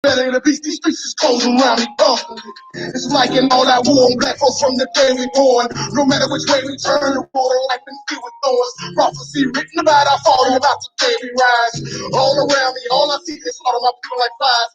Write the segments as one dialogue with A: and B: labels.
A: belly of the beast. These streets is closing around me constantly. It's like in all that war on black folks from the day we born. No matter which way we turn, the road of life been filled with thorns. Prophecy written about our fall and about the day we rise. All around me, all I see is slaughter my people like flies.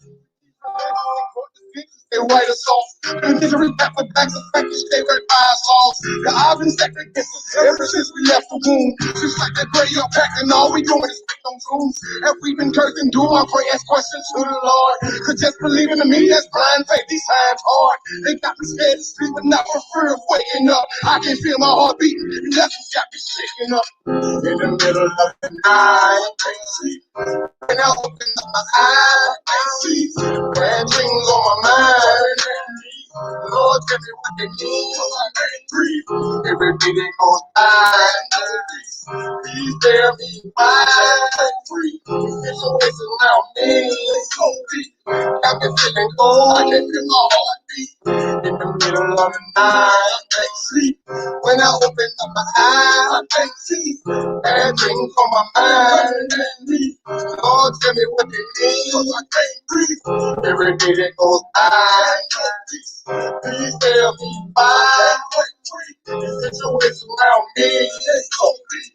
A: They write us off. The misery back with backs of factors, they right by us all. The odds been stacked against us ever since we left the womb. Just like that graveyard pack, and all we doing is spitting on tombs. Have we been cursed and doom? I pray ask questions to the Lord. Cause just believing in me, that's blind faith. These times hard. They got me scared to sleep, but not for fear of waking up. I can feel my heart beating, and that's what got me shaking up. In the middle of the night, I can't sleep. When I open up my eyes, I see bad things on my mind. Lord, tell me what they mean. I can't breathe. Every day they goes by. Please tell me why I can't breathe. It's always around me. It's so deep. I've been feeling cold. I can't feel my heart beat. In the middle of the night, I can't sleep. When I open up my eyes, I can't see. Bad things on my mind. Lord, tell me what they mean. I can't breathe. Every day that goes by. Please tell me why I can't breathe. The situation around me is so deep.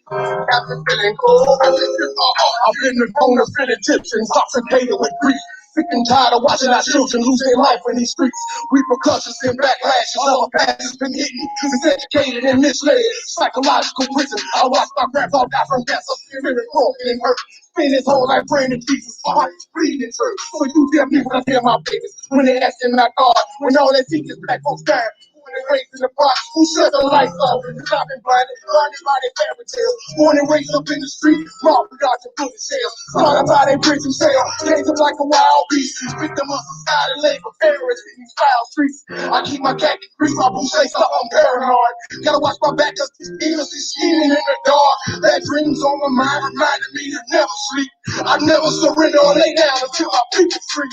A: I've been feeling cold. I can feel my heart. I've been the owner of Egyptians, intoxicated with grief. Sick and tired of watching our children lose their life in these streets. Repercussions and backlashes. Our past has been hidden, miseducated and misled. Psychological prison. I watched my grandpa die from cancer, spirit broken and hurt. Spend his whole life praying to Jesus, heart bleeding through. So you tell me when I tell my babies, when they ask him my God, when all they teach is black folks dying. When they raised in the box, who shut the lights off? Cause I've been blinded by their fairy tales. Born and raised up in the street, marked with God's and bullet shells. Slaughtered by their prison cell, chased them like a wild beast. Victim of society, labor, terrorists in these foul streets. I keep my khaki crease, my boots laced up, I'm paranoid. Gotta watch my back, cause these demons is scheming in the dark. That dreams on my mind reminded me to never sleep. I never surrender or lay down until my people free.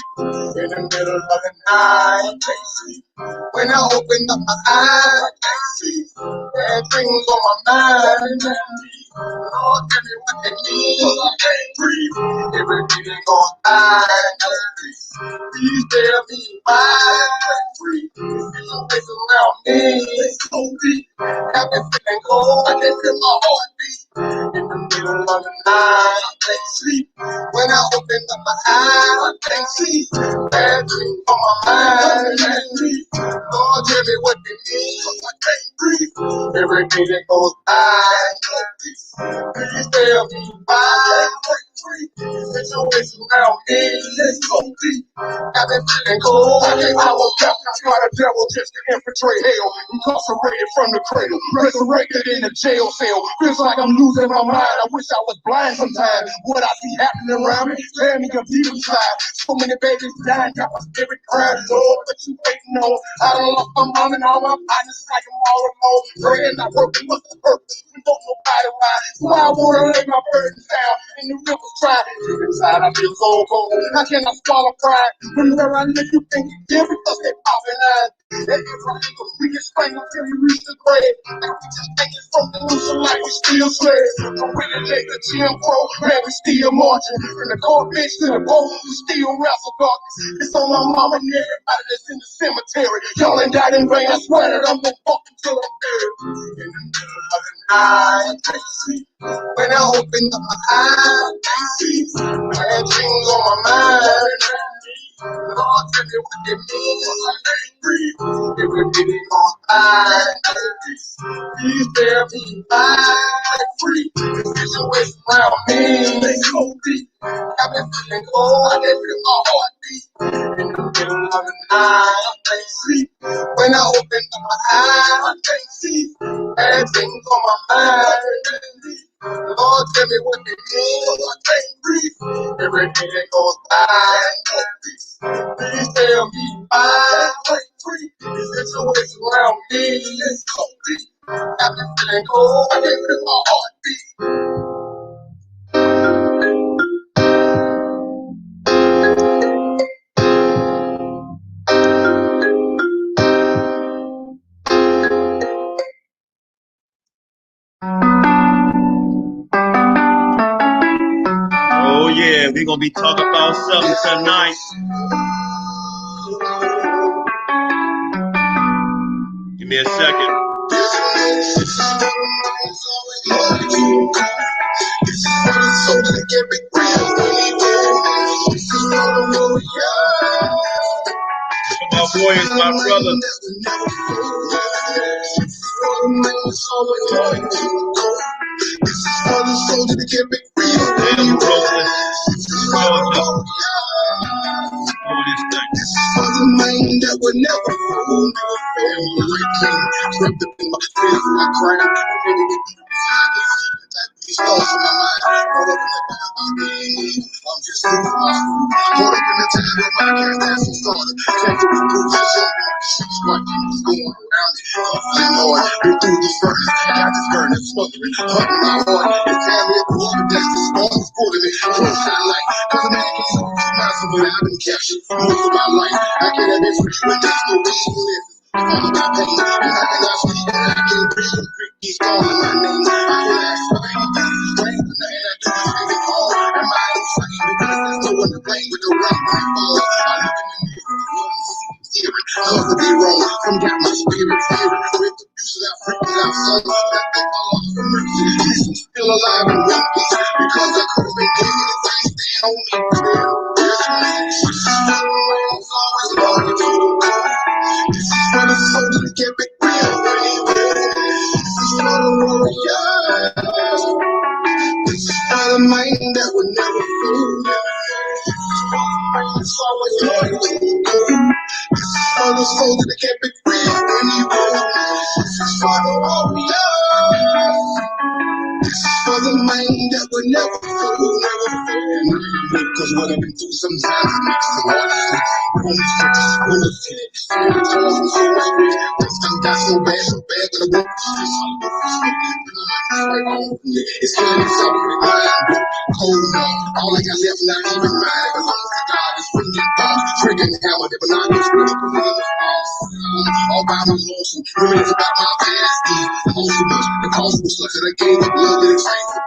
A: In the middle of the night, I can't sleep. When I open up my eyes, I can't see. Bad things on my mind. Lord, tell me what they mean. I can't breathe. Every day that goes by, please tell me why I can't breathe. It's always around me. It's so deep. I've been feeling cold. I can feel my heart beat. In the middle of the night, I can't sleep. When I open up my eyes, I can't see. Bad things on my mind. Lord, tell me what they mean. I can't breathe. Every day that goes by, please tell me why I can't breathe. It's always around me. It's so deep. I've been feeling cold. I was baptized by the devil just to infiltrate hell. Incarcerated from the cradle, resurrected in a jail cell. Feels like I'm losing my mind. I wish I was blind sometimes. What I see happening around me, tear me a deep inside. So many babies dying, got my spirit crying. Lord, what you waiting on? I done lost my mom and all my partners like I'm all alone. Praying, not working, what's the purpose? We don't nobody why. So I wanna lay my burdens down in the river's dry. Deep inside I feel so cold. I cannot swallow pride. Whenever I live, you think you give because they popping eyes. That is right, we can strangle till we reach the grave. And we just take it from the loose like we still slaves. So when it take the Jim Crow, man, we still marching. From the court bench to the boat, we still wrestle darkness. It's on my mama and everybody that's in the cemetery. Y'all ain't died in vain, I swear that I'm gonna fuck until I'm buried. In the middle of the night, I can't sleep. When I open up my eyes, I can't see. Bad things on my mind. Lord, tell me what they mean. I can't breathe. Every day goes by. Please tell me why I can't breathe. The situation around me, they so deep. I've been feeling cold. I can feel my heart beat. In the middle of the night, I can't sleep. When I open up my eyes, I can't see. Bad things on my mind. Lord, tell me what they mean. I can't breathe. Every day that goes by, please tell me why I can't breathe. The situation around me is so deep. I've been feeling cold. I can feel my heart beat.
B: Oh yeah, we're gonna be talking about something tonight.
A: Give me a second. My boy is my brother. For the mind that would never fool me. My crown. These thoughts in my mind. I'm just looking for my food. Caught up in the time that my gas ass was started. Can't do the position. What was going around me? I'm Lord, been through the furnace. Got this burning, smoking, hunting my heart. It's time to go up and down. The storm is pulling me. Close to the light. Cause a man can't so massive, but I've been captured most of my life. I can't have this free when there's no reason to live. I'm about pain, and I cannot sleep, and I can't breathe. He's calling my name. I can ask for anything. Strength, and I do anything all. Am I insane? Because there's no one to blame with the rain when it falls. I look in the mirror, hearing, cause to be wrong. From got my spirit fearing. With the music I freaking out so that they fall off for mercy. I'm still alive in one piece because I could have been dead. Anything stand on me. Always longing to go. This is for the soldier to get big real. This is for the warrior. This is for the mind that would never fool. This is for the mind that's always loyal to go. This is for the soldier to get big real. This is for the warrior. This is for the mind that would never fool, never fool. Because what I've been through sometimes it makes it hard to sleep. When it's just when it's hit, and it's all from so much grief. Things done got so bad that I won't it's killing me so with mind. Cold now, all I got left not even mine. As long as God is freaking thoughts, freaking hammer, but not just really all by my lonesome. Remains about my past deeds. Also, the cost was such that I gave up love and excitement.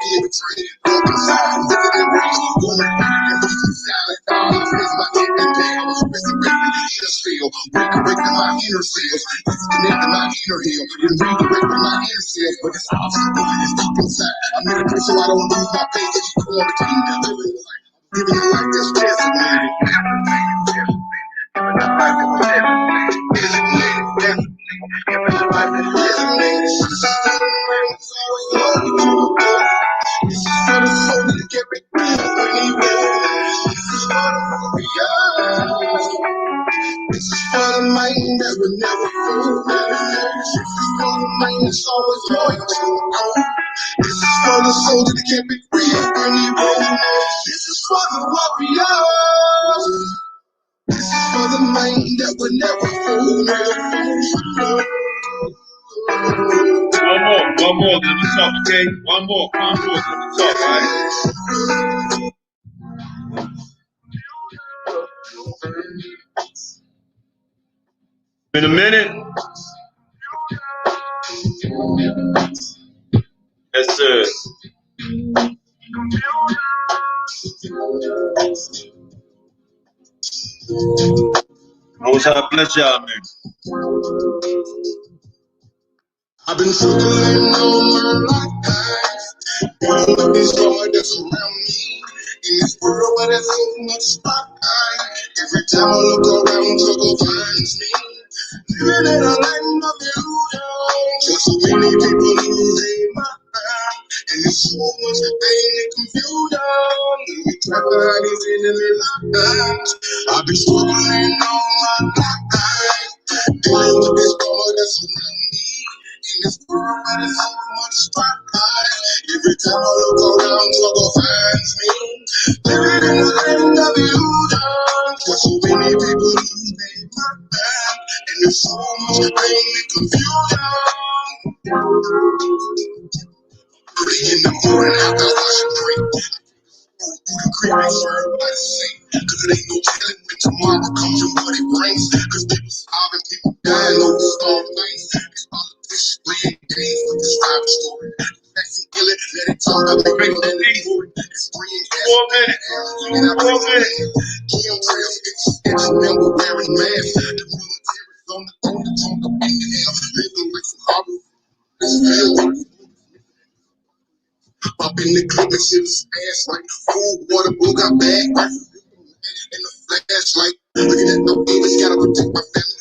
A: Being betrayed, broken side, looking at rain, going and losing silent. All my friends, my head and day, I was resurrecting the inner seal, recorrecting my inner seals, disconnecting my inner heel, and redirecting my inner seals. But it's obstacle, it's deep inside. I made a prayer so I don't lose my faith. That you quarantine, living a life that's designated. Living a life that was designated. Living a life that was designated. This is for the soul to get big real when he will. This is for the warrior. This is for the mind that would never fool. This is for the mind that's always loyal to go. This is for the soul to get big real when he will. This is for the warrior. This is for the mind that would never fool, never fool. One more, let me talk, okay? One more, let me talk, right? In a minute. Yes, sir. Most High bless y'all, man. I've been struggling all my life, dealing with this joy that's around me. In this world where there's so much spotlight, every time I look around, trouble finds me. Living in a land of illusion, just so many people losing my mind. And there's so much pain and confusion. We try to hide these enemy lives. I've been struggling all my life, dealing with this joy that's around me. In this world where there's so much spotlight, every time I look around, trouble finds me. Living in a land of illusion, where so many people lose their mind, and there's so much pain and confusion. Early in the morning, after I wash and pray, through the creek, I hear everybody sing. Cause it ain't no telling when tomorrow comes and what it brings. Cause people starving, people dying over small things. These politicians playing games with the style story. Flexing, kill it, let it talk about the great man they for it. It's bringing gas, and I bring it. Chemtrails, it's sketching them with wearing masks. The military on the phone, talk up in the air, living like some horror. Up in the clip and shit ass like food, water, blue got bag, right? In the flashlight, looking at no demons, gotta protect my family.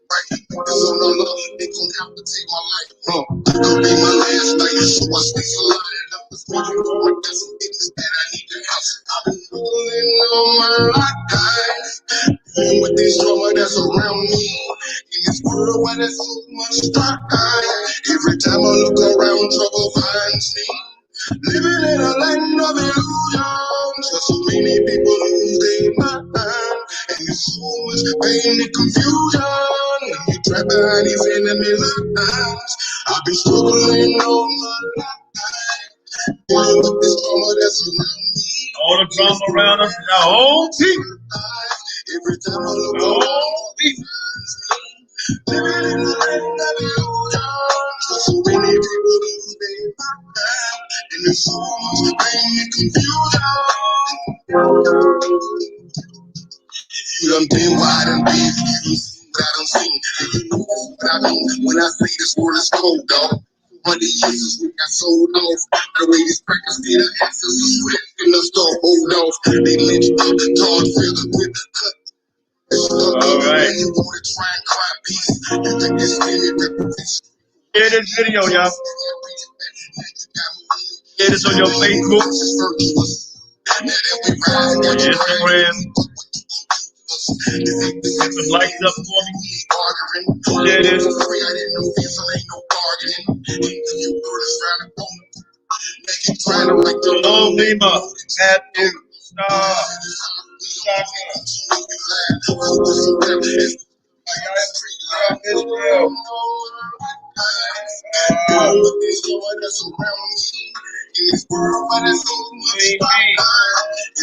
A: Right, because on the law, they gon' have to take my life. Could be my last night, so I stay so light up. This morning, I got some business that I need to house. I've been rolling all my life, guys. Dealing with this trauma that's around me. In this world where there's so much strife, every time I look around, trouble finds me. Living in a land of illusion, so many people lose their mind, and there's so much pain and confusion. When you try behind these enemy lines, I've been struggling all my life, dealing with this trauma that's around me. All the drama around us, and our whole team. Every time I look around, living in a land of illusion, so many people lose their mind. And there's so much pain and confusion. You done been wide and big, you see what I done seen, and you know what I mean when I say this world is cold, dog. 100 years since we got sold off. The way this practice did our ancestors sweat in the store, hold off. They lynched up, tarred, feathered, with cut. All right. And you wanna try and cry peace. You think this spirit represents. Share this video, y'all. Share this on your Facebook, Instagram. Put some likes up for me. Share this. Shalom, Lima. Matthew.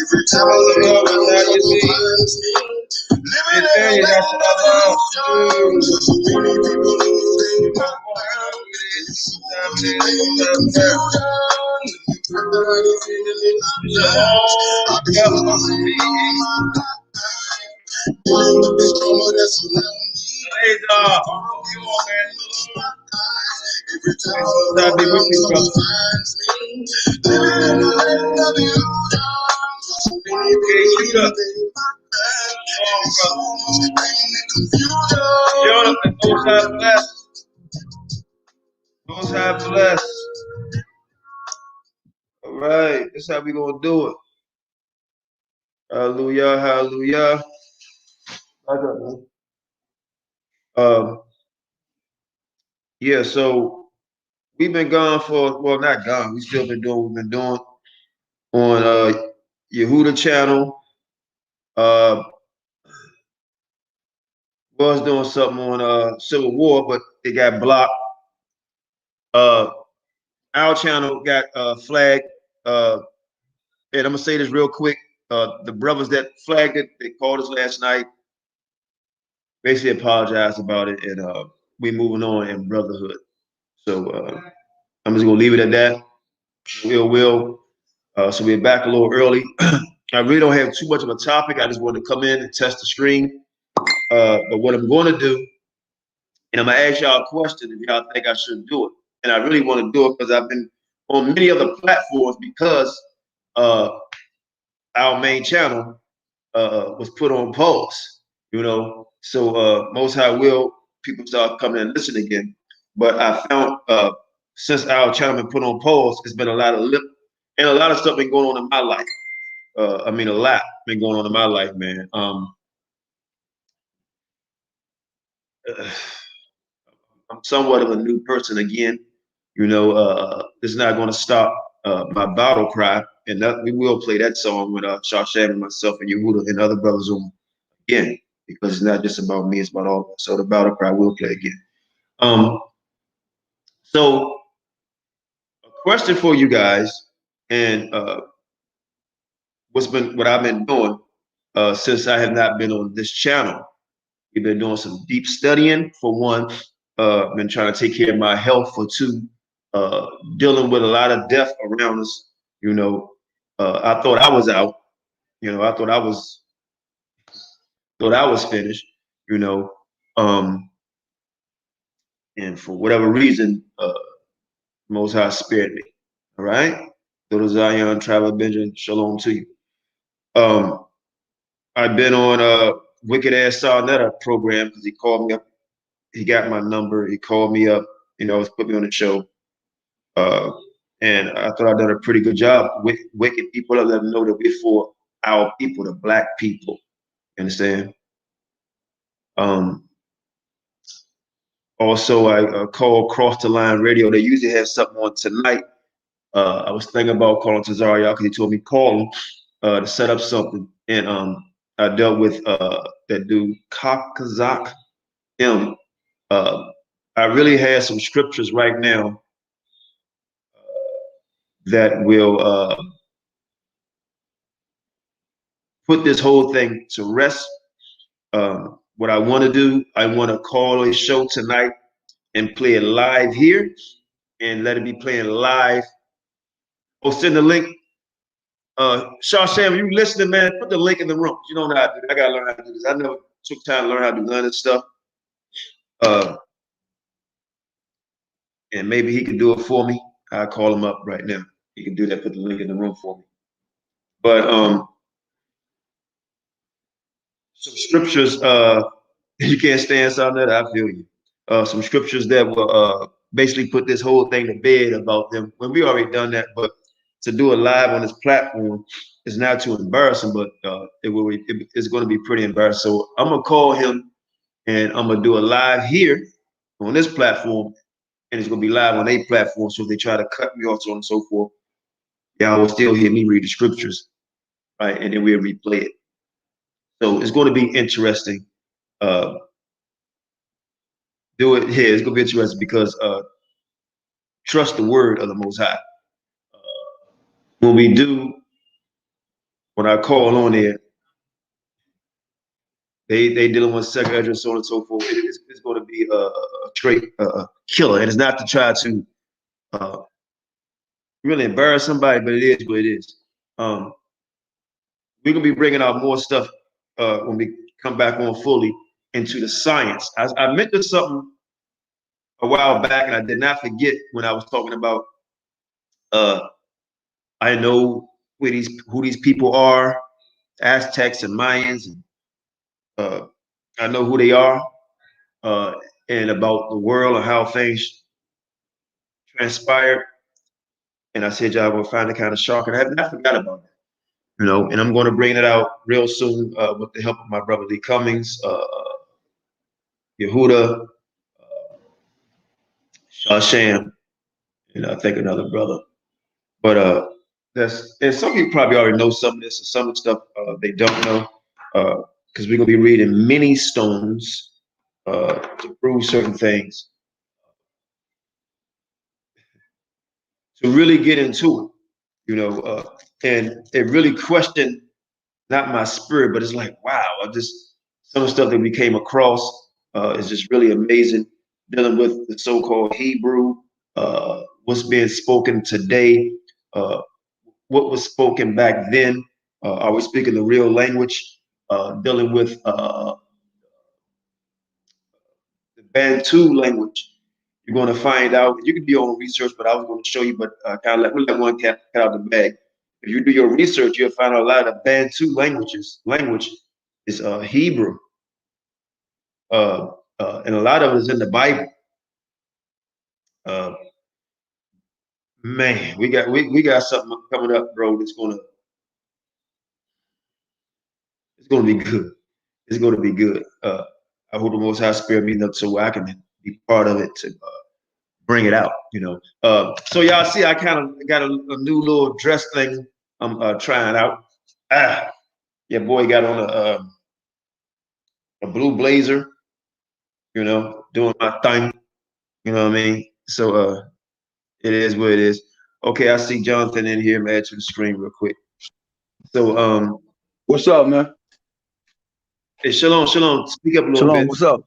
A: Every time I look up, living in a land of illusion. So many people lose their Most High bless. All right, that's how we gonna do it. Hallelujah, hallelujah. Yeah, so we've been gone for, well, not gone. We still been doing what we've been doing on Yehuda channel. Was doing something on Civil War, but it got blocked. Our channel got flagged. And I'm gonna say this real quick. The brothers that flagged it, they called us last night, basically apologized about it, and we moving on in brotherhood. So I'm just gonna leave it at that. Will. So we're back a little early. I really don't have too much of a topic. I just want to come in and test the screen. But what I'm going to do, and I'm gonna ask y'all a question if y'all think I should do it. And I really want to do it because I've been on many other platforms because our main channel was put on pause, you know. So Most High will people start coming and listen again. But I found since our channel been put on pause, it's been a lot of lip and a lot of stuff been going on in my life. I mean, a lot been going on in my life, man. I'm somewhat of a new person again. You know, it's not going to stop my battle cry, and that, we will play that song with Shashan and myself and Yehuda and other brothers on again, because it's not just about me; it's about all of us. So the battle cry will play again. So a question for you guys, and what I've been doing since I have not been on this channel. We've been doing some deep studying for one. Been trying to take care of my health for two. Dealing with a lot of death around us. You know, I thought I was out. You know, I thought I was finished. You know,
B: And for whatever reason, Most High spared me. All right. Little Zion, Travel Benjamin, shalom to you. I've been on a Wicked Ass Sarnetta program because he called me up. He got my number. He called me up, put me on the show. And I thought I'd done a pretty good job with waking people up, let them know that we're for our people, the black people. You understand? Also, I called Cross the Line Radio. They usually have something on tonight. I was thinking about calling Tazaria because he told me call him to set up something. And I dealt with that dude, Kakazak M. I really had some scriptures right now that will put this whole thing to rest. What I want to do, I want to call a show tonight and play it live here and let it be playing live. I'll send the link. Shawsham, you listening, man? Put the link in the room. You know how to do it. I got to learn how to do this. I never took time to learn how to do none of this stuff. And maybe he can do it for me. I'll call him up right now. He can do that, put the link in the room for me. But some scriptures, you can't stand something that I feel you. Some scriptures that will basically put this whole thing to bed about them when we already done that, but to do it live on this platform is not too embarrassing, but it's going to be pretty embarrassing. So I'm gonna call him and I'm gonna do it live here on this platform, and it's gonna be live on a platform. So if they try to cut me off, so on and so forth, y'all will still hear me read the scriptures, right? And then we'll replay it. So it's going to be interesting. Do it here. It's going to be interesting because trust the word of the Most High. When I call on there, they dealing with second address, so on and so forth. It's going to be a trait killer, and it's not to try to really embarrass somebody, but it is what it is. We're gonna be bringing out more stuff when we come back on fully into the science. I mentioned something a while back, and I did not forget when I was talking about. I know who these people are, Aztecs and Mayans, and I know who they are, and about the world and how things transpired. And I said, y'all gonna find it kind of shocking. I have not forgot about that, and I'm going to bring it out real soon with the help of my brother Lee Cummings, Yehuda, Shasham, and I think another brother. But and some people probably already know some of this, and some of the stuff they don't know, because we're gonna be reading many stones to prove certain things, to really get into it, and it really questioned not my spirit, but it's like, wow, some of the stuff that we came across is just really amazing, dealing with the so-called Hebrew, what's being spoken today, what was spoken back then. Are we speaking the real language? Dealing with the Bantu language. You're going to find out. You can do your own research, but I was going to show you. But kind of we'll let one cat out of the bag. If you do your research, you'll find out a lot of Bantu language is Hebrew, and a lot of it is in the Bible. Man, we got something coming up, bro. It's gonna be good. It's gonna be good. I hope the Most High spare me enough so I can be part of it to bring it out. So y'all see, I kind of got a new little dress thing I'm trying out. Yeah, boy got on a blue blazer. Doing my thing. You know what I mean? So it is what it is. Okay, I see Jonathan in here. Man, to the screen real quick. So
C: what's up, man?
B: Hey, shalom. Speak up a little bit.
C: What's up?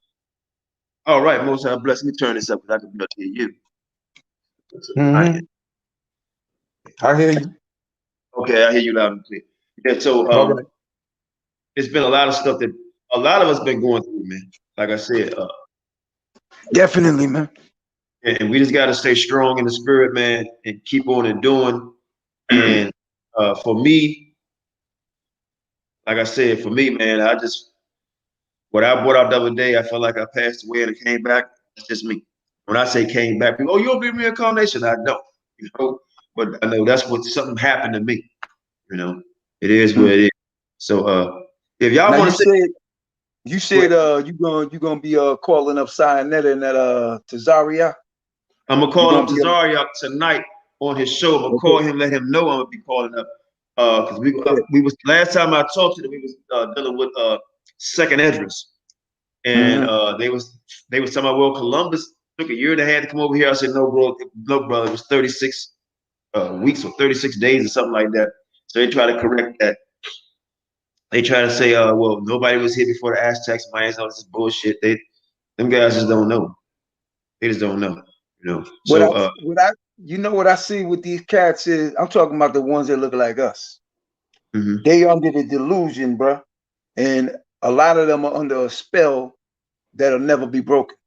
B: All right, Most High bless. Let me turn this up because I can better hear you.
C: I hear you.
B: Okay, I hear you loud and clear. Yeah, so it's been a lot of stuff that a lot of us been going through, man. Like I said,
C: Definitely, man.
B: And we just got to stay strong in the spirit, man, and keep on and doing. And for me, like I said, for me, man, what I brought out the other day, I felt like I passed away and came back. It's just me. When I say came back, people, oh, you'll be reincarnation. I don't, but I know that's what something happened to me. It is what it is. So, if y'all
C: Now
B: want to say,
C: you said you gonna be calling up Cyanetta and that Tazaria.
B: I'm gonna call up Tazaria up tonight on his show. I'm gonna call him, let him know I'm gonna be calling up. Because we was last time I talked to them, we was dealing with second address, and they was talking about, well, Columbus took a year and a half to come over here. I said, no, bro, it was 36 weeks or 36 days or something like that. So they try to correct that. They try to say, well, nobody was here before the Aztecs. Mayans, all this is bullshit. Them guys just don't know. They just don't know. So
C: what I see with these cats is, I'm talking about the ones that look like us. They under the delusion, bro, and a lot of them are under a spell that'll never be broken.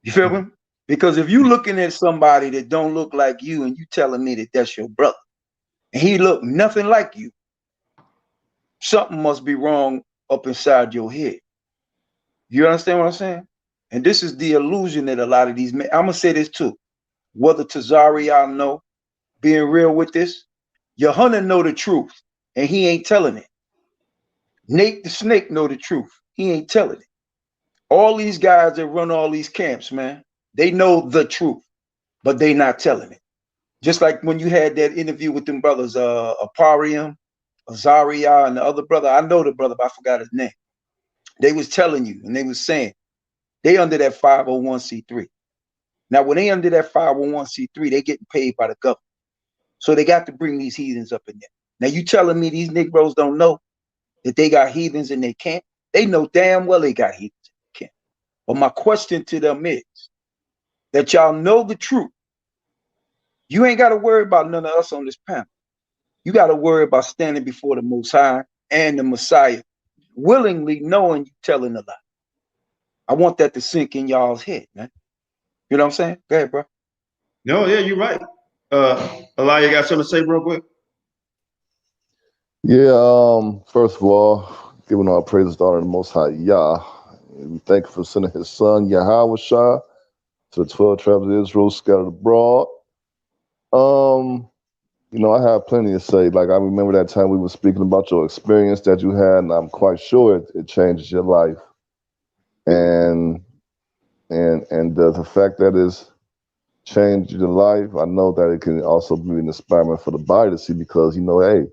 C: You feel me? Because if you looking at somebody that don't look like you and you telling me that that's your brother, and he look nothing like you, something must be wrong up inside your head. You understand what I'm saying? And this is the illusion that a lot of these men, I'm gonna say this too. Whether Tazari, y'all know, being real with this, your hunter know the truth, and he ain't telling it. Nate the Snake know the truth. He ain't telling it. All these guys that run all these camps, man, they know the truth, but they not telling it. Just like when you had that interview with them brothers, Aparium, Azaria, and the other brother. I know the brother, but I forgot his name. They was telling you, and they was saying they under that 501c3. Now, when they under that 501c3, they getting paid by the government. So they got to bring these heathens up in there. Now, you telling me these Negroes don't know that they got heathens in their camp? They know damn well they got heathens in their camp. But my question to them is that y'all know the truth. You ain't got to worry about none of us on this panel. You got to worry about standing before the Most High and the Messiah, willingly knowing you telling a lie. I want that to sink in y'all's head, man. You know what I'm saying? Go ahead, bro.
B: No, yeah, you're right. Eli, you got something to say real quick?
D: Yeah, first of all, giving our praises to the Most High Yah. We thank you for sending his son, Yahawashi, to the 12 tribes of Israel scattered abroad. I have plenty to say. Like, I remember that time we were speaking about your experience that you had, and I'm quite sure it changes your life. And the fact that it's changed your life, I know that it can also be an inspiration for the body to see, because, hey,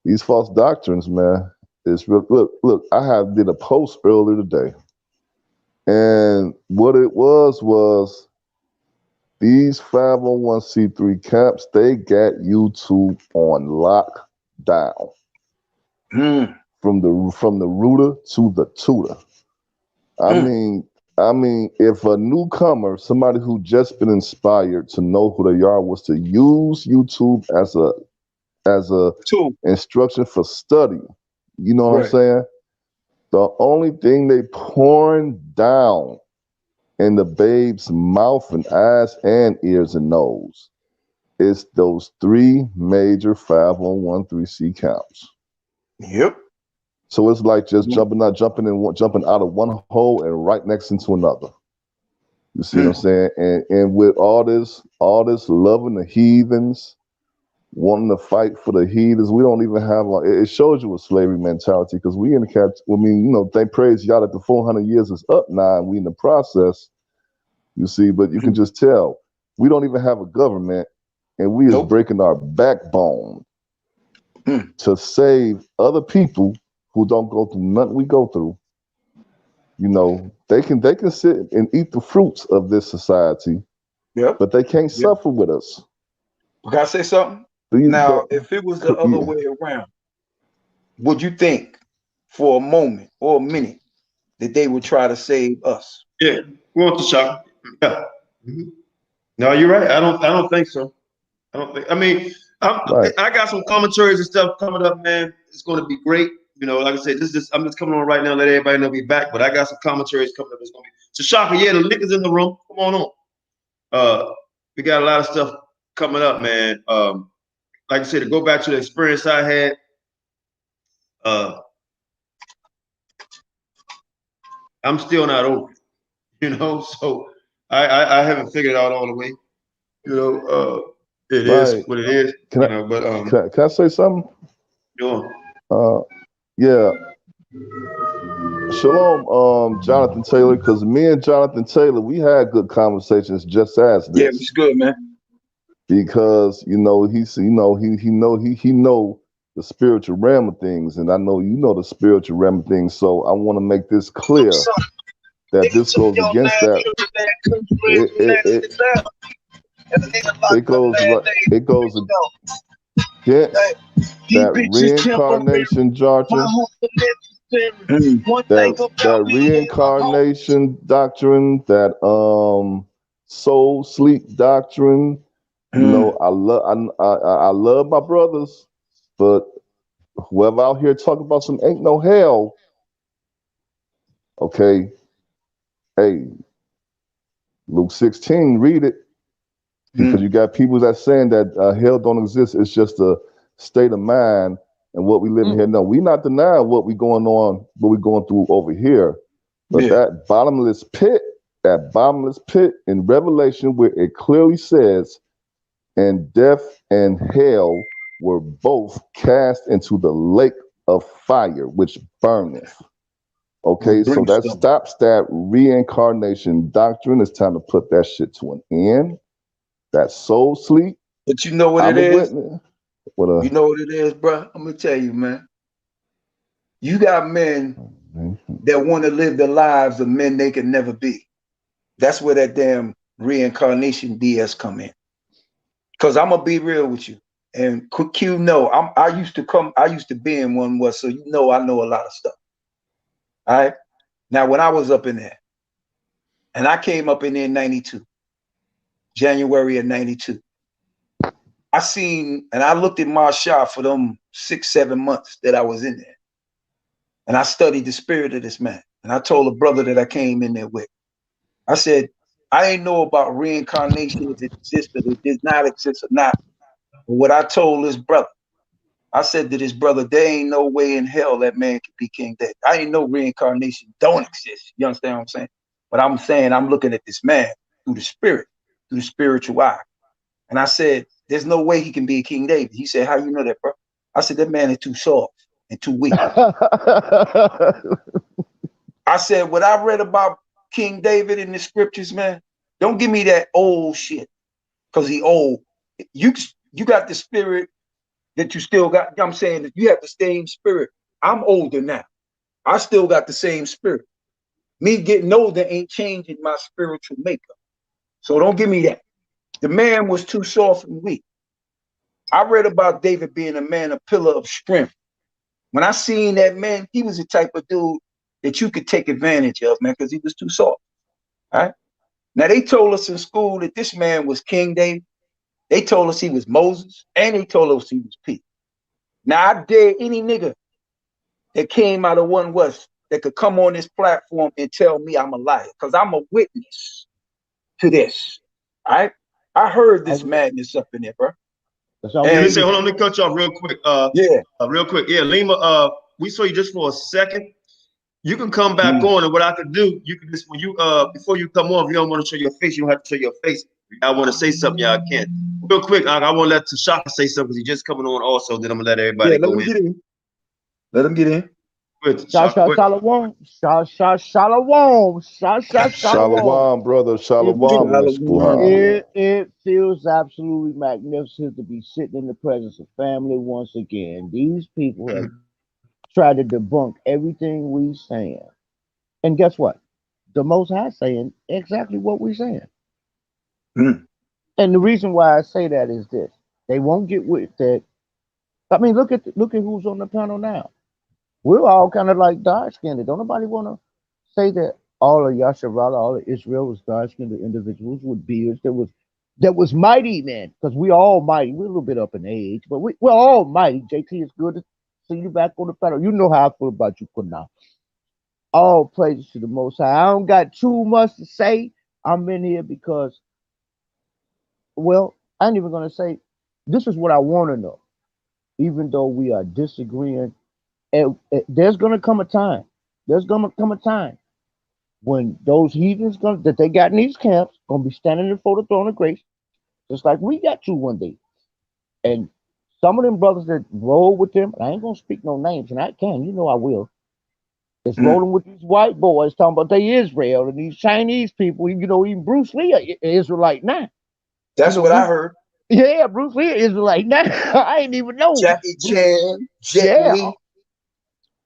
D: these false doctrines, man, it's real. Look, I did a post earlier today, and what it was these 501c3 camps, they got YouTube on lockdown. From the rooter to the tutor. I mean, if a newcomer, somebody who just been inspired to know who they are, was to use YouTube as a tool, instruction for study, you know what I'm saying? The only thing they pouring down in the babe's mouth and eyes and ears and nose is those three major 501c camps.
C: Yep.
D: So it's like just jumping out of one hole and right next into another. You see what I'm saying? And with all this loving the heathens, wanting to fight for the heathens, we don't even have it shows you a slavery mentality, because we in the cap. I mean, thank praise y'all that the 400 years is up now and we in the process. You see, but you can just tell we don't even have a government, and we is breaking our backbone to save other people who don't go through nothing we go through. They can sit and eat the fruits of this society, but they can't suffer with us.
C: Can I say something? Now, if it was the other way around, would you think for a moment or a minute that they would try to save us?
B: Yeah, we want the shock. Yeah. No, you're right. I don't think so. I mean, I got some commentaries and stuff coming up, man. It's going to be great. You know, like I said, I'm just coming on right now. Let everybody know we back. But I got some commentaries coming up. It's gonna be Shaka. Yeah, the link is in the room. Come on. We got a lot of stuff coming up, man. Like I said, to go back to the experience I had. I'm still not over it, you know. So I haven't figured out all the way. You know, it is what it is.
D: Can I say something?
B: Sure.
D: Yeah. Shalom, Jonathan Taylor, because me and Jonathan Taylor, we had good conversations just as this.
C: Yeah, it's good, man.
D: Because he know the spiritual realm of things, and I know you know the spiritual realm of things. So I want to make this clear that this goes against that. It goes against that reincarnation doctrine. That reincarnation doctrine, that soul sleep doctrine. You know, I love my brothers, but whoever out here talking about some ain't no hell. Okay, hey, Luke 16, read it, because you got people that saying that hell don't exist. It's just a state of mind and what we live in here. No, we not denying what we going through over here, but that bottomless pit in Revelation, where it clearly says, and death and hell were both cast into the lake of fire, which burneth. Okay, so that stops that reincarnation doctrine. It's time to put that shit to an end. That soul sleep.
C: But you know what it is? You know what it is, bro? I'm gonna tell you, man. You got men that want to live the lives of men they can never be. That's where that damn reincarnation BS come in. Cause I'm gonna be real with you, and Q know I used to be in one was, so you know I know a lot of stuff. All right. Now when I was up in there, and I came up in there in 92, January of 92, I seen and I looked at Marshall for them 6-7 months that I was in there, and I studied the spirit of this man. And I told a brother that I came in there with, I said, I ain't know about reincarnation, if it exists or it does not exist or not. But what I told this brother, I said to this brother, there ain't no way in hell that man could be King David. I ain't know reincarnation don't exist. You understand what I'm saying? But I'm saying I'm looking at this man through the spirit, through the spiritual eye. And I said, there's no way he can be a King David. He said, how you know that, bro? I said, that man is too soft and too weak. I said, what I read about King David in the scriptures, man, don't give me that old shit, because he old. You got the spirit that you still got. I'm saying that you have the same spirit. I'm older now. I still got the same spirit. Me getting older ain't changing my spiritual makeup. So don't give me that. The man was too soft and weak. I read about David being a man, a pillar of strength. When I seen that man, he was the type of dude that you could take advantage of, man, because he was too soft. All right. Now they told us in school that this man was King David. They told us he was Moses, and they told us he was Pete. Now I dare any nigga that came out of One West that could come on this platform and tell me I'm a liar, because I'm a witness to this. All right. I heard this madness up in there, bro.
B: Let me say, hold on, let me cut you off real quick. Real quick. Yeah, Lima, we saw you just for a second. You can come back on, and what I could do, you can just, when you before you come on, if you don't want to show your face, you don't have to show your face. I want to say something, y'all can. Real quick, I want to let Tashaka say something, because he's just coming on also, then I'm gonna let everybody go in.
C: Let him get in.
D: Shalom, brother. Shalom.
E: It feels absolutely magnificent to be sitting in the presence of family once again. These people have tried to debunk everything we saying. And guess what? The Most High saying exactly what we're saying. And the reason why I say that is this. They won't get with that. I mean, look at who's on the panel now. We're all kind of like dark-skinned. Don't nobody want to say that all of Yasharala, all of Israel was dark-skinned individuals with beards. That was mighty, man, because we all mighty. We're a little bit up in age, but we're all mighty. JT is good. See you back on the panel. You know how I feel about you, Qanath. All praises to the Most High. I don't got too much to say. I'm in here because, well, I ain't even gonna say. This is what I want to know. Even though we are disagreeing, there's gonna come a time. There's gonna come a time when those heathens that they got in these camps gonna be standing before the throne of grace, just like we got to one day. And some of them brothers that roll with them, I ain't gonna speak no names, and I can, you know I will. It's rolling with these white boys talking about they Israel and these Chinese people. You know, even Bruce Lee, an Israelite now.
C: That's
E: you know,
C: what I heard.
E: Yeah, Bruce Lee, Israelite now. I ain't even know.
C: Jackie Chan, Jet Li,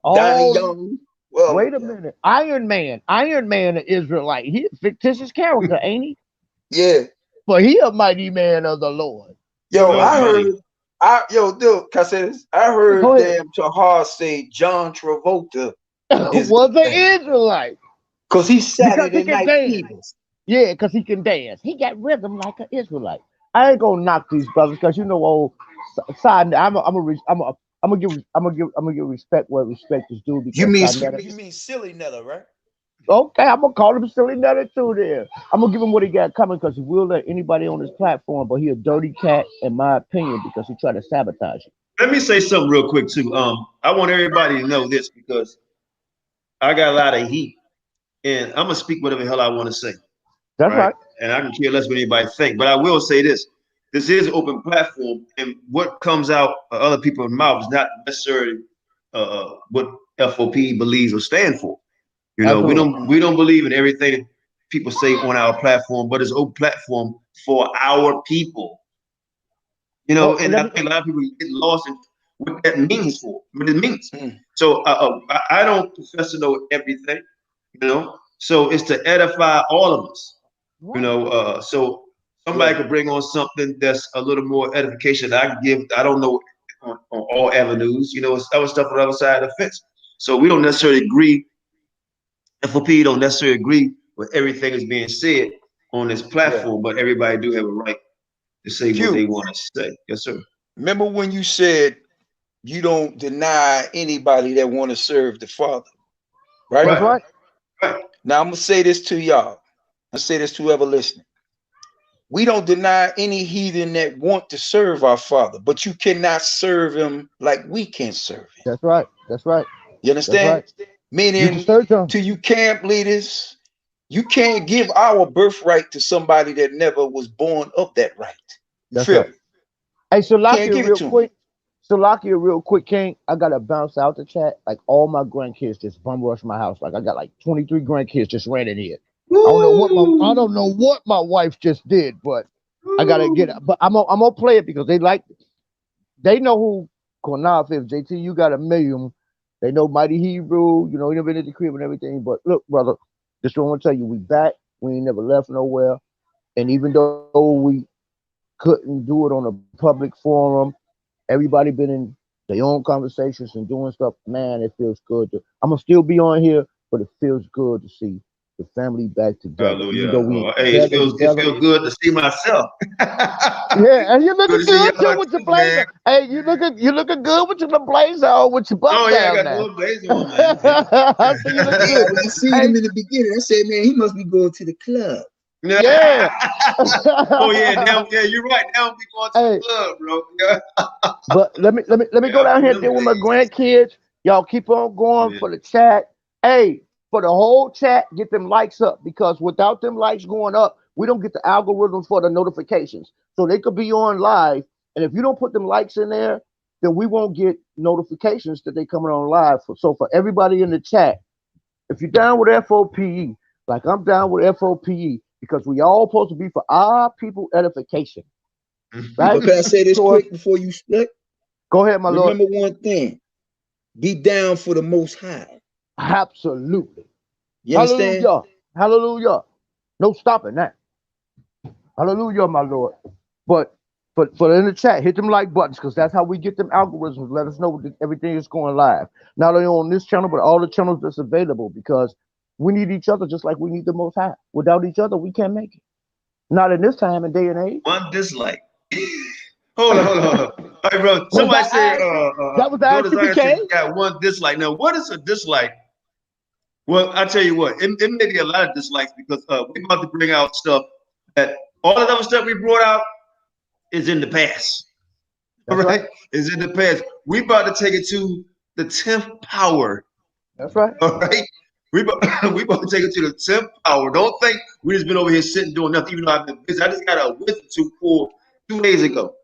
C: Donnie Young. Well,
E: wait a minute. Iron Man, an Israelite. He a fictitious character, ain't he?
C: Yeah.
E: But he a mighty man of the Lord.
C: Yo, I heard. Dude, can I say this? I heard damn Tahar say John Travolta
E: was an Israelite.
C: Because he Saturday Night Fever.
E: Yeah, because he can dance. He got rhythm like an Israelite. I ain't gonna knock these brothers because you know, old side. I'm gonna give respect where respect is due. Because
C: you mean Silly Nella, right?
E: Okay, I'm gonna call him Silly Nella too. There, I'm gonna give him what he got coming because he will let anybody on his platform, but he a dirty cat, in my opinion, because he tried to sabotage you.
B: Let me say something real quick too. I want everybody to know this because I got a lot of heat, and I'm gonna speak whatever the hell I want to say.
E: That's right.
B: And I can care less what anybody think. But I will say this: this is an open platform, and what comes out of other people's mouths is not necessarily what F.O.P.E believes or stand for. You know, we don't believe in everything people say on our platform, but it's an open platform for our people. You know, and I think a lot of people get lost in what that means for what it means. So I don't profess to know everything, you know. So it's to edify all of us, you know. So somebody could bring on something that's a little more edification that I can give. I don't know on all avenues, you know. It's other stuff on the other side of the fence. So we don't necessarily agree. F.O.P.E don't necessarily agree with everything that's being said on this platform, but everybody do have a right to say what they want to say. Yes, sir.
C: Remember when you said you don't deny anybody that want to serve the Father, right?
E: That's right.
C: Now I'm gonna say this to y'all. I say this to whoever listening. We don't deny any heathen that want to serve our Father, but you cannot serve him like we can serve him.
E: That's right. That's right.
C: You understand? Right. Meaning to you camp leaders, you can't give our birthright to somebody that never was born of that right. You feel me?
E: Hey, Salakia, real quick, King. I gotta bounce out the chat. Like all my grandkids just bum rush my house. Like I got like 23 grandkids just ran in here. I don't know what my wife just did, but I gotta get it. But I'm gonna play it because they know who Qanath is. JT, you got a million. They know Mighty Hebrew. You know, he been in the crib and everything. But look, brother, just want to tell you, we back. We ain't never left nowhere. And even though we couldn't do it on a public forum, everybody been in their own conversations and doing stuff. Man, it feels good. I'm gonna still be on here, but it feels good to see the family back together.
B: Hallelujah. Hey, it feels good to see myself.
E: Yeah, and you looking good too with your blazer. Hey, you looking good with your blazer on with your butt down
B: I got
E: now.
B: no blazer on, man.
E: So you look good.
C: When I see him in the beginning, I said, man, he must be going to the club.
E: Yeah.
B: Oh yeah, you're right. Now we going to the club, bro. Yeah.
E: But let me go down here and deal with my grandkids. Y'all keep on going for the chat. Hey, for the whole chat, get them likes up because without them likes going up, we don't get the algorithm for the notifications. So they could be on live, and if you don't put them likes in there, then we won't get notifications that they coming on live. So for everybody in the chat, if you're down with F.O.P.E, like I'm down with F.O.P.E, because we all supposed to be for our people edification. Right?
C: Can I say this quick before you split?
E: Go ahead, my Lord.
C: Remember one thing. Be down for the Most High.
E: Absolutely.
C: You understand?
E: Hallelujah. No stopping that. Hallelujah, my Lord. But in the chat, hit them like buttons because that's how we get them algorithms. Let us know that everything is going live. Not only on this channel, but all the channels that's available because we need each other just like we need the Most High. Without each other, we can't make it. Not in this time and day and age.
B: One dislike. Hold on. All right, bro. Somebody said,
E: that was the
B: Daughter Zion said
E: ISUPK?
B: you got one dislike. Now, what is a dislike? Well, I tell you what, it may be a lot of dislikes because we're about to bring out stuff that all of the other stuff we brought out is in the past.
E: That's
B: right? Is in the past. We about to take it to the 10th power.
E: That's right.
B: All right. We about to take it to the 10th power. Don't think we just been over here sitting doing nothing, even though I've been busy. I just got a wisdom tooth pulled 2 days ago.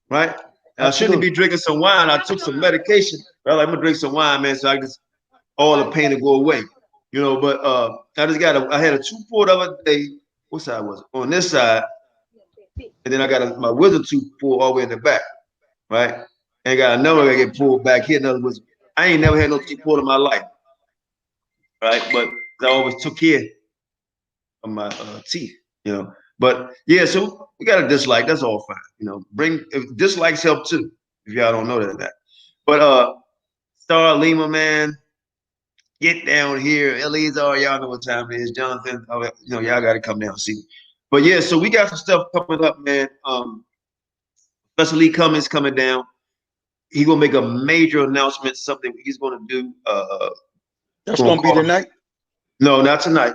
B: Right? And I shouldn't be drinking some wine. I took some medication. Well, I'm gonna drink some wine, man, so I just all the pain to go away. You know, but I just got I had a tooth pulled the other day. What side was it? On this side, and then I got my wisdom tooth pulled all the way in the back. Right? And got another one that get pulled back here. In other words, I ain't never had no teeth pulled in my life. Right? But I always took care of my teeth, you know. But yeah, so we got a dislike. That's all fine. You know, dislikes help too, if y'all don't know that. But Star Lima, man, get down here. Eliezer, y'all know what time it is. Jonathan, you know, y'all gotta come down and see me. But yeah, so we got some stuff coming up, man. Professor Lee Cummings coming down. He's gonna make a major announcement, something he's gonna do.
C: That's gonna be tonight?
B: No, not tonight.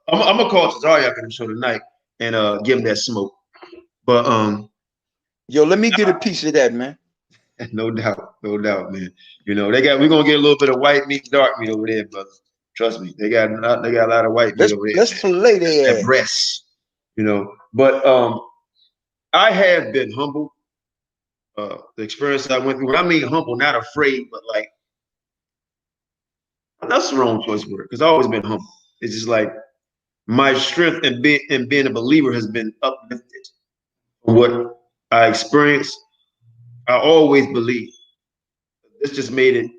B: I'm gonna call Cesario after the show tonight and give him that smoke. But
C: yo, let me get a piece of that, man.
B: No doubt, man. You know, we're gonna get a little bit of white meat, dark meat over there, brother. Trust me, they got a lot of white meat over there.
C: Let's fillet their
B: breasts, you know. But I have been humbled. The experience I went through. When I mean humble, not afraid, but like that's the wrong choice word because I've always been humble. It's just like my strength in being a believer has been uplifted. What I experienced, I always believed. This just made it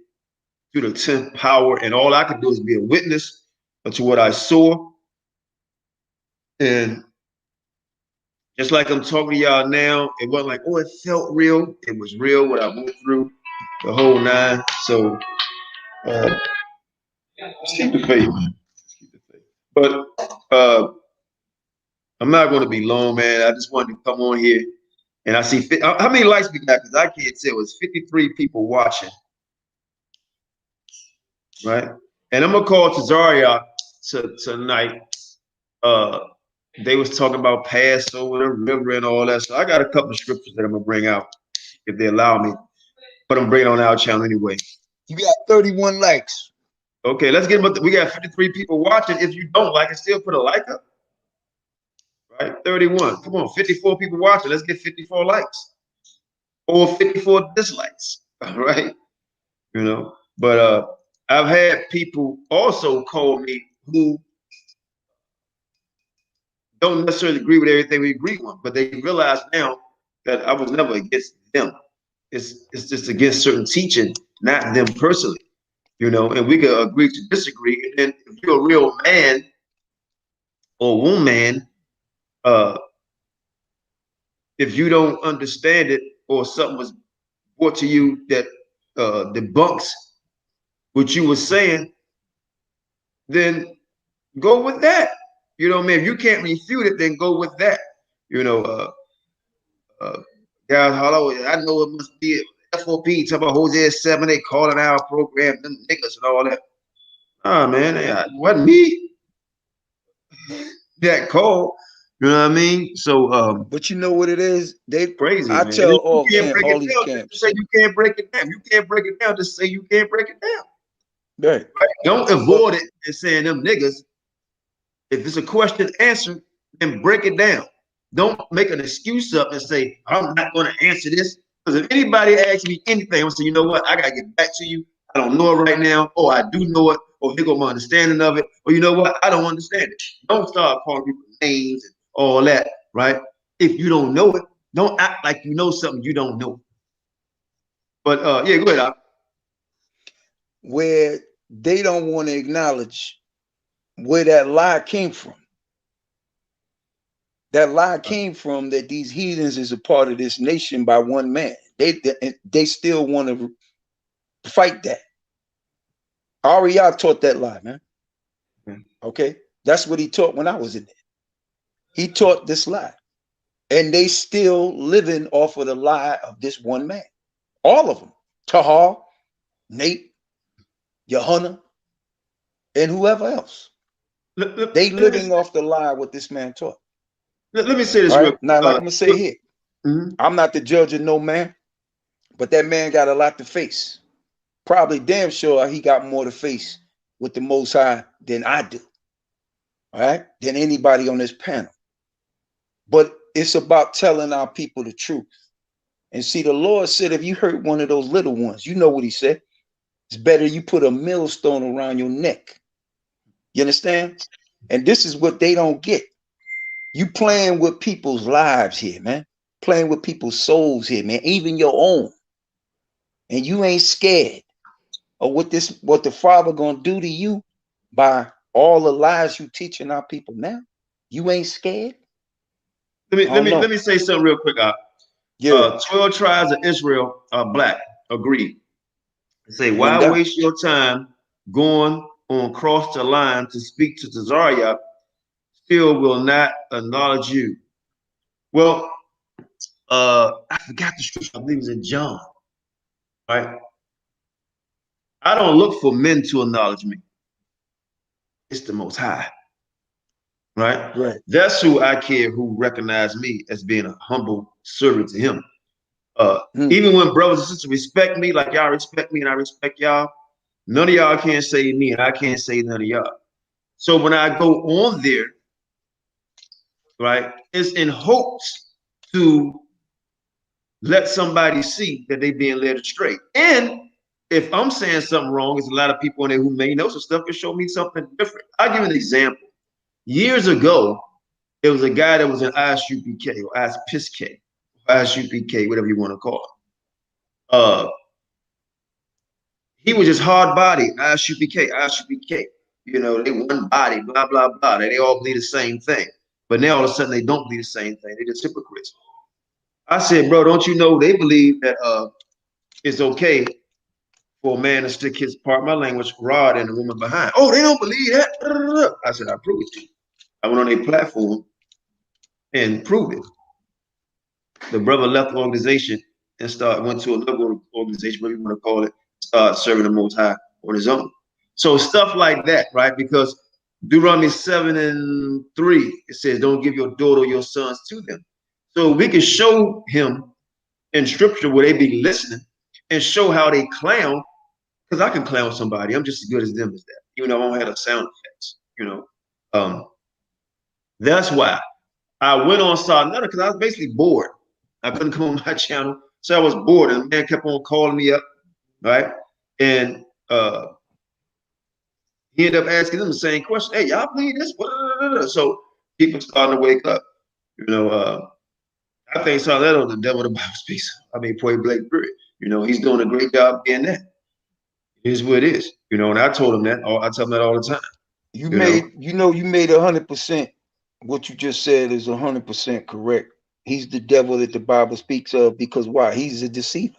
B: to the 10th power, and all I could do is be a witness to what I saw. And just like I'm talking to y'all now, it wasn't like, oh, it felt real. It was real what I went through, the whole 9. So let's keep the faith, man. But I'm not going to be long, man. I just wanted to come on here, and I see how many likes we got because I can't tell. It's 53 people watching, right? And I'm gonna call Cesario tonight. They was talking about Passover, the river, and all that. So I got a couple of scriptures that I'm gonna bring out if they allow me. But I'm bringing on our channel anyway.
C: You got 31 likes.
B: Okay, let's get them. We got 53 people watching. If you don't like it, still put a like up. Right, 31. Come on, 54 people watching. Let's get 54 likes or 54 dislikes. All right, you know. But I've had people also call me who don't necessarily agree with everything we agree on, but they realize now that I was never against them. It's just against certain teaching, not them personally, you know. And we could agree to disagree. And then if you're a real man or woman, if you don't understand it or something was brought to you that debunks what you were saying, then go with that. You know what I mean? If you can't refute it, then go with that. You know, guys, I know it must be F.O.P.E. talking about Hosea 7, they calling our program, them niggas and all that. Ah, man, it wasn't me that called. You know what I mean? So,
C: but you know what it is? They
B: crazy.
C: I
B: man.
C: tell all
B: these
C: camps.
B: Say you can't break it down. You can't break it down. Just say you can't break it down.
C: Right.
B: Don't avoid it and saying them niggas. If it's a question answered, then break it down. Don't make an excuse up and say, I'm not going to answer this. Because if anybody asks me anything, I'm saying, you know what? I got to get back to you. I don't know it right now. Or I do know it. Or here go my understanding of it. Or you know what? I don't understand it. Don't start calling people names and all that, right? If you don't know it, don't act like you know something you don't know. But yeah, go ahead, Al.
C: Where they don't want to acknowledge where that lie came from. That lie came from that these heathens is a part of this nation by one man. They still want to fight that. AREA taught that lie, man. Okay, that's what he taught when I was in there. He taught this lie. And they still living off of the lie of this one man. All of them. Tahar, Nate, Yohana, and whoever else. They living off the lie what this man taught.
B: Let me say this
C: All
B: real
C: right? Now, like I'm going to say here, I'm not the judge of no man, but that man got a lot to face. Probably damn sure he got more to face with the Most High than I do. All right? Than anybody on this panel. But it's about telling our people the truth. And see, the Lord said, if you hurt one of those little ones, you know what he said. It's better you put a millstone around your neck. You understand? And this is what they don't get. You playing with people's lives here, man. Playing with people's souls here, man. Even your own. And you ain't scared of what the Father gonna do to you by all the lies you teaching our people now. You ain't scared.
B: Let me say something real quick.
C: Yeah.
B: 12 tribes of Israel are black. Agreed. Say, why
C: No doubt.
B: waste your time going on across the line to speak to Tazariah? Still will not acknowledge you. Well, I forgot the scripture. I believe it's in John. Right? I don't look for men to acknowledge me. It's the Most High. Right?
C: Right.
B: That's who I care, who recognize me as being a humble servant to him. Even when brothers and sisters respect me like y'all respect me and I respect y'all, none of y'all can't say me and I can't say none of y'all. So when I go on there, right, it's in hopes to let somebody see that they being led astray. And if I'm saying something wrong, there's a lot of people in there who may know some stuff can show me something different. I'll give you an example. Years ago, there was a guy that was in ISUPK or ISPK, ISUPK, whatever you want to call it. He was just hard body, ISUPK. You know, they one body, blah, blah, blah. They all believe the same thing. But now all of a sudden they don't believe the same thing. They're just hypocrites. I said, bro, don't you know they believe that it's okay for a man to stick his, part my language, rod in a woman behind? Oh, they don't believe that. I said, I prove it to you. I went on their platform and proved it. The brother left the organization and went to another organization, whatever you want to call it, start serving the Most High on his own. So stuff like that, right? Because Deuteronomy 7:3, it says, don't give your daughter or your sons to them. So we can show him in scripture where they be listening and show how they clown, because I can clown somebody. I'm just as good as them as that, even though I don't have the sound effects, you know. That's why I went on Sarnetta, because I was basically bored. I couldn't come on my channel, so I was bored, and the man kept on calling me up, right? And he ended up asking them the same question. Hey, y'all believe this? So people starting to wake up. You know, I think Sarnetta, the devil of the Bible speaks. I mean, point blank period. You know, he's doing a great job being that. It is what it is. You know, and I told him that. I tell him that all the time.
C: You made 100%. What you just said is 100% correct. He's the devil that the Bible speaks of, because why? He's a deceiver.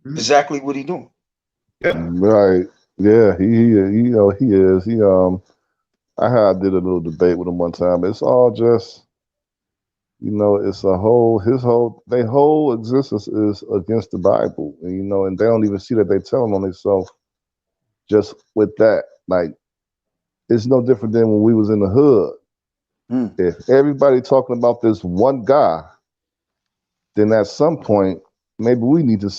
C: Exactly what he doing.
D: Yeah. Right. Yeah. He is. I did a little debate with him one time. It's all just, it's their whole existence is against the Bible, and they don't even see that they telling on themselves just with that. Like, it's no different than when we was in the hood. If everybody talking about this one guy, then at some point, maybe we need to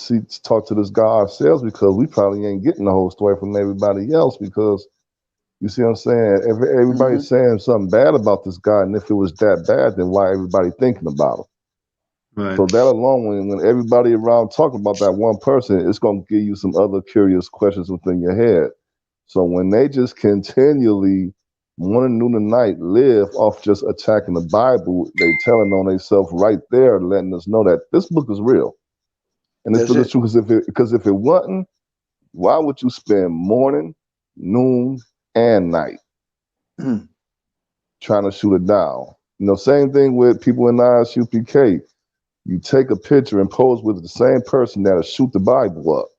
D: talk to this guy ourselves, because we probably ain't getting the whole story from everybody else. Because you see what I'm saying? If everybody's saying something bad about this guy, and if it was that bad, then why everybody thinking about him? Right. So that alone, when everybody around talking about that one person, it's going to give you some other curious questions within your head. So when they just continually, morning, noon, and night, live off just attacking the Bible, they telling on themselves right there, letting us know that this book is real. And it's the truth, because if it wasn't, why would you spend morning, noon, and night trying to shoot it down? Same thing with people in ISUPK. You take a picture and pose with the same person that'll shoot the Bible up.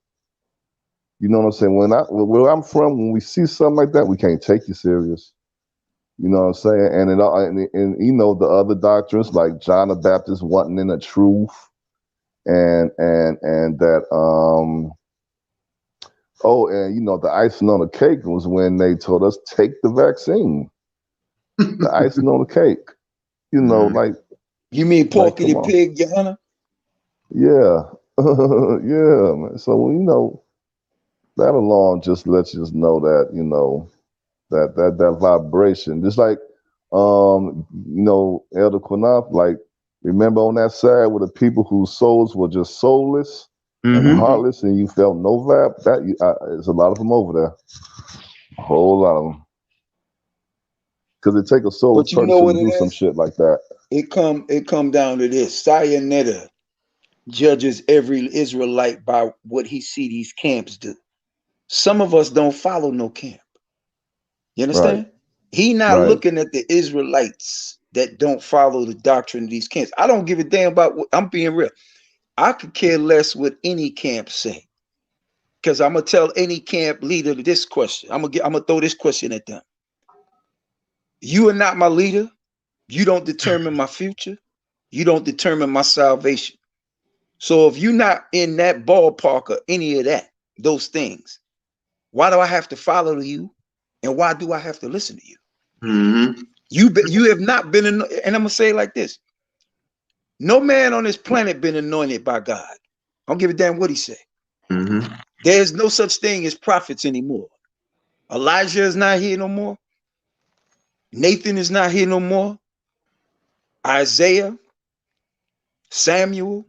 D: You know what I'm saying? Where I'm from, when we see something like that, we can't take you serious. You know what I'm saying? And and you know the other doctrines like John the Baptist wanting in the truth, and that oh, and you know the icing on the cake was when they told us take the vaccine. The icing on the cake. You know, like
C: you mean Porky the
D: come on.
C: Pig, Your Honor?
D: Yeah, yeah, man. So you know that alone just lets you know that you know that vibration, just like you know Elder Qanath, like remember on that side where the people whose souls were just soulless and heartless, and you felt no vibe. There's a lot of them over there, a whole lot of them, because it take a soulless
C: But you know
D: person
C: what
D: to
C: it
D: do some
C: is?
D: shit like that.
C: It come down to this. Sayonetta judges every Israelite by what he see these camps do. Some of us don't follow no camp. You
D: Right,
C: understand? He not
D: right.
C: looking at the Israelites that don't follow the doctrine of these camps. I don't give a damn about what I'm being real. I could care less what any camp say. Because I'm gonna tell any camp leader this question. I'm gonna throw this question at them. You are not my leader. You don't determine my future. You don't determine my salvation. So if you're not in that ballpark or any of that, those things, why do I have to follow you? And why do I have to listen to you? You have not been, and I'm gonna say it like this: no man on this planet been anointed by God. I don't give a damn what he say. There's no such thing as prophets anymore. Elijah is not here no more. Nathan is not here no more. Isaiah, Samuel,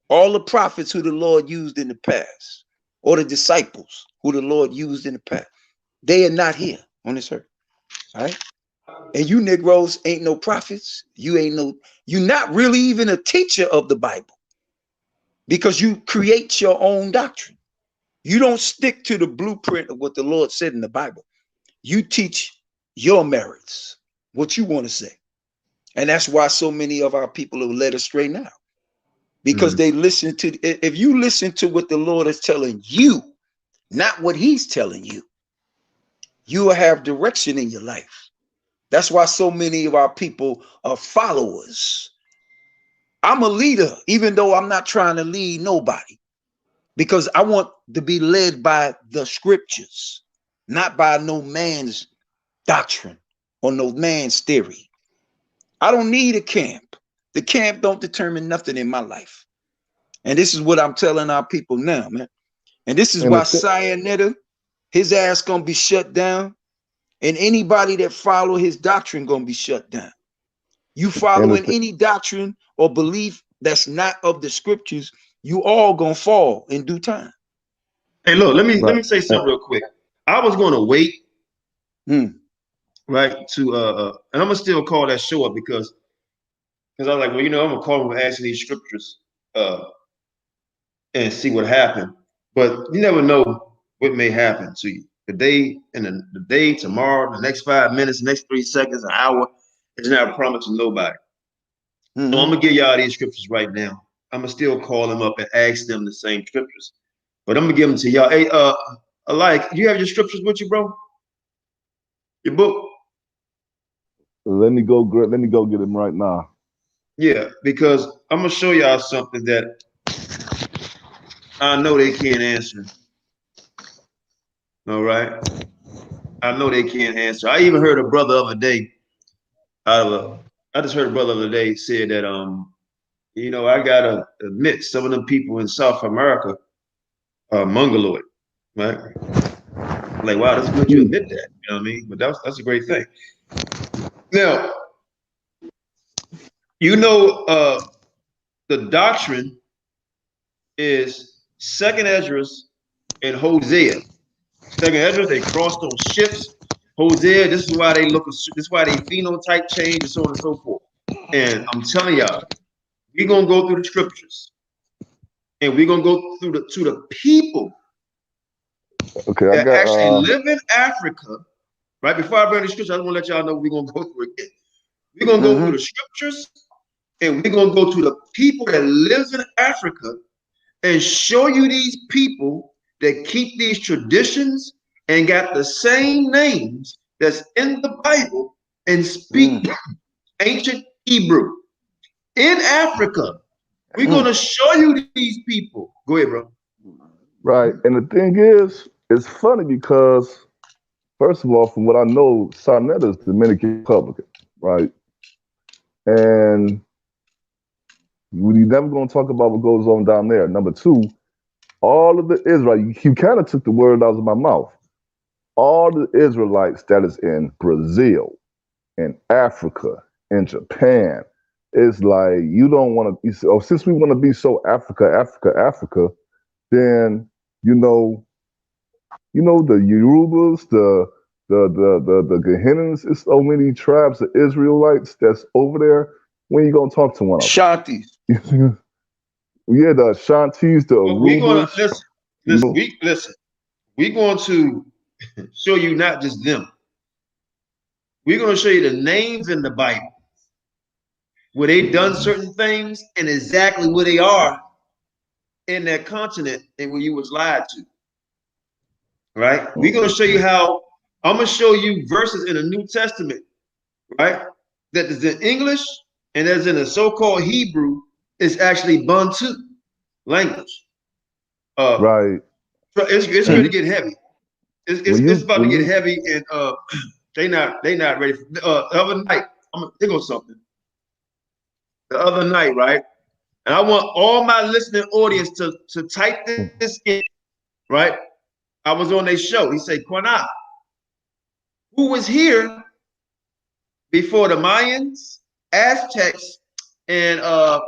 C: all the prophets who the Lord used in the past, or the disciples who the Lord used in the past, they are not here on this earth. All right. And you Negroes ain't no prophets. You're not really even a teacher of the Bible, because you create your own doctrine. You don't stick to the blueprint of what the Lord said in the Bible. You teach your merits, what you want to say. And that's why so many of our people are led astray now, because they listen to, if you listen to what the Lord is telling you, not what he's telling you, you will have direction in your life. That's why so many of our people are followers. I'm a leader, even though I'm not trying to lead nobody, because I want to be led by the scriptures, not by no man's doctrine or no man's theory. I don't need a camp. The camp don't determine nothing in my life. And this is what I'm telling our people now, man. And this is
D: And
C: why
D: the
C: Sayonetta, his ass gonna be shut down. And anybody that follow his doctrine gonna be shut down. You following any doctrine or belief that's not of the scriptures, you all gonna fall in due time.
B: Hey, look, let
D: right.
B: me say something real quick. I was gonna wait, right, to and I'm gonna still call that show up because I was like, well, you know, I'm gonna call him and ask these scriptures and see what happened. But you never know what may happen to you. The day and the day, tomorrow, the next 5 minutes, the next 3 seconds, an hour, is not a promise to nobody. So I'm gonna give y'all these scriptures right now. I'm gonna still call them up and ask them the same scriptures. But I'm gonna give them to y'all. Hey, alike, you have your scriptures with you, bro? Your book?
D: Let me go get him right now.
B: Yeah, because I'm gonna show y'all something that I know they can't answer. All right. I know they can't answer. I even heard a brother the other day I just heard a brother the other day said that you know, I gotta admit some of them people in South America are mongoloid, right? Like, wow, that's good you admit that. You know what I mean? But that's a great thing. Now, you know, the doctrine is Second Esdras and Hosea. Second Esdras, they crossed on ships. Hosea, this is why they look. This is why they phenotype change and so on and so forth. And I'm telling y'all, we're gonna go through the scriptures, and we're gonna go through to the people
D: Okay, I
B: that
D: got
B: actually live in Africa. Right before I bring the scriptures, I just want to let y'all know we're gonna go through it again. We're gonna go through the scriptures, and we're gonna go to the people that live in Africa and show you these people that keep these traditions and got the same names that's in the Bible and speak ancient Hebrew. In Africa, we're going to show you these people. Go ahead, bro.
D: Right. And the thing is, it's funny because, first of all, from what I know, Sarnetta is Dominican Republican, right? And we're never going to talk about what goes on down there. Number two, all of the Israelites, you kind of took the word out of my mouth. All the Israelites that is in Brazil, in Africa, in Japan, it's like you don't want to. Oh, since we want to be so Africa, then the Yorubas, the Gehinans, it's so many tribes of Israelites that's over there. When you gonna talk to one of them?
C: Shanti.
D: Yeah, the Ashantis, the
B: Well, we're going
D: Arubas.
B: to listen. We're going to show you not just them. We're going to show you the names in the Bible where they done certain things and exactly where they are in that continent and where you was lied to. Right? We're going to show you how. I'm going to show you verses in the New Testament, right? That is in English and that's in the so-called Hebrew is actually Bantu language.
D: Right.
B: It's going to get heavy. It's about to get heavy, and they not ready. The other night, I'm gonna think of something. The other night, right? And I want all my listening audience to type this in, right? I was on their show. He said, Qanath, who was here before the Mayans, Aztecs, and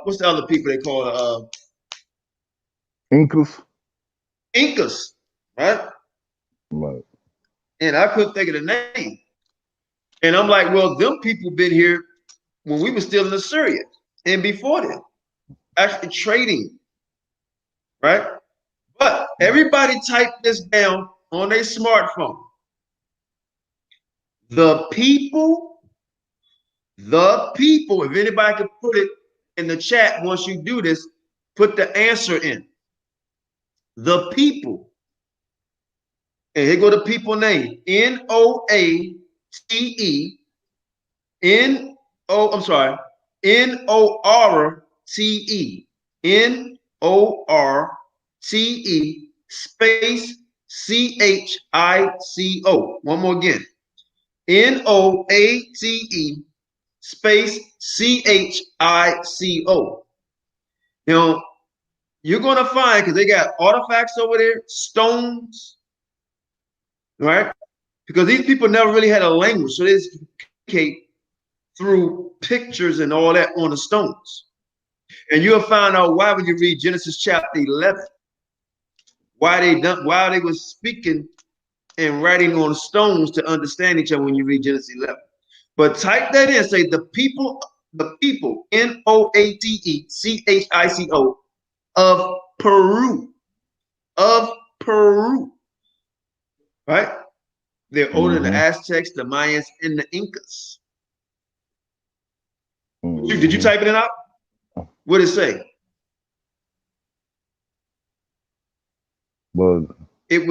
B: what's the other people they call
D: Incas?
B: Incas, right?
D: Right.
B: And I couldn't think of the name. And I'm like, well, them people been here when we were still in Assyria and before then, actually trading, right? But everybody type this down on their smartphone. The people, if anybody could put it in the chat once you do this, put the answer in. The people. And here go the people name. N-O-A-T-E. N-O-R-T-E. N-O-R-T-E space C-H-I-C-O. One more again. N-O-A-T-E space C-H-I-C-O. Now, you're going to find, because they got artifacts over there, stones, right? Because these people never really had a language, so they just communicate through pictures and all that on the stones. And you'll find out why when you read Genesis chapter 11, why they was speaking and writing on stones to understand each other when you read Genesis 11. But type that in, say the people, N-O-A-T-E-C-H-I-C-O of Peru, right? They're older than the Aztecs, the Mayans, and the Incas. Did you type it in out? What did it say?
D: Well,
B: it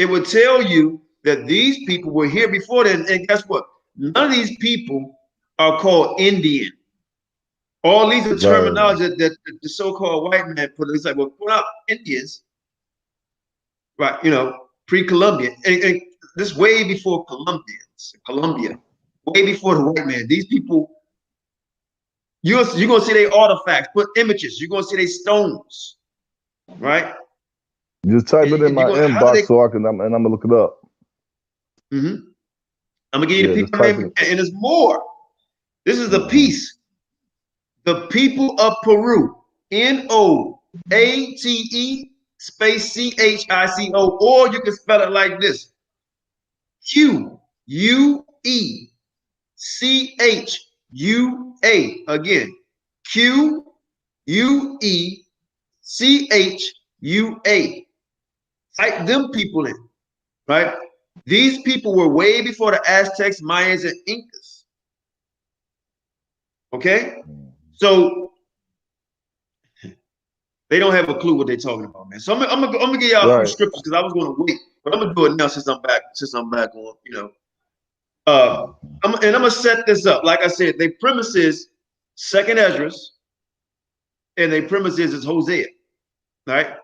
B: would tell you that these people were here before then, and guess what? None of these people are called Indian. All these are terminology that the so-called white man put. It's like, well, we're not Indians, right? Pre-Columbian, and this way before Colombia, way before the white man. These people, you're gonna see their artifacts, put images. You're gonna see their stones, right?
D: Just type it in my inbox so I'm gonna look it up.
B: I'm gonna give you the people name, and there's more. This is the piece. The people of Peru, N-O-A-T-E space C-H-I-C-O, or you can spell it like this: Q-U-E-C-H-U-A. Again, Q-U-E-C-H-U-A. Type them people in, right? These people were way before the Aztecs, Mayans, and Incas. Okay? So they don't have a clue what they're talking about, man. So I'm gonna give y'all a few scriptures because I was gonna wait, but I'm gonna do it now since I'm back on, I'm gonna set this up. Like I said, they premises second Esdras, and they premises is Hosea. Right?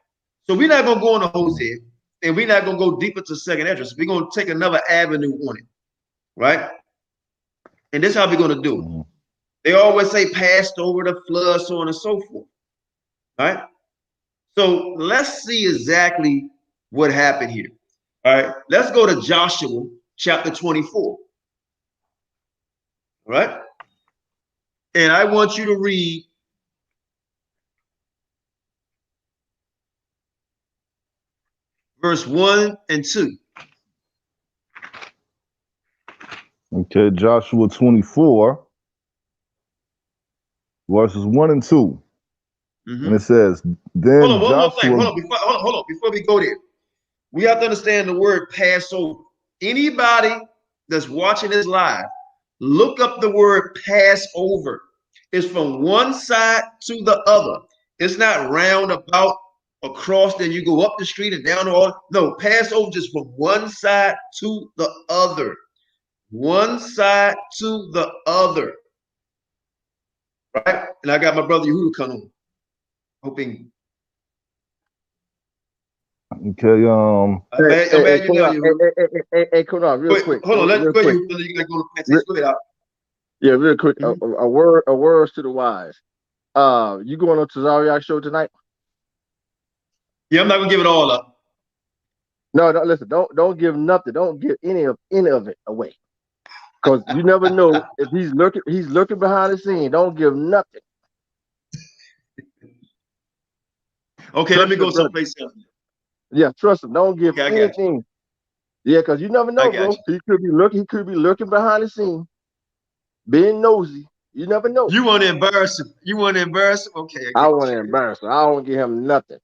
B: So we're not gonna go into Hosea, and we're not gonna go deeper to second Esdras. We're gonna take another avenue on it, right? And this is how we're gonna do it. They always say passed over the flood, so on and so forth. Right? So let's see exactly what happened here. All right, let's go to Joshua chapter 24. All right. And I want you to read verse 1 and 2.
D: Okay, Joshua 24, verses 1 and 2. And it says, then
B: hold on, one more
D: Joshua...
B: thing. Hold on. Before we go there, we have to understand the word Passover. Anybody that's watching this live, look up the word Passover. It's from one side to the other. It's not round about across, then you go up the street and down the hall. No, Passover just from one side to the other. One side to the other. Right? And I got my brother Yehuda coming on. Hoping.
D: Okay,
E: Hey, Qanath, real quick.
B: Hold on, let's go. You gotta go to the out.
E: Yeah, real quick. A word to the wise. You going on to Zariak's show tonight?
B: Yeah, I'm not gonna give it all up.
E: No, listen, don't give nothing. Don't give any of it away. Because you never know if he's lurking behind the scene. Don't give nothing.
B: Okay, let me go someplace else.
E: Yeah, trust him. Don't give anything. Yeah, because you never know, bro. He could be lurking behind the scene, being nosy. You never know.
B: You want to embarrass him. Okay.
E: I want to embarrass him. I don't give him nothing.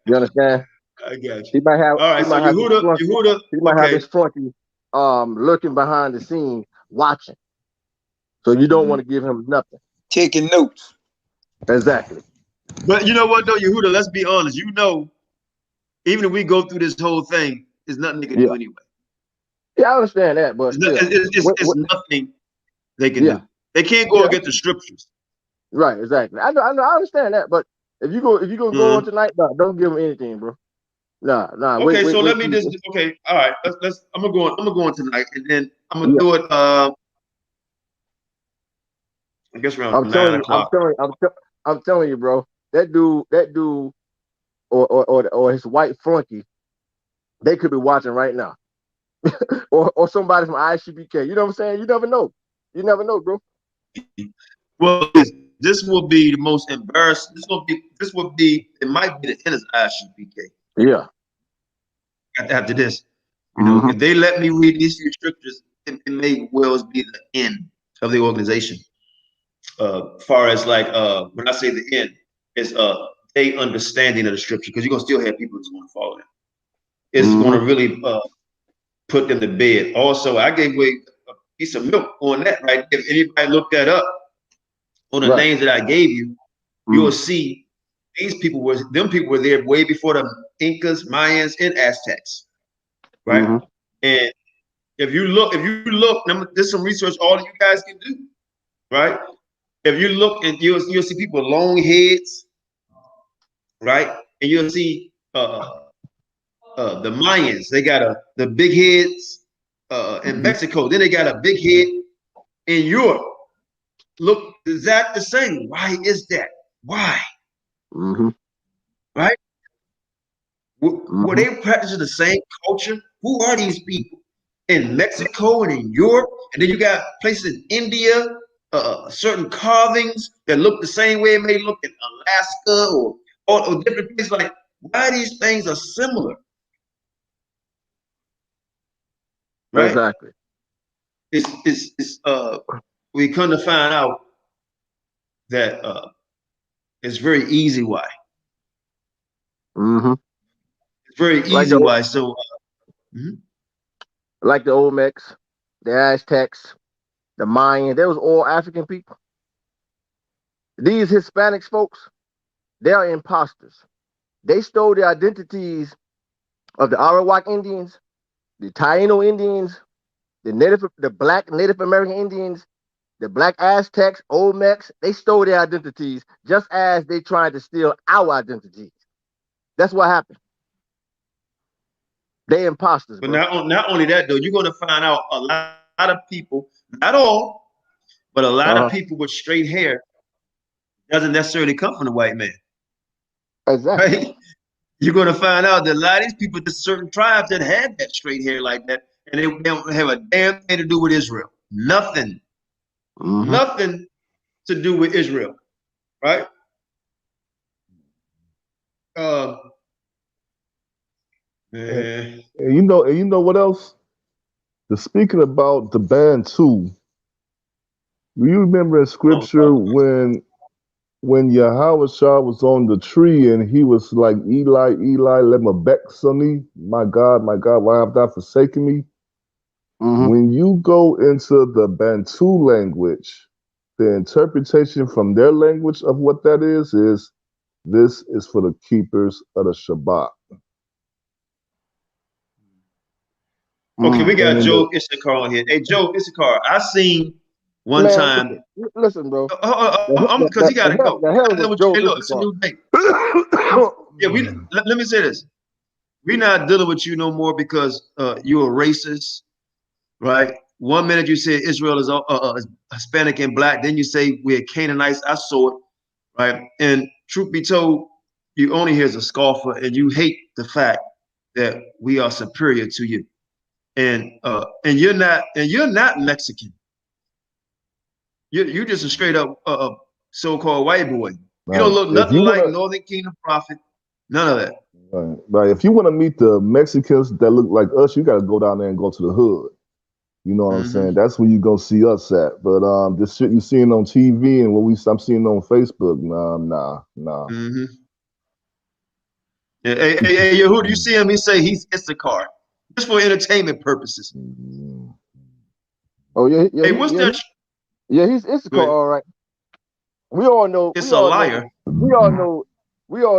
E: You understand?
B: I got you.
E: He might have.
B: All right. So Yehuda.
E: He might have his flunky, lurking behind the scene, watching. So you don't want to give him nothing.
C: Taking notes.
E: Exactly.
B: But you know what, though, Yehuda? Let's be honest. You know, even if we go through this whole thing, there's nothing they can do anyway.
E: Yeah, I understand that, but
B: it's nothing they can do. They can't go against the scriptures.
E: Right, exactly. I know, I understand that, but if you gonna go on tonight, don't give them anything, bro. Nah.
B: Okay, so let me just. Okay, all right. Let's. I'm gonna go on tonight, and then I'm gonna do it. I guess around 9 o'clock.
E: I'm telling you, bro. That dude, or his white flunky, they could be watching right now, or somebody from ISUPK. You know what I'm saying? You never know. You never know, bro.
B: Well, this will be the most embarrassing. This will be. It might be the end of ISUPK.
E: Yeah.
B: After this, you know, if they let me read these few scriptures, it may well be the end of the organization. Far as like when I say the end, it's a understanding of the scripture, because you're gonna still have people who's gonna follow them. It's gonna really put them to bed. Also, I gave away a piece of milk on that, right? If anybody looked that up on the names that I gave you, you'll see people were there way before the Incas, Mayans, and Aztecs, right? And if you look, there's some research all of you guys can do, right? If you look, and you'll see people with long heads, right? And you'll see the Mayans, they got the big heads in Mexico. Then they got a big head in Europe. Look exact the same. Why is that? Why? Right? Were they practicing the same culture? Who are these people? In Mexico and in Europe, and then you got places in India, certain carvings that look the same way it may look in Alaska or different places. Like, why these things are similar? Right?
E: Exactly.
B: It's we come to find out that it's very easy why. It's very easy why. So
E: like the Olmecs, the Aztecs, the Mayans, they was all African people. These Hispanic folks, they are imposters. They stole the identities of the Arawak Indians, the Taino Indians,
F: the black Native American Indians, the black Aztecs, Olmecs, they stole their identities just as they tried to steal our identities. That's what happened. They imposters,
B: But
F: bro.
B: not only that, though, you're going to find out a lot of people, not all, but a lot of people with straight hair doesn't necessarily come from the white man.
F: Exactly.
B: Right? You're going to find out that a lot of these people, there's certain tribes that have that straight hair like that, and they don't have a damn thing to do with Israel. Nothing. Nothing to do with Israel. Right?
D: And you know what else? Speaking about the band too, do you remember in scripture when Yahawashi was on the tree and he was like, Eli, Eli, lema bexani, my God, why have thou forsaken me? When you go into the Bantu language, the interpretation from their language of what that is this is for the keepers of the Shabbat.
B: Okay, we got Joe Issachar on here. Hey, Joe Issachar, I seen one time.
F: Listen, bro.
B: Because he got to go. Hey, look, it's a new day. Yeah, let me say this. We're not dealing with you no more because you're a racist, right? One minute you say Israel is Hispanic and black, then you say we're Canaanites. I saw it, right? And truth be told, you only hear as a scoffer, and you hate the fact that we are superior to you. And you're not Mexican. You're just a straight up so-called white boy. You don't look nothing like Northern Kingdom prophet. None of that.
D: Right. If you want to meet the Mexicans that look like us, you got to go down there and go to the hood. You know what I'm saying? That's where you gonna see us at. But this shit you seeing on TV and what I'm seeing on Facebook, nah.
B: Hey, who do you see him? He say he's Issachar, just for entertainment purposes.
F: Oh yeah.
B: Hey, what's that?
F: Yeah, he's Issachar, all right. We all know.
B: It's a liar.
F: We all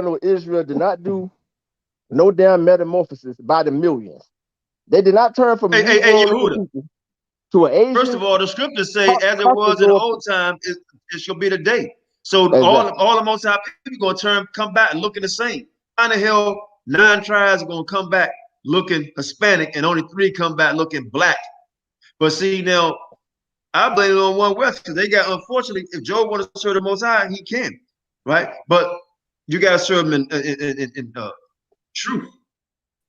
F: know Israel did not do no damn metamorphosis by the millions. They did not turn from
B: Yehuda.
F: To an Asian.
B: First of all, the scriptures say, as it was in the old time, it shall be the day. So all the Most High people gonna come back and looking the same. How the hell 9 tribes are gonna come back looking Hispanic and only 3 come back looking black? But see, now I blame it on One West because they got, unfortunately, if Job wants to serve the Most High, he can, right? But you gotta serve him in truth,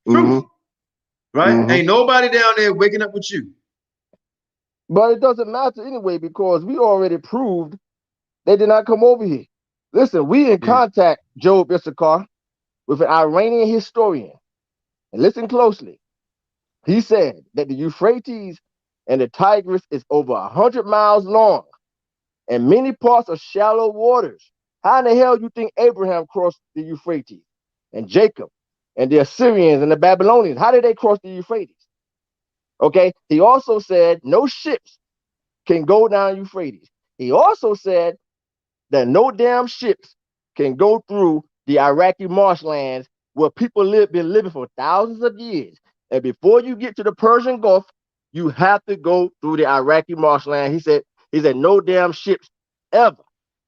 B: right? Ain't nobody down there waking up with you.
F: But it doesn't matter anyway because we already proved they did not come over here. Listen, we in contact, Job Issachar, with an Iranian historian. And listen closely. He said that the Euphrates and the Tigris is over 100 miles long and many parts are shallow waters. How in the hell you think Abraham crossed the Euphrates and Jacob and the Assyrians and the Babylonians? How did they cross the Euphrates? Okay. He also said no ships can go down Euphrates. He also said that no damn ships can go through the Iraqi marshlands where people been living for thousands of years. And before you get to the Persian Gulf, you have to go through the Iraqi marshland. He said no damn ships ever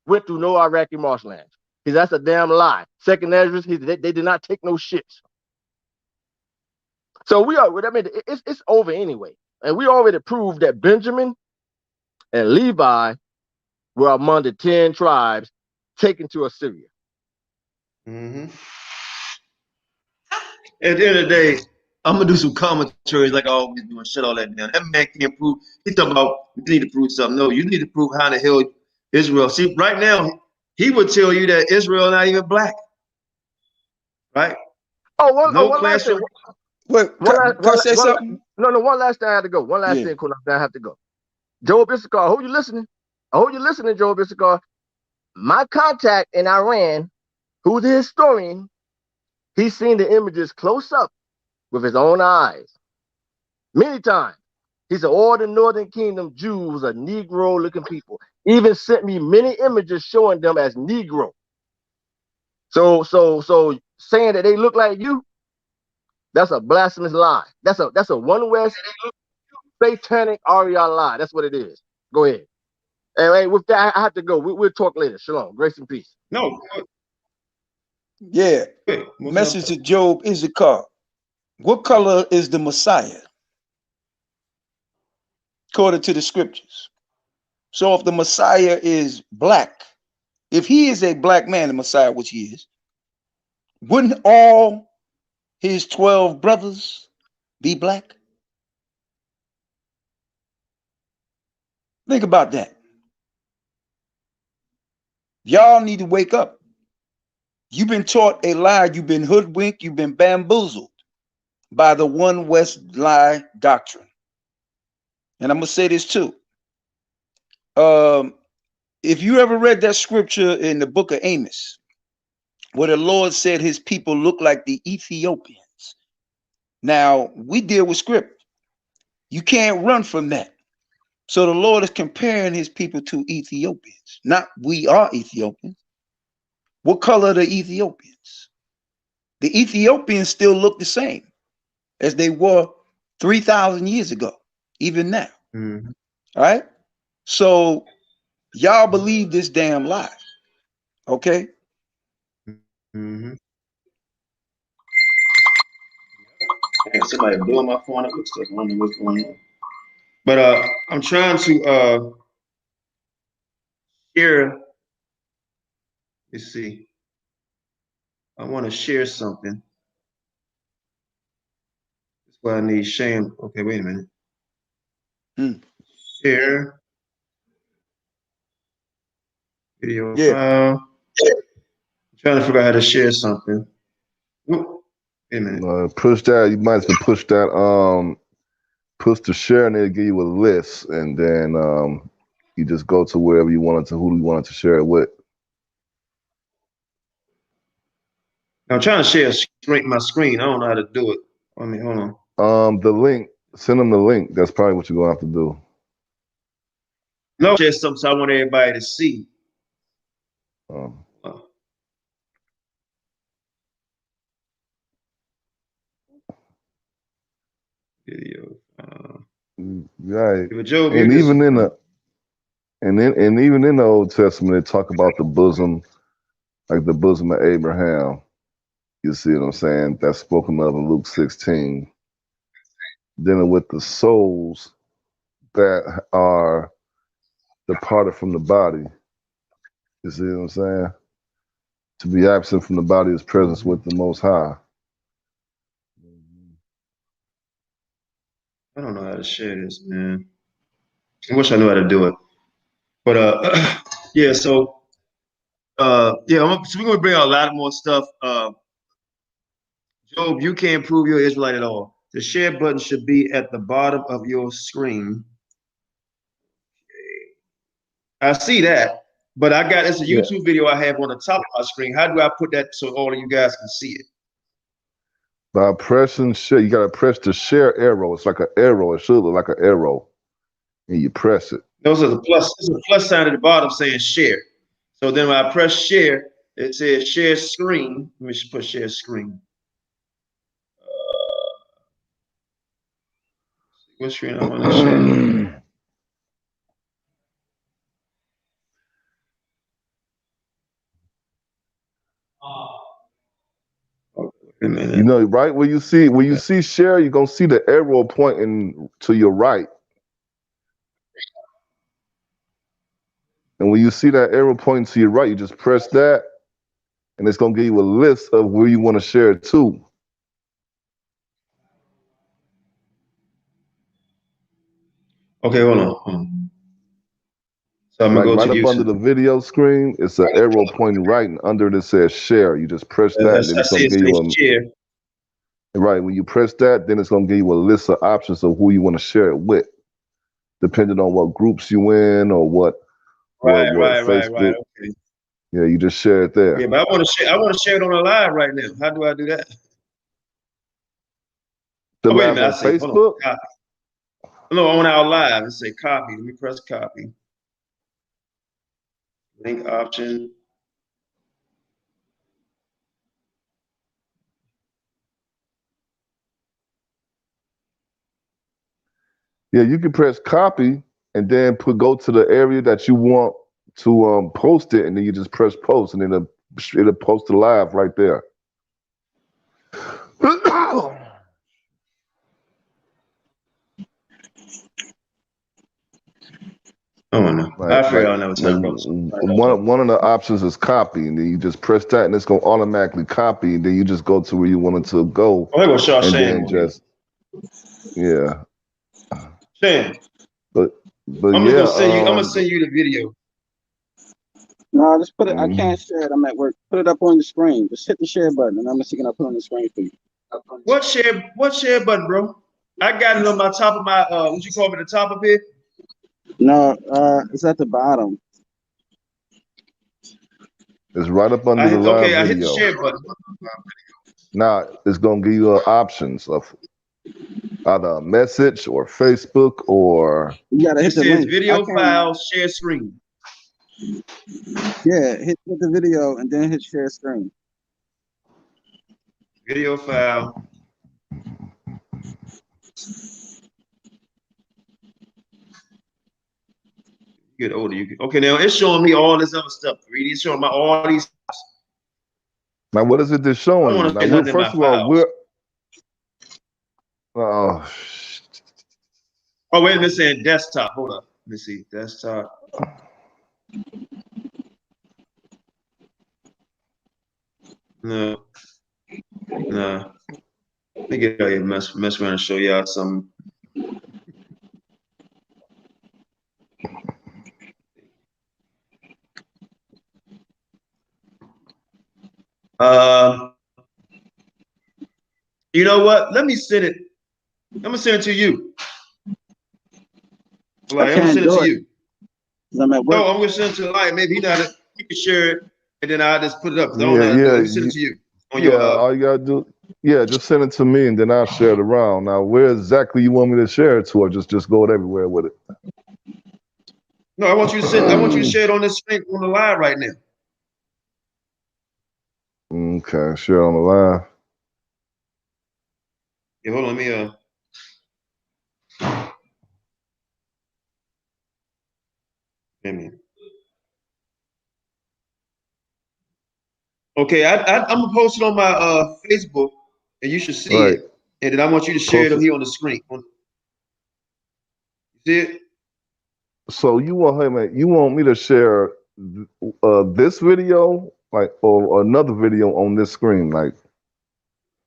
F: went through no Iraqi marshlands. That's a damn lie. Second Ezra, they did not take no ships. So it's over anyway. And we already proved that Benjamin and Levi were among the 10 tribes taken to Assyria.
B: At the end of the day, I'm gonna do some commentaries like I always do and shut all that down. That man can't prove. He's talking about you need to prove something. No, you need to prove how the hell Israel. See, right now, he would tell you that Israel not even black. Right?
F: One last thing.
C: Wait, can I say something?
F: No, one last thing I have to go. One last thing, I have to go. Job Issachar, I hope you're listening. Job Issachar. My contact in Iran, who's a historian, he's seen the images close up with his own eyes. Many times. He said all the Northern Kingdom Jews are Negro-looking people. Even sent me many images showing them as Negro. So saying that they look like you, that's a blasphemous lie. That's a One West satanic AREA lie. That's what it is. Go ahead. Hey, with that, I have to go. We'll talk later. Shalom. Grace and peace.
B: No.
C: Yeah.
B: Wait,
C: Message to Job Issachar. What color is the Messiah? According to the scriptures. So if the Messiah is black, if he is a black man, the Messiah, which he is, wouldn't all his 12 brothers be black? Think about that. Y'all need to wake up. You've been taught a lie. You've been hoodwinked. You've been bamboozled by the one West lie doctrine. And I'm going to say this too. If you ever read that scripture in the book of Amos, where the Lord said his people look like the Ethiopians. Now, we deal with script. You can't run from that. So the Lord is comparing his people to Ethiopians. Not we are Ethiopians. What color are the Ethiopians? The Ethiopians still look the same as they were 3,000 years ago, even now.
B: Mm-hmm.
C: All right? So y'all believe this damn lie. Okay?
B: Mm-hmm. Somebody blew my phone up. Looks like I don't know what's going on. But I'm trying to share. Let's see. I want to share something. That's why I need shame. Okay, wait a minute. Share video file. I'm trying to figure out how to share something. Wait a minute.
D: Push that. You might have to push that. Push the share, and it'll give you a list, and then you just go to wherever you wanted to, who you wanted to share it with.
B: I'm trying to share my screen. I don't know how to do it. I mean, hold
D: on. The link. Send them the link. That's probably what you're gonna have to do.
B: No, share something so I want everybody to see. Video.
D: Right.
B: Job,
D: and even in the and even in the Old Testament, they talk about the bosom, like the bosom of Abraham. You see what I'm saying? That's spoken of in Luke 16. Dealing with the souls that are departed from the body. You see what I'm saying? To be absent from the body is presence with the Most High.
B: I don't know how to share this, man. I wish I knew how to do it. But yeah, so so we're gonna bring out a lot more stuff. Job, you can't prove you're Israelite at all. The share button should be at the bottom of your screen. I see that, but it's a YouTube video I have on the top of my screen. How do I put that so all of you guys can see it?
D: By pressing share, you gotta press the share arrow. It's like an arrow. It should look like an arrow, and you press it.
B: There's a plus sign at the bottom saying share. So then when I press share, it says share screen. Let me put share screen. What screen I want to share?
D: You know, right where you see share, you're gonna see the arrow pointing to your right. And when you see that arrow pointing to your right, you just press that, and it's gonna give you a list of where you want to share it to.
B: Okay, hold on. So I'm gonna go
D: right
B: to
D: up
B: YouTube.
D: Under the video screen, it's an arrow pointing right, and under it says share. You just press that, and then it's gonna give you a
B: share.
D: Right, when you press that, then it's gonna give you a list of options of who you want to share it with, depending on what groups you in or what Facebook.
B: Right. Okay.
D: Yeah, you just share it there.
B: Yeah, but I want to share it on the live right now. How do I do that? Wait a minute. I say, hold on, copy. No, I want our live. Let's say copy. Let me press copy. Link option.
D: Yeah, you can press copy and then go to the area that you want to post it, and then you just press post, and then it'll post it live right there.
B: Oh no, I figured out never time, bro.
D: One of the options is copy, and then you just press that, and it's gonna automatically copy, and then you just go to where you want it to go, and then just yeah.
B: Shane,
D: But
B: I'm
D: yeah,
B: gonna send you the video.
A: No, just put it. I can't share it. I'm at work. Put it up on the screen. Just hit the share button, and I'm gonna see it up on the screen for you.
B: What share button, bro? I got it on my top of my what you call me, the top of it?
A: No, it's at the bottom.
D: it's right up under the live video.
B: I hit the share button.
D: Now it's gonna give you options of either a message or Facebook or.
A: You gotta hit the link.
B: Video file, share screen.
A: Yeah, hit the video and then hit share screen.
B: Video file. Get older, you can. Okay, now it's showing me all this other stuff. Read, it's showing my all these.
D: Now, what is it that's showing you? Now, first of all, we're. Oh,
B: wait a minute, saying desktop. Hold up. Let me see. Desktop. No. Let me get out here, mess around and show y'all some. You know what? Let me send it. I'm gonna send it to you. Like, I'm gonna send it to you.
A: I'm at work.
B: No, I'm gonna send it to Light. Maybe he can share it, and then I'll just put it up.
D: Let me send it to you. All you gotta do, just send it to me, and then I'll share it around. Now, where exactly you want me to share it to, or just go everywhere with it?
B: No, I want you to share it on this screen on the live right now.
D: Okay, share on the live.
B: Yeah, hold on, let me Okay, I'm gonna post it on my Facebook, and you should see it. And then I want you to share it here on the screen. See it?
D: So you want me to share this video, like, or another video on this screen, like?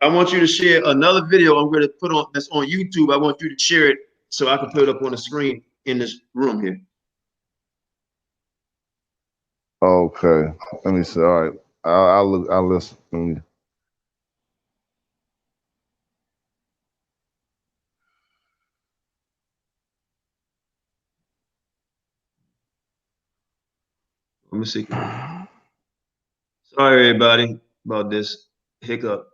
B: I want you to share another video I'm going to put on that's on YouTube. I want you to share it so I can put it up on the screen in this room here.
D: Okay, let me see. All right, I'll listen.
B: Let me see. Sorry, everybody, about this hiccup.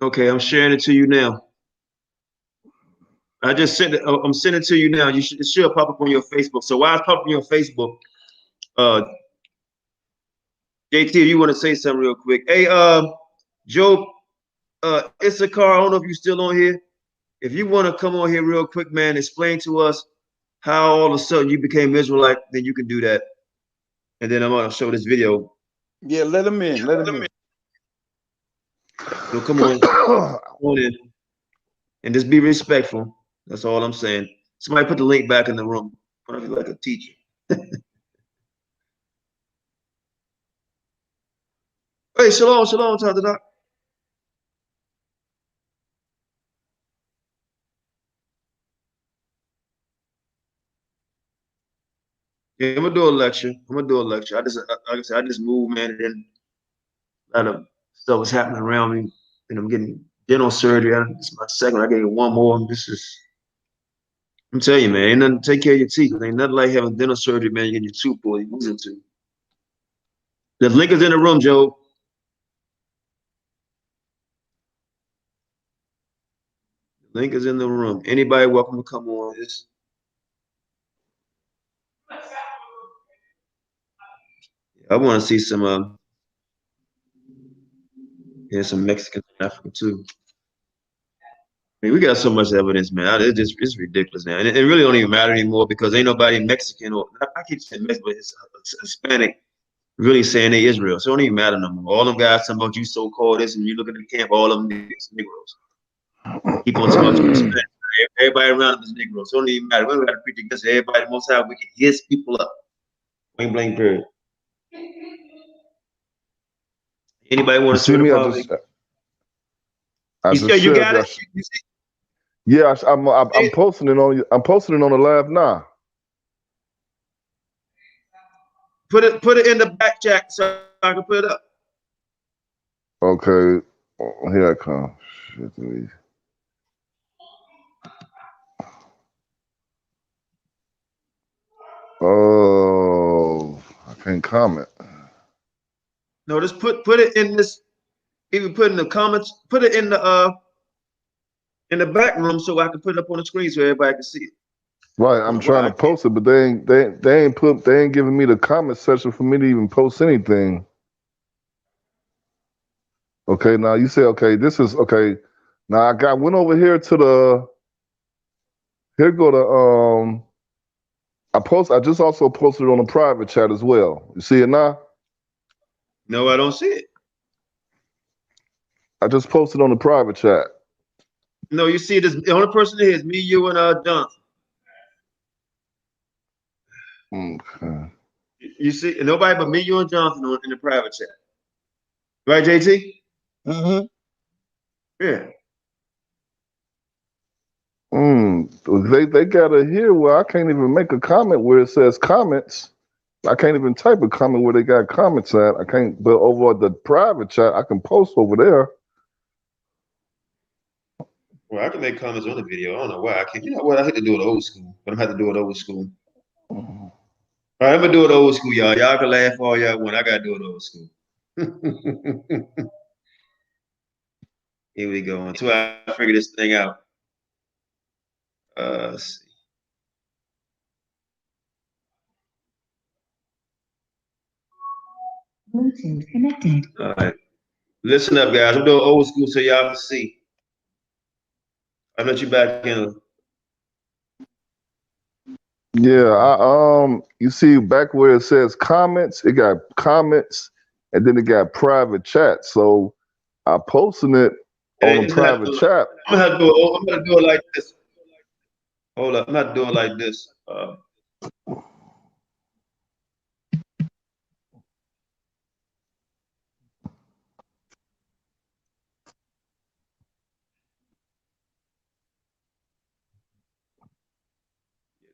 B: Okay, I'm sharing it to you now. I just sent it. I'm sending it to you now. It should pop up on your Facebook. So while it's popping on your Facebook, JT, you want to say something real quick? Hey, Joe, Issachar, I don't know if you're still on here. If you want to come on here real quick, man, explain to us how all of a sudden you became Israelite, then you can do that. And then I'm going to show this video.
C: Yeah, let him in. Let him in.
B: So come on, come on in. And just be respectful. That's all I'm saying. Somebody put the link back in the room. I feel like a teacher. Hey, shalom, Tata. Yeah, I'm gonna do a lecture. I just, like I said, I just moved, man, and then a lot of stuff was happening around me, and I'm getting dental surgery. This is my second. I get one more. I'm telling you, man, ain't nothing. Take care of your teeth. Ain't nothing like having dental surgery, man. You get your tooth pulled. You lose it to. The link is in the room, Joe. The link is in the room. Anybody welcome to come on this. I want to see some some Mexicans in Africa too. I mean, we got so much evidence, man. It's ridiculous now. And it really don't even matter anymore because ain't nobody Mexican or I keep saying Mexican, but it's Hispanic really saying they Israel. So it don't even matter no more. All them guys talking about you so-called this, and you look at the camp, all of them Negroes. Keep on talking about you Hispanic. Everybody around them is Negroes. So it don't even matter. We don't got to preach against everybody. The most time we can his people up. Point blank period. Anybody want to
D: see me?
B: You got it? You see?
D: Yeah, I'm posting it on you. I'm posting it on the live now.
B: Put it in the back chat so I can put it up.
D: Okay, here I come. Shit, me. Oh, I can't comment.
B: No, just put it in this. Even put in the comments. Put it in the back room so I can put it up on the screen so everybody can see it.
D: Right, I'm trying to post it, but they ain't giving me the comment section for me to even post anything. Okay, now you say okay, this is okay. Now went over here to the. Here go to I just also posted it on the private chat as well. You see it now?
B: No, I don't see it.
D: I just posted on the private chat.
B: No, you see this. The only person here is me, you, and Jonathan.
D: Okay.
B: You see nobody but me, you, and Jonathan in the private chat. Right, JT?
C: Mm-hmm.
B: Yeah.
D: They got it here where I can't even make a comment where it says comments. I can't even type a comment where they got comments at. I can't, but over at the private chat, I can post over there.
B: Well, I can make comments on the video. I don't know why I can't. You know what? I hate to do it old school, but I'm gonna have to do it old school. All right, I'm gonna do it old school, y'all. Y'all can laugh all y'all want. I gotta do it old school. Here we go. Until I figure this thing out. Let's see.
A: Bluetooth connected.
B: All right. Listen up, guys. I'm doing old school so y'all can see. I'll let you back in.
D: Yeah, you see back where it says comments, it got comments, and then it got private chat. So I posting it on the private chat.
B: I'm gonna do it like this. Hold up, I'm not doing it like this.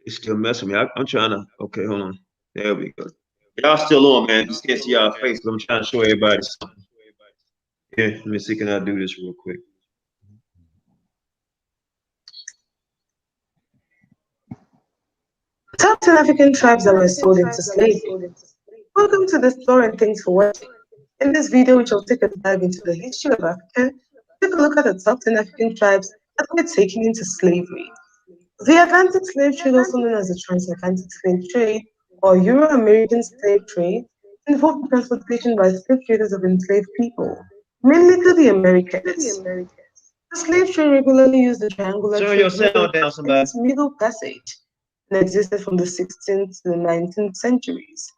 B: It's still messing with me. I'm trying to. Okay, hold on. There we go. Y'all still on, man. Just can't see y'all face, but I'm trying to show everybody something. Yeah, let me see. Can I do this real quick?
A: Top 10 African tribes that were sold into slavery. Welcome to the store and thanks for watching. In this video, which will take a dive into the history of Africa, take a look at the top 10 African tribes that were taken into slavery. The Atlantic slave trade, also known as the transatlantic slave trade or Euro-American slave trade, involved the transportation by slave traders of enslaved people, mainly to the Americas. The slave trade regularly used the triangular trade route in its Middle Passage and existed from the 16th to the 19th centuries.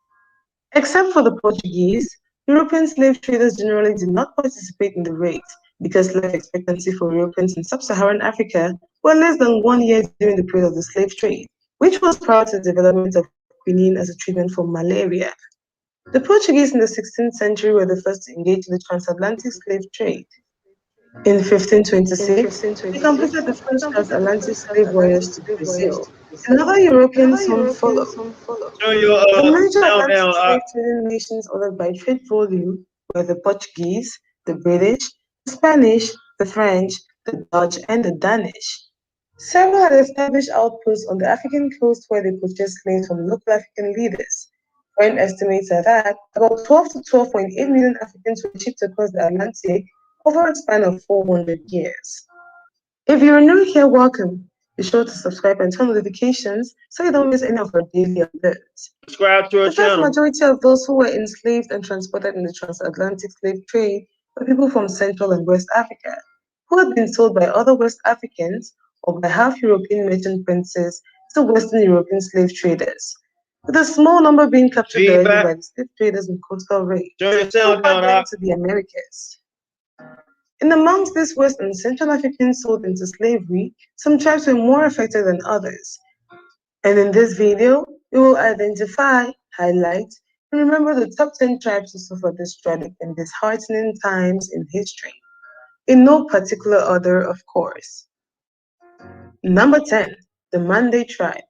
A: Except for the Portuguese, European slave traders generally did not participate in the rate because life expectancy for Europeans in sub-Saharan Africa were less than 1 year during the period of the slave trade, which was prior to the development of quinine as a treatment for malaria. The Portuguese in the 16th century were the first to engage in the transatlantic slave trade. In 1526, they completed the first transatlantic slave voyage to Brazil, and other Europeans soon followed. The major Atlantic slave trading nations ordered by trade volume were the Portuguese, the British, the Spanish, the French, the Dutch, and the Danish. Several had established outposts on the African coast where they purchased slaves from local African leaders. Current estimates are that about 12 to 12.8 million Africans were shipped across the Atlantic over a span of 400 years. If you're new here, welcome. Be sure to subscribe and turn notifications so you don't miss any of our daily updates.
B: Subscribe to our
A: The vast
B: channel.
A: majority of those who were enslaved and transported in the transatlantic slave trade were people from Central and West Africa, who had been sold by other West Africans or by half-European merchant princes to Western European slave traders, with a small number being captured directly by the slave traders in coastal raids who brought them to the Americas. In amongst these West and Central Africans sold into slavery, some tribes were more affected than others. And in this video, we will identify, highlight, and remember the top 10 tribes who suffered this tragic and disheartening times in history. In no particular order, of course. Number 10, the Mande tribe.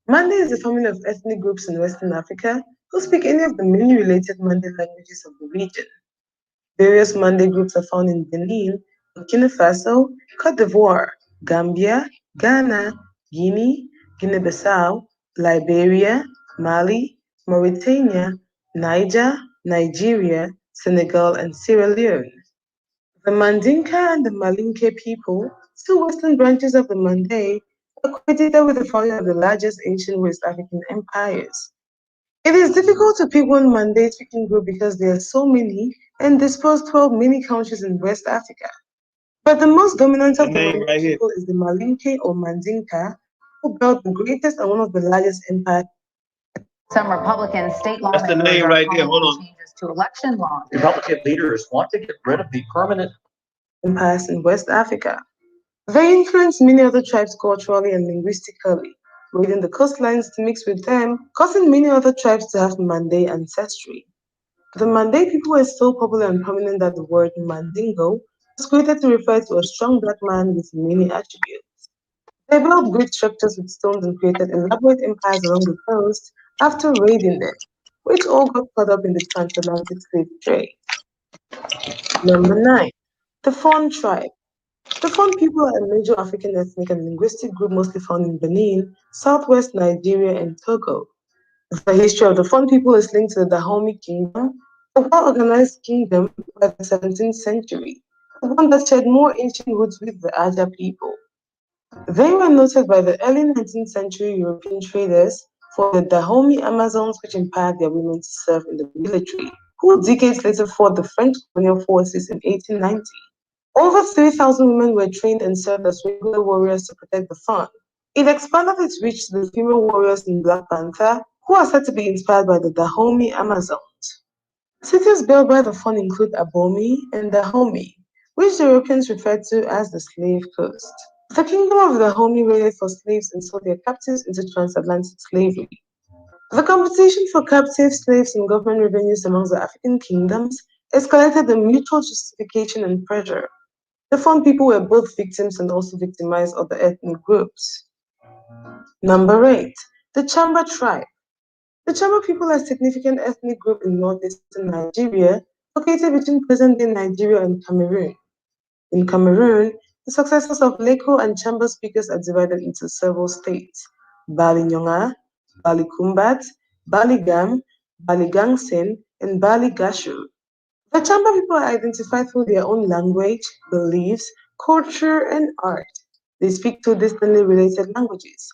A: Mande is a family of ethnic groups in Western Africa who speak any of the many related Mande languages of the region. Various Mande groups are found in Benin, Burkina Faso, Cote d'Ivoire, Gambia, Ghana, Guinea, Guinea-Bissau, Liberia, Mali, Mauritania, Niger, Nigeria, Senegal, and Sierra Leone. The Mandinka and the Malinke people, two western branches of the Mande, are credited with the founding of the largest ancient West African empires. It is difficult to pick one Mande-speaking group because there are so many and dispersed 12 mini countries in West Africa. But the most dominant of the Mande people is the Malinke or Mandinka, who built the greatest and one of the largest empires.
G: Some Republican state lawmakers are calling changes to election laws.
H: Republican leaders want to get rid of the permanent
A: empires in West Africa. They influenced many other tribes culturally and linguistically, raiding the coastlines to mix with them, causing many other tribes to have Mande ancestry. The Mande people were so popular and prominent that the word Mandingo was created to refer to a strong black man with many attributes. They built great structures with stones and created elaborate empires along the coast after raiding them, which all got caught up in the transatlantic slave trade. Number 9. The Fon tribe. The Fon people are a major African ethnic and linguistic group mostly found in Benin, southwest Nigeria, and Togo. The history of the Fon people is linked to the Dahomey Kingdom, a well-organized kingdom by the 17th century, the one that shared more ancient roots with the Aja people. They were noted by the early 19th century European traders for the Dahomey Amazons, which empowered their women to serve in the military, who decades later fought the French colonial forces in 1890. Over 3,000 women were trained and served as regular warriors to protect the Fon. It expanded its reach to the female warriors in Black Panther, who are said to be inspired by the Dahomey Amazons. Cities built by the Fon include Abomi and Dahomey, which the Europeans referred to as the Slave Coast. The kingdom of Dahomey raided for slaves and sold their captives into transatlantic slavery. The competition for captive slaves and government revenues amongst the African kingdoms escalated the mutual justification and pressure. The Fon people were both victims and also victimized other ethnic groups. Number 8. The Chamba tribe. The Chamba people are a significant ethnic group in northeastern Nigeria, located between present-day Nigeria and Cameroon. In Cameroon, the successors of Leko and Chamba speakers are divided into several states: Balinyonga, Balikumbat, Baligam, Baligangsen, and Baligashu. The Chamba people are identified through their own language, beliefs, culture, and art. They speak two distantly related languages: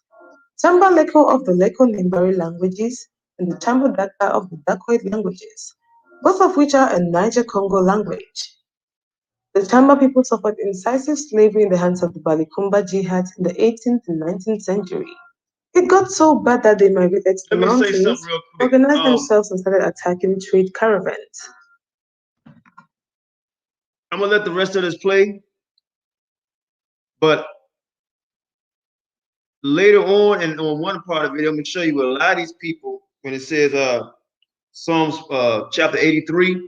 A: Chamba Leko of the Leko-Nimbari languages and the Chamba Daka of the Dakoit languages, both of which are a Niger-Congo language. The Chamba people suffered incisive slavery in the hands of the Balikumba jihad in the 18th and 19th century. It got so bad that they migrated to the mountains, organized themselves, and started attacking trade caravans.
B: I'm gonna let the rest of this play, but later on, and on one part of it, I'm gonna show you a lot of these people when it says Psalms chapter 83, and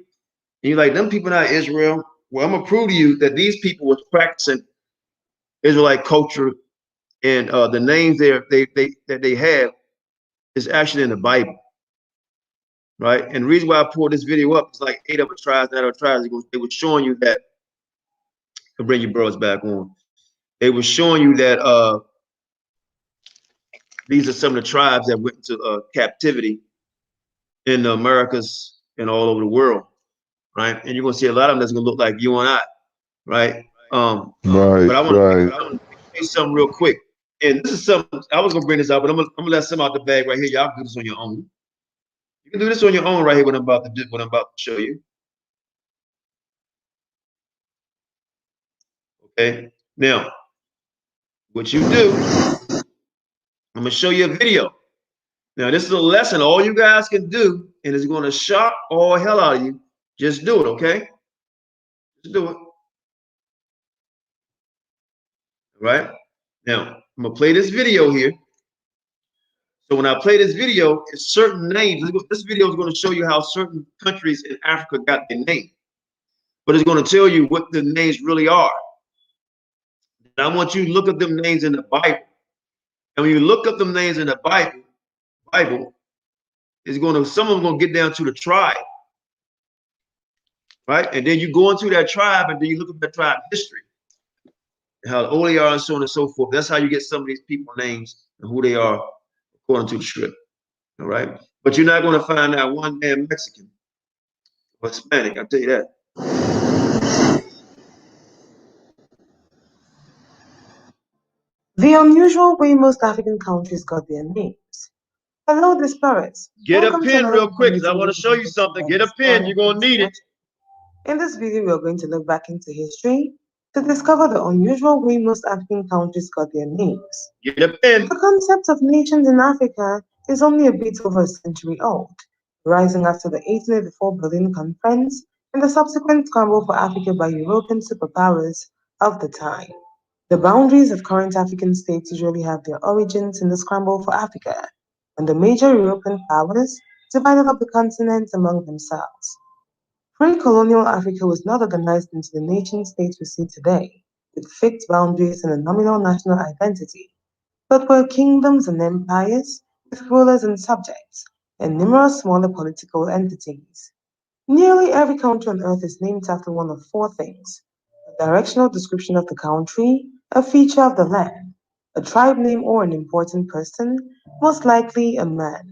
B: you're like, them people not Israel. Well, I'm gonna prove to you that these people was practicing Israelite culture, and the names that they have is actually in the Bible, right? And the reason why I pulled this video up is like 8 other tribes, 9 other tribes. They were showing you that. I'll bring your bros back on. They were showing you that these are some of the tribes that went into captivity in the Americas and all over the world, right? And you're gonna see a lot of them that's gonna look like you and I, right?
D: Right,
B: but I want to say something real quick. And this is something I was gonna bring this up, but I'm gonna let some out the bag right here. Y'all do this on your own. You can do this on your own right here. What I'm about to do, what I'm about to show you. Okay. Now, what you do, I'm gonna show you a video. Now, this is a lesson all you guys can do, and it's gonna shock all hell out of you. Just do it, okay? Just do it. All right. Now, I'm gonna play this video here. So when I play this video, it's certain names. This video is going to show you how certain countries in Africa got their name, but it's going to tell you what the names really are. And I want you to look up them names in the Bible. And when you look up them names in the Bible is going to, some of them going to get down to the tribe, right? And then you go into that tribe, and then you look at that tribe history, and how old they are, and so on and so forth. That's how you get some of these people names and who they are according to the script. All right, but you're not going to find that one damn Mexican or Hispanic. I'll tell you that.
A: The unusual way most African countries got their names. Hello, Disparate.
B: Get a pen real quick, because I want to show you something. Get a pen. You're going to need it.
A: In this video, we are going to look back into history to discover the unusual way most African countries got their names.
B: Get a pen.
A: The concept of nations in Africa is only a bit over a century old, rising after the 1884 Berlin Conference and the subsequent scramble for Africa by European superpowers of the time. The boundaries of current African states usually have their origins in the scramble for Africa, when the major European powers divided up the continent among themselves. Pre-colonial Africa was not organized into the nation-states we see today, with fixed boundaries and a nominal national identity, but were kingdoms and empires with rulers and subjects, and numerous smaller political entities. Nearly every country on earth is named after one of four things: a directional description of the country, a feature of the land, a tribe name or an important person, most likely a man.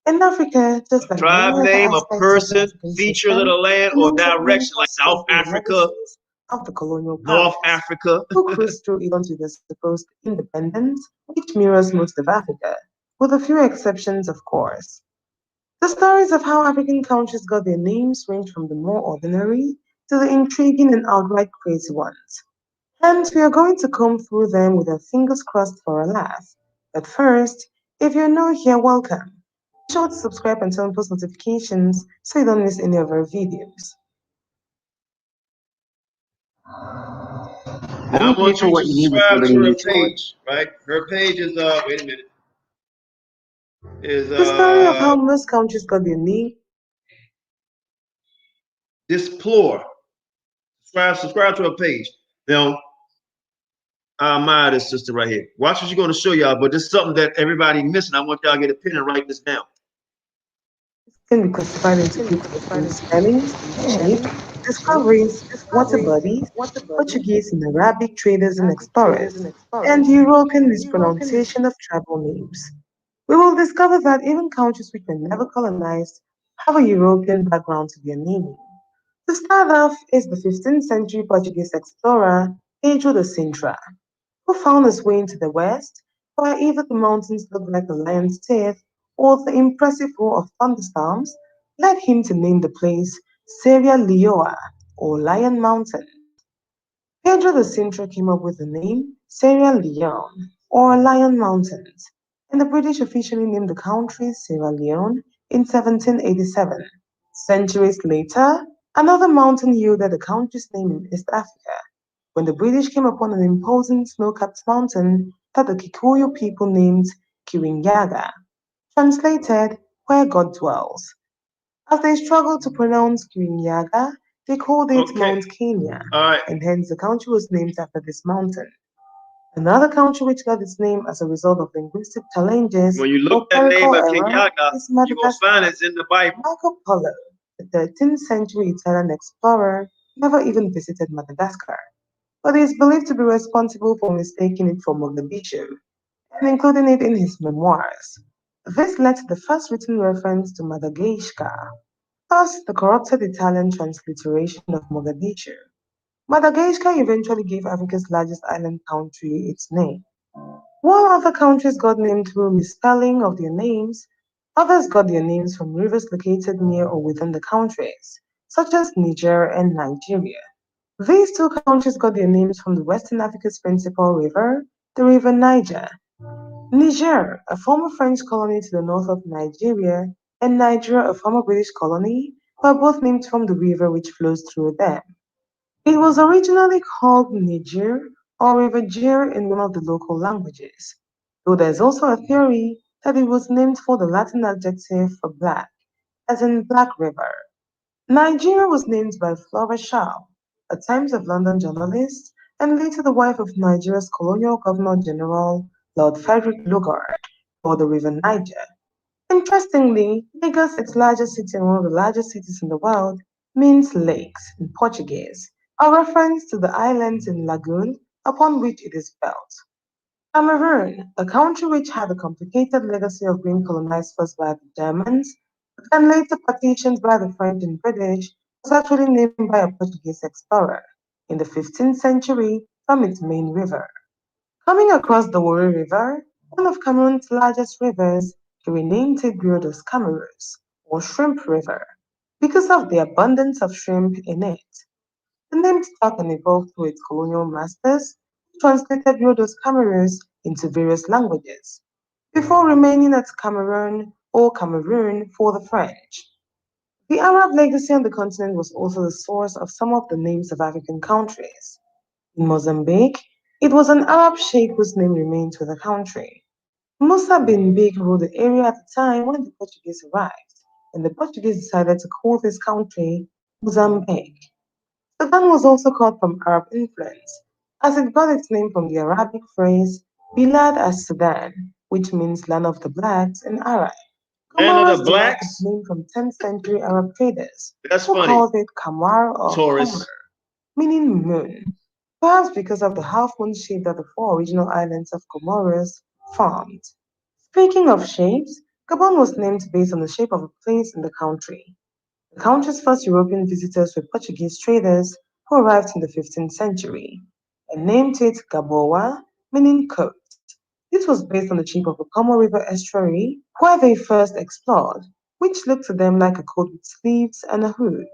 A: In Africa, just like
B: Tribe
A: many other
B: name, a
A: aspects of the
B: person,
A: African
B: features of
A: system,
B: the land,
A: the
B: or
A: names of many
B: direction, like
A: cross
B: South
A: the
B: Africa,
A: legacies of the colonial
B: North
A: powers,
B: Africa.
A: who cruised through even to the supposed independence, which mirrors most of Africa, with a few exceptions, of course. The stories of how African countries got their names range from the more ordinary to the intriguing and outright crazy ones. Hence, we are going to comb through them with our fingers crossed for a laugh. But first, if you're new here, welcome. Be sure to subscribe and turn on post notifications so you don't miss any of our videos.
B: Now I want you to subscribe to her page, right? Her page is wait a minute. Is
A: The story of how most countries got their name.
B: Displore. Subscribe to her page. Now, I admire this sister right here. Watch what she's going to show y'all, but this is something that everybody missing. I want y'all to get a pen and write this down.
A: Can be classified into groups: spellings, shape, discoveries, water bodies, Portuguese and Arabic traders and explorers, and European mispronunciation of tribal names. We will discover that even countries which were never colonized have a European background to their naming. To start off is the 15th century Portuguese explorer Pedro de Sintra, who found his way into the west, where either the mountains looked like a lion's teeth or the impressive roar of thunderstorms led him to name the place Serra Leoa, or Lion Mountain. Pedro de Sintra came up with the name Sierra Leone, or Lion Mountains, and the British officially named the country Sierra Leone in 1787. Centuries later, another mountain yielded the country's name in East Africa, when the British came upon an imposing snow-capped mountain that the Kikuyu people named Kirinyaga, translated, where God dwells. As they struggled to pronounce Kirinyaga, they called it Mount Kenya, and hence the country was named after this mountain. Another country which got its name as a result of linguistic challenges
B: when you
A: or
B: look at the name of
A: error
B: Kenyatta,
A: is
B: you're going to find it's in the Bible.
A: Marco Polo, the 13th century Italian explorer, never even visited Madagascar, but he is believed to be responsible for mistaking it for Mogadishu and including it in his memoirs. This led to the first written reference to Madagascar, thus the corrupted Italian transliteration of Mogadishu. Madagascar eventually gave Africa's largest island country its name. While other countries got named through misspelling of their names, others got their names from rivers located near or within the countries, such as Niger and Nigeria. These two countries got their names from the Western Africa's principal river, the River Niger. Niger, a former French colony to the north of Nigeria, and Niger, a former British colony, were both named from the river which flows through them. It was originally called Niger or River Jir in one of the local languages, though there is also a theory that it was named for the Latin adjective for black, as in Black River. Nigeria was named by Flora Shaw, a Times of London journalist and later the wife of Nigeria's colonial governor-general, Lord Frederick Lugard, for the River Niger. Interestingly, Lagos, its largest city and one of the largest cities in the world, means lakes in Portuguese, a reference to the islands in lagoon upon which it is built. Cameroon, a country which had a complicated legacy of being colonized first by the Germans, but then later partitioned by the French and British, was actually named by a Portuguese explorer in the 15th century from its main river. Coming across the Wari River, one of Cameroon's largest rivers, he renamed it Rio dos Cameroons, or Shrimp River, because of the abundance of shrimp in it. The name stuck and evolved through its colonial masters, who translated Rio dos Cameroons into various languages, before remaining as Cameroon or Cameroon for the French. The Arab legacy on the continent was also the source of some of the names of African countries. In Mozambique, it was an Arab sheikh whose name remains with the country. Musa bin Big ruled the area at the time when the Portuguese arrived, and the Portuguese decided to call this country Mozambique. Sudan was also called from Arab influence, as it got its name from the Arabic phrase Bilad as-Sudan, which means land of the blacks in Arab.
B: Land of the
A: Comoros derived its
B: blacks?
A: name from 10th century Arab traders,
B: That's
A: who
B: funny.
A: called it Kamar or Qamar,
B: Taurus.
A: meaning moon, perhaps because of the half-moon shape that the four original islands of Comoros formed. Speaking of shapes, Gabon was named based on the shape of a place in the country. The country's first European visitors were Portuguese traders who arrived in the 15th century and named it Gaboa, meaning coat. This was based on the shape of the Como River estuary where they first explored, which looked to them like a coat with sleeves and a hood.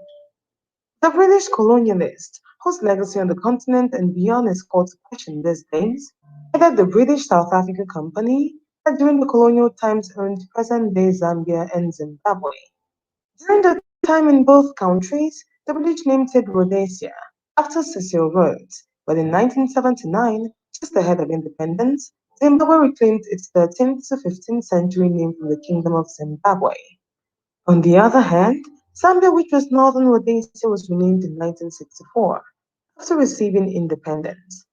A: The British colonialists, whose legacy on the continent and beyond is called to question these days, headed the British South Africa Company that during the colonial times owned present-day Zambia and Zimbabwe. During the time in both countries, the British named it Rhodesia, after Cecil Rhodes, but in 1979, just ahead of independence, Zimbabwe reclaimed its 13th to 15th century name from the Kingdom of Zimbabwe. On the other hand, Zambia, which was Northern Rhodesia, was renamed in 1964 after receiving independence.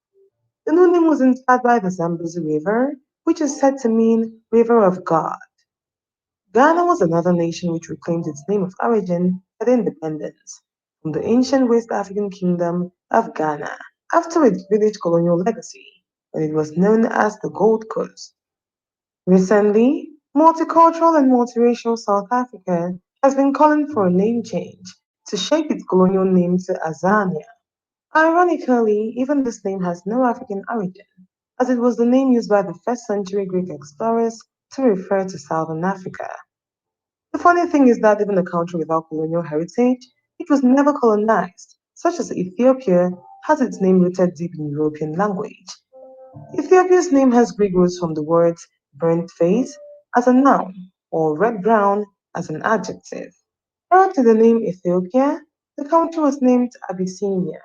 A: The new name was inspired by the Zambezi River, which is said to mean River of God. Ghana was another nation which reclaimed its name of origin at independence from the ancient West African kingdom of Ghana after its British colonial legacy, when it was known as the Gold Coast. Recently, multicultural and multiracial South Africa has been calling for a name change to shape its colonial name to Azania. Ironically, even this name has no African origin, as it was the name used by the first century Greek explorers to refer to southern Africa. The funny thing is that even a country without colonial heritage, it was never colonized, such as Ethiopia has its name rooted deep in European language. Ethiopia's name has Greek roots from the words burnt face as a noun or red-brown as an adjective. Prior to the name Ethiopia, the country was named Abyssinia.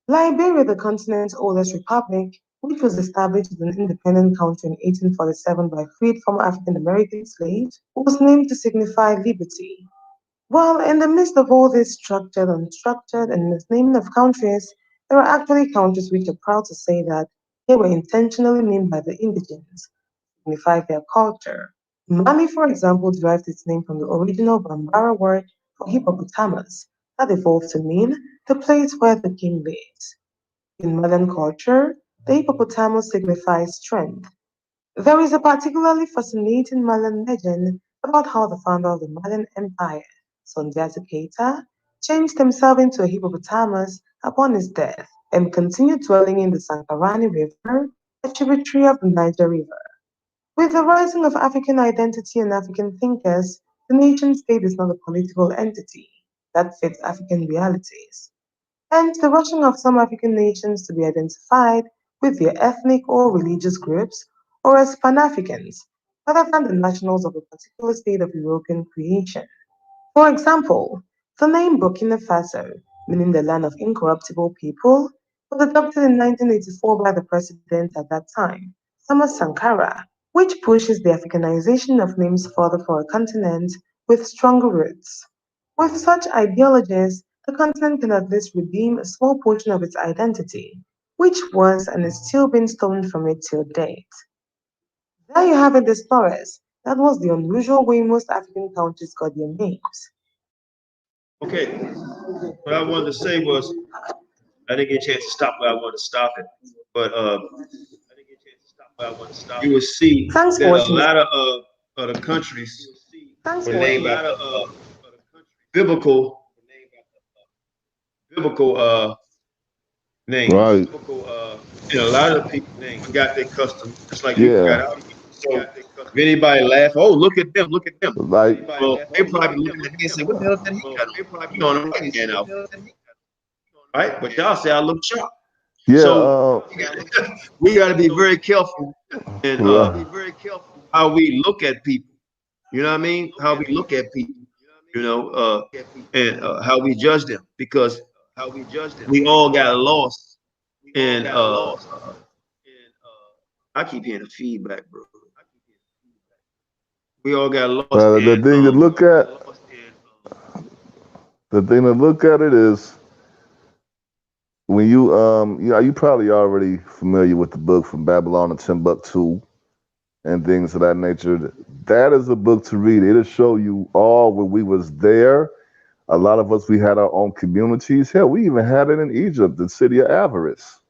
A: Liberia, the continent's oldest republic, which was established as an independent country in 1847 by freed former African American slaves, was named to signify liberty. While in the midst of all this structured, unstructured, and misnaming of countries, there are actually countries which are proud to say that they were intentionally named by the indigenes to signify their culture. Mali, for example, derived its name from the original Bambara word for hippopotamus that evolved to mean the place where the king lives. In Malian culture, the hippopotamus signifies strength. There is a particularly fascinating Malian legend about how the founder of the Malian Empire, Sundiata Keita, changed himself into a hippopotamus upon his death and continued dwelling in the Sankarani River a tributary of the Niger River. With the rising of African identity and African thinkers, the nation-state is not a political entity that fits African realities. Hence, the rushing of some African nations to be identified with their ethnic or religious groups or as Pan-Africans, rather than the nationals of a particular state of European creation. For example, the name Burkina Faso, meaning the land of incorruptible people, was adopted in 1984 by the president at that time, Thomas Sankara, which pushes the Africanization of names further for a continent with stronger roots. With such ideologies, the continent can at least redeem a small portion of its identity, which was and is still being stolen from it till date. There you have it, the stories. That was the unusual way most African countries got their names.
B: Okay, what I wanted to say was, I didn't get a chance to stop where I wanted to stop it, but you will see
A: Thanks for
B: that a
A: watching this.
B: lot of the countries were named after biblical names.
D: Right.
B: And a lot of people forgot their custom, just like we forgot
D: Yeah.
B: our people. So if anybody laugh, oh, look at them, look at them.
D: Like,
B: Well, they probably looking at me and say, what the hell did he got on? He on a white man outfit. Right? But y'all say I look sharp.
D: yeah.
B: So we got to be very careful in how we look at people. You know what I mean? How we look at people, and how we judge them, because we all got lost. And I keep hearing the feedback, bro. We all got lost.
D: the thing to look at, it is when you probably already familiar with the book From Babylon to Timbuktu and things of that nature. That is a book to read. It'll show you all when we was there. A lot of us, we had our own communities. Hell, we even had it in Egypt, the city of Avarice.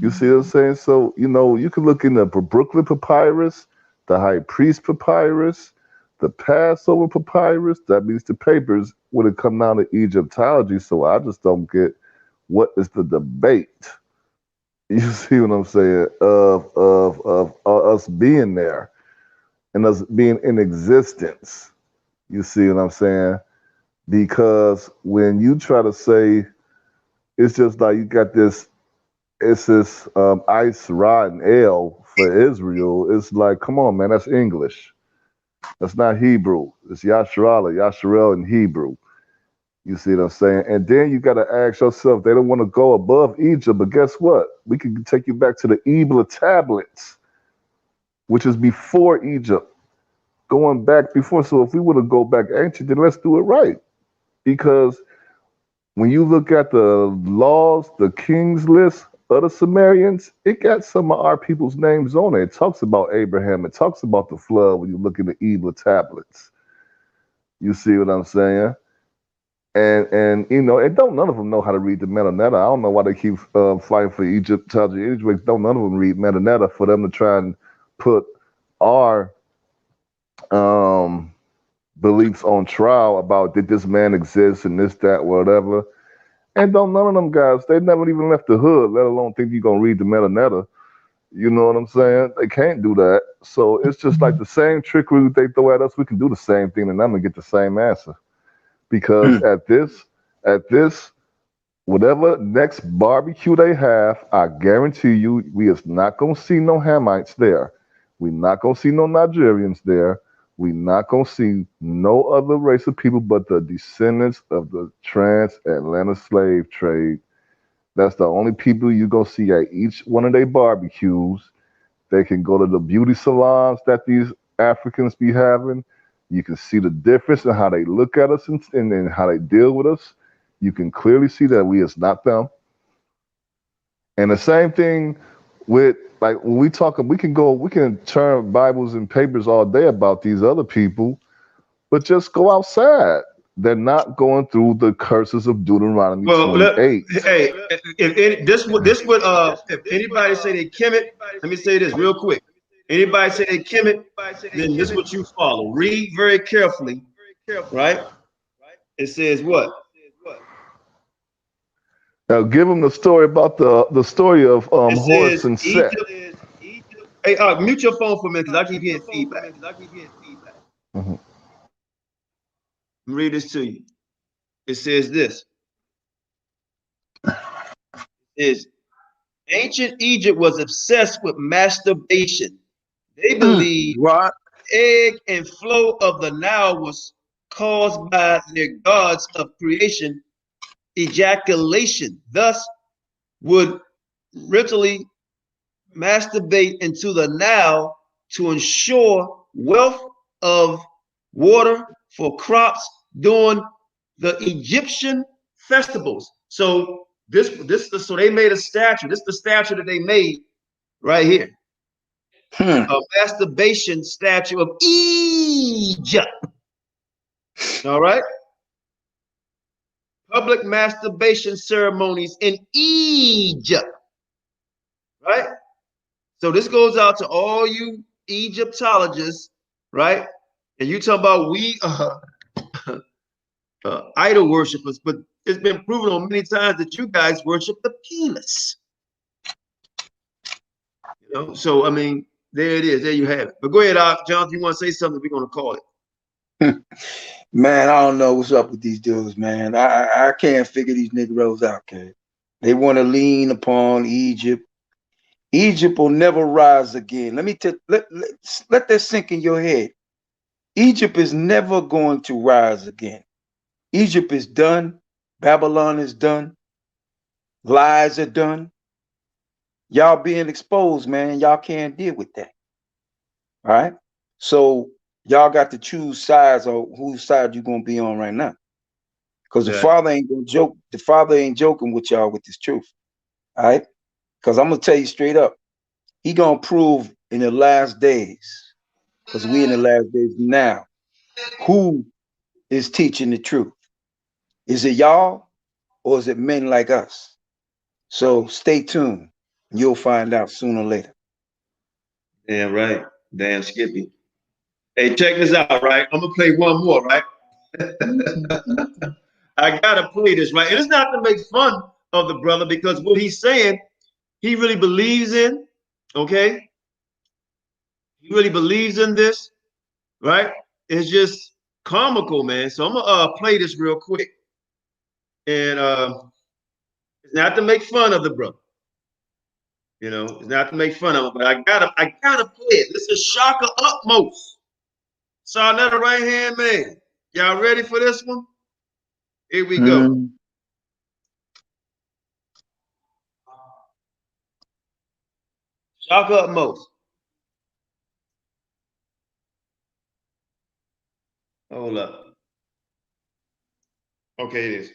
D: You see what I'm saying? So, you can look in the Brooklyn Papyrus, the High Priest Papyrus, the Passover Papyrus. That means the papers when it come down to Egyptology. So I just don't get what is the debate. You see what I'm saying? Of us being there and us being in existence. You see what I'm saying? Because when you try to say, it's just like you got this, it's this ice, rod, and ale for Israel. It's like, come on, man, that's English. That's not Hebrew. It's Yasharel in Hebrew. You see what I'm saying? And then you got to ask yourself, they don't want to go above Egypt, but guess what? We can take you back to the Ebla tablets, which is before Egypt, going back before. So if we want to go back ancient, then let's do it right. Because when you look at the laws, the king's list of the Sumerians, it got some of our people's names on it. It talks about Abraham. It talks about the flood when you look at the Ebla tablets. You see what I'm saying? And and none of them know how to read the Metanetta. I don't know why they keep fighting for Egyptology. None of them read Metanetta for them to try and put our beliefs on trial about did this man exist and this, that, whatever. And none of them guys, they never even left the hood, let alone think you're gonna read the Metanetta. You know what I'm saying? They can't do that. So it's just like the same trickery they throw at us, we can do the same thing and I'm gonna get the same answer. Because at this, whatever next barbecue they have, I guarantee you, we is not gonna see no Hamites there. We're not gonna see no Nigerians there. We're not gonna see no other race of people but the descendants of the transatlantic slave trade. That's the only people you're gonna see at each one of their barbecues. They can go to the beauty salons that these Africans be having. You can see the difference in how they look at us and how they deal with us. You can clearly see that we is not them. And the same thing with, like, when we talk, we can turn Bibles and papers all day about these other people, but just go outside. They're not going through the curses of Deuteronomy 28.
B: If anybody say they Kemet, let me say this real quick. Anybody say they Kemet, then this is what you follow. Read very carefully, right? It says what?
D: Now give them the story about the story of Horus and Set.
B: Hey, mute your phone for a minute because I keep hearing feedback.
D: Mm-hmm.
B: Read this to you. It says this. Is ancient Egypt was obsessed with masturbation. They believed
C: What?
B: egg and flow of the Nile was caused by their gods of creation ejaculation. Thus, would ritually masturbate into the Nile to ensure wealth of water for crops during the Egyptian festivals. So so they made a statue. This is the statue that they made right here. A masturbation statue of Egypt. All right. Public masturbation ceremonies in Egypt. Right. So this goes out to all you Egyptologists, right? And you talk about we idol worshipers, but it's been proven on many times that you guys worship the penis. You know, so I mean, there it is. There you have it. But go ahead, John. If you want to say something, we're going to call it.
C: Man, I don't know what's up with these dudes, man. I can't figure these Negroes out, okay? They want to lean upon Egypt. Egypt will never rise again. Let me let that sink in your head. Egypt is never going to rise again. Egypt is done. Babylon is done. Lies are done. Y'all being exposed, man. Y'all can't deal with that. All right? So y'all got to choose sides or whose side you gonna be on right now. Because the Father ain't gonna joke. The Father ain't joking with y'all with this truth. All right? Because I'm gonna tell you straight up, he gonna prove in the last days, because we in the last days now, who is teaching the truth. Is it y'all or is it men like us? So stay tuned. You'll find out sooner or later.
B: Damn right. Damn Skippy. Hey, check this out, right? I'm gonna play one more, right? I gotta play this, right? And it's not to make fun of the brother because what he's saying, he really believes in, okay? He really believes in this, right? It's just comical, man. So I'm gonna play this real quick. And it's not to make fun of the brother. You know, it's not to make fun of him, but I gotta play it. This is Shaka Utmost. Saw another right hand man. Y'all ready for this one? Here we go. Shaka Utmost. Hold up. Okay, it is.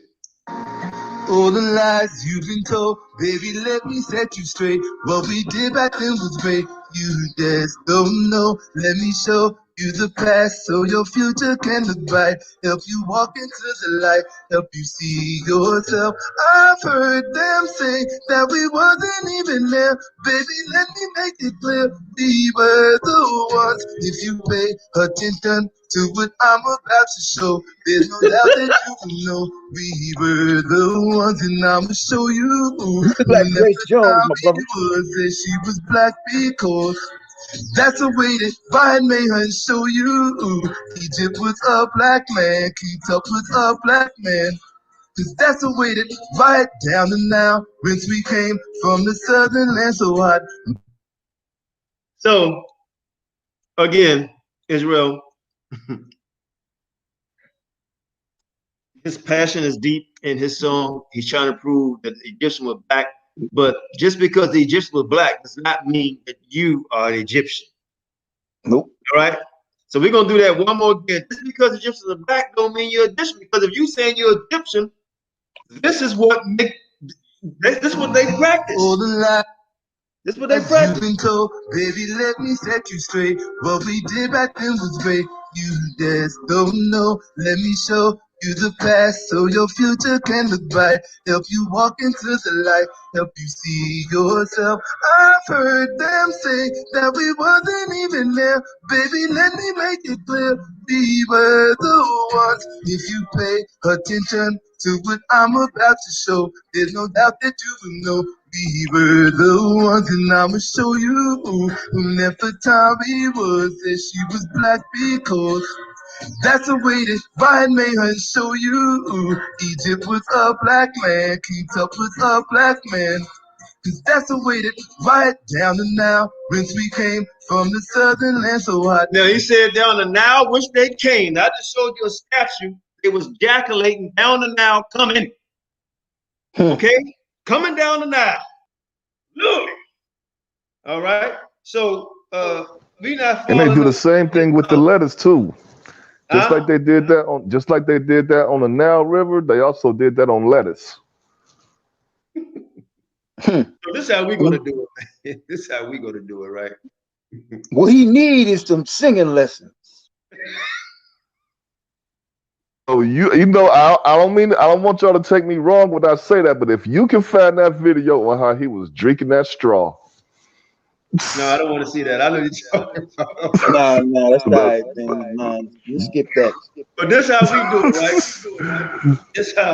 A: All the lies you've been told, baby, let me set you straight. What we did back then was great. You just don't know. Let me show you the past so your future can look bright. Help you walk into the light. Help you see yourself. I've heard them say that we wasn't even there. Baby, let me make it clear. We were the ones. If you pay attention to what I'm about to show, there's no doubt that you will know we were the ones, and I'ma show you.
F: Like Grace Jones, my brother.
A: Was that she was black because that's the way that God made her show you. Egypt was a black man, King Tut was a black man. Cause that's the way that right down to now, whence we came from the southern land so hot.
B: So again, Israel, his passion is deep in his song. He's trying to prove that the Egyptians were black, but just because the Egyptians were black does not mean that you are an Egyptian.
C: Nope.
B: All right. So we're gonna do that one more again. Just because Egyptians are black don't mean you're Egyptian. Because if you saying you're Egyptian, this is what they practice.
A: All the lies.
B: This is what they practice.
A: You've been told, baby, let me set you straight. What we did back then was great. You just don't know. Let me show you the past so your future can look bright. Help you walk into the light. Help you see yourself. I've heard them say that we wasn't even there. Baby, let me make it clear. We were the ones. If you pay attention to what I'm about to show, there's no doubt that you will know. We were the ones, and I'ma show you who Nefertari was. That she was black because that's the way that God made her show you. Egypt was a black man, King Tut was a black man. Cause that's the way that right down the Nile, whence we came from the southern land so hot.
B: Now he said down the Nile, which they came. I just showed you a statue. It was jaculating down the Nile coming. Okay? Coming down the Nile. Look. All right. So we not
D: And they
B: falling
D: do the same thing with the letters too. Just like they did that on the Nile River, they also did that on lettuce.
B: So this is how we gonna do it. This is how we gonna do it, right?
C: What he need is some singing lessons.
D: Oh, you know, I don't want y'all to take me wrong when I say that, but if you can find that video on how he was drinking that straw.
B: No, I don't want to see that. I know you're talking about.
C: No, that's right, man. No, you skip that.
B: But this how we do it, right? This how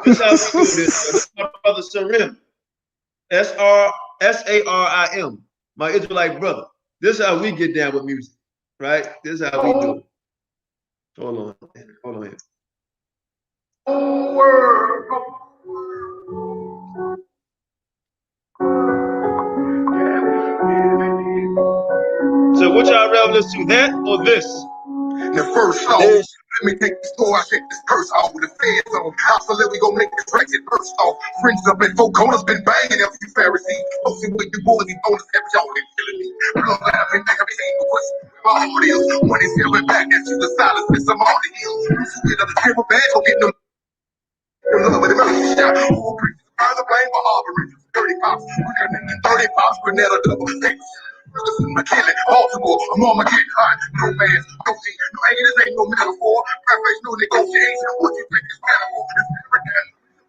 B: we do this. My brother Sarim. Sarim. My Israelite brother. This is how we get down with music, right? This is how we do it. Hold on here. So what y'all rather listen to, that or this?
A: The first song, let me take the store, I shake this purse off with the feds on. House so let we go make this exit first off. Friends up in 4 corners, been banging up you Pharisees. Posting with you boys, these bonus kept y'all in killing me. Blood laughing, back up, ain't no question. All it is, when it's here and back, that's you the silence, miss them all the hills. You get up the triple bag, go get them. Love with the melody shot. All preachers, further blame for harboring. 30 pops, 30 pops, Grenada double. McKinley, Baltimore, I'm on my getting hot. No man, no team, no haters, ain't no metaphor. Preface, no negotiation. What you think is metaphor? It's never done.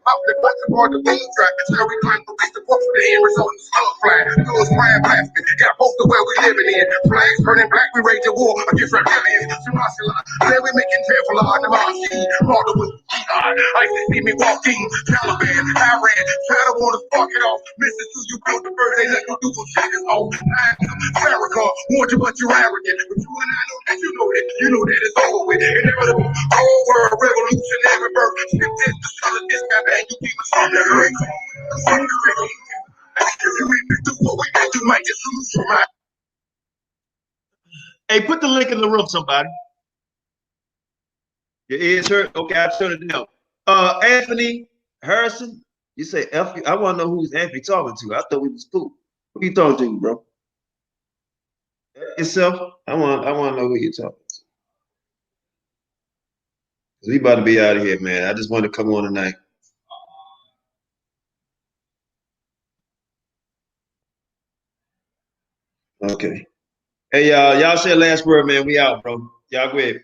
A: Up the button for the boom track. So we climb the beast, the book, the end result in slug flag. Girls crying blasting. Got a poster where we living in. Flags burning black, we rage a war against reptilians. Then we making careful on the machine. Martyr with jihad. I can see me walking. Taliban, Iran, China wanna fuck it off. Mrs. You built the bird, they let you do some shit. Oh, Farrakhan, warned you, but you're arrogant. But you and I know that you know that it's over with. Inevitable, whole world revolution, every birth. Skip this, the son of this guy, man, you keep a song that ring. If you ain't do what we did, you might just lose your mind.
B: Hey, put the link in the room, somebody. Your ears hurt? Okay, I'll turn it down. Anthony Harrison, you say F. I want to know who's Anthony talking to. I thought we was cool. Who you talking to, bro? Yourself? I want to know who you're talking to. We about to be out of here, man. I just wanted to come on tonight. Okay. Hey, y'all say last word, man. We out, bro. Y'all go ahead.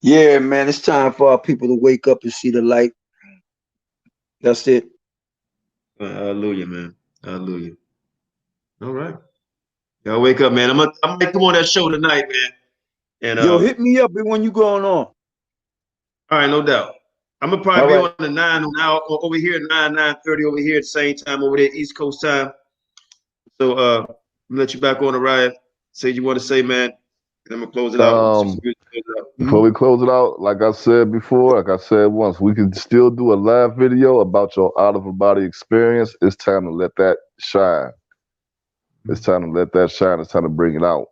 C: Yeah, man, it's time for our people to wake up and see the light. That's it.
B: Hallelujah, man. Hallelujah. All right. Y'all wake up, man. I'm gonna come on that show tonight, man. And
C: yo, hit me up when you going on.
B: All right, no doubt. I'm gonna probably be on the 9 now over here, 9:30 over here at the same time over there, East Coast time. So I'm gonna let you back on the ride. Say you want to say, man. And I'm gonna close it out.
D: Before we close it out, like I said before, like I said once, we can still do a live video about your out of a body experience. It's time to let that shine. It's time to let that shine. It's time to bring it out.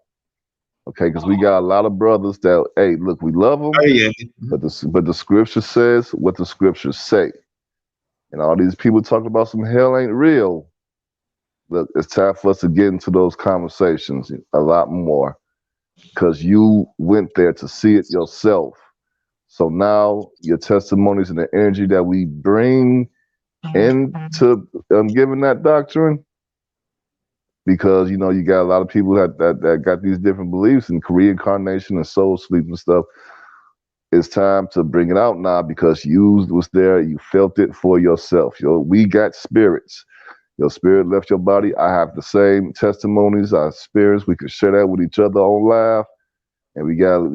D: Okay, because we got a lot of brothers that, hey, look, we love them, but the scripture says what the scriptures say. And all these people talking about some hell ain't real. Look, it's time for us to get into those conversations a lot more, because you went there to see it yourself. So now your testimonies and the energy that we bring into giving that doctrine, because you know you got a lot of people that got these different beliefs in reincarnation and soul sleep and stuff. It's time to bring it out now, because you was there, you felt it for yourself. We got spirits. Your spirit left your body. I have the same testimonies, our spirits. We can share that with each other on live, and we got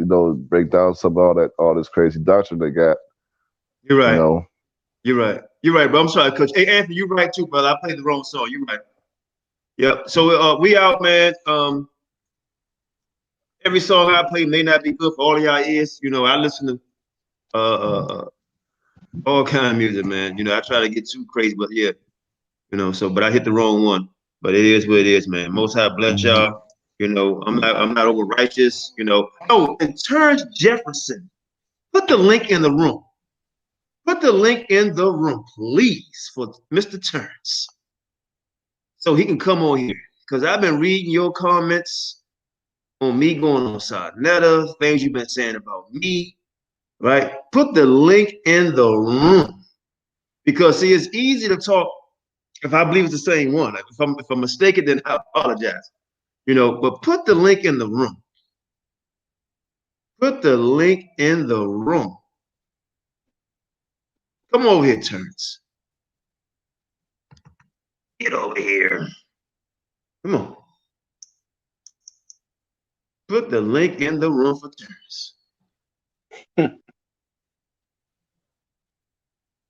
D: break down some of all this crazy doctrine they got.
B: You're right.
D: You know,
B: You're right. You're right, bro. I'm sorry, Coach. Hey, Anthony, you're right too, brother. I played the wrong song. You're right. Yep. So we out, man. Every song I play may not be good for all of y'all ears. You know, I listen to all kind of music, man. You know, I try to get too crazy, but yeah, you know. So, but I hit the wrong one. But it is what it is, man. Most High bless y'all. You know, I'm not over righteous. You know. Oh, and Terrence Jefferson, put the link in the room. Put the link in the room, please, for Mr. Terrence, so he can come on here. Because I've been reading your comments on me going on Sarnetta, things you've been saying about me, right? Put the link in the room. Because see, it's easy to talk if I believe it's the same one. If I'm mistaken, then I apologize. You know, but put the link in the room. Put the link in the room. Come over here, Terrence. Get over here. Come on. Put the link in the room for Terrence.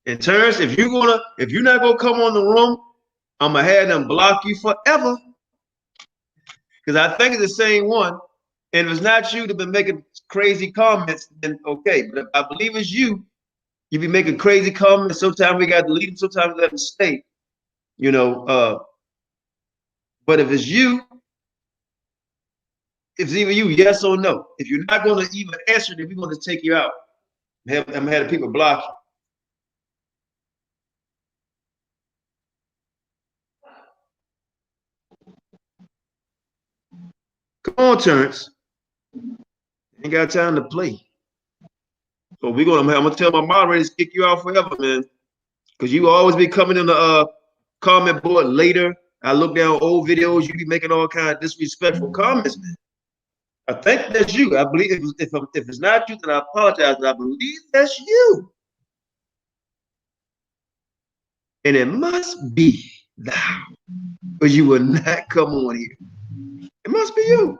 B: And Terrence, if you're not gonna come on the room, I'm gonna have them block you forever. Because I think it's the same one. And if it's not you that been making crazy comments, then okay. But if I believe it's you, you be making crazy comments. Sometimes we got to leave them, sometimes we let them stay. You know, but if it's you, it's either you, yes or no. If you're not going to even answer, then we're going to take you out. I'm gonna have the people block you. Come on, Terrence. Ain't got time to play. So I'm gonna tell my moderators to kick you out forever, man. Because you always be coming in the comment board later. I look down old videos, you be making all kind of disrespectful comments, man. I think that's you. I believe if it's not you, then I apologize, but I believe that's you. And it must be thou, because you will not come on here. It must be you.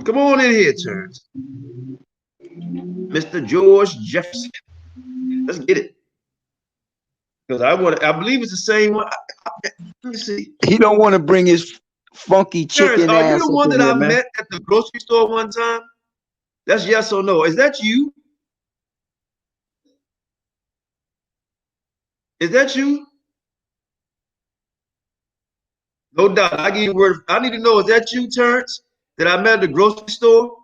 B: Come on in here, Terrence. Mr. George Jefferson. Let's get it. Because I believe it's the same one. Let me see.
C: He don't want to bring his funky chicken
B: Terrence, are you
C: ass
B: the one that
C: here,
B: I
C: man.
B: met at the grocery store one time? That's yes or no. Is that you? Is that you? No doubt. I give you a word. I need to know, is that you, Terrence, that I met at the grocery store?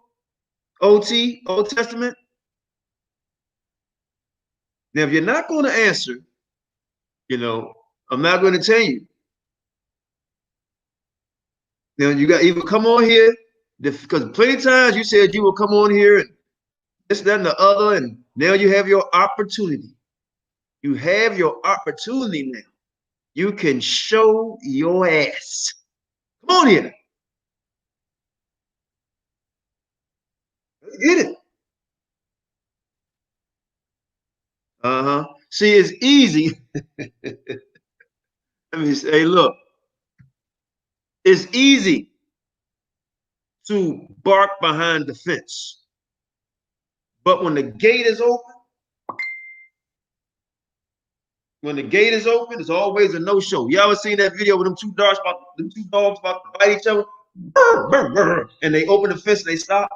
B: OT, Old Testament? Now, if you're not going to answer, you know, I'm not going to tell you. Now, you got either come on here, because plenty of times you said you will come on here and this, that, and the other, and now you have your opportunity. You have your opportunity now. You can show your ass. Come on here. Get it. See, it's easy. Let me say, hey, look, it's easy to bark behind the fence. But when the gate is open, it's always a no-show. You ever seen that video with them two dogs about to bite each other? And they open the fence and they stop.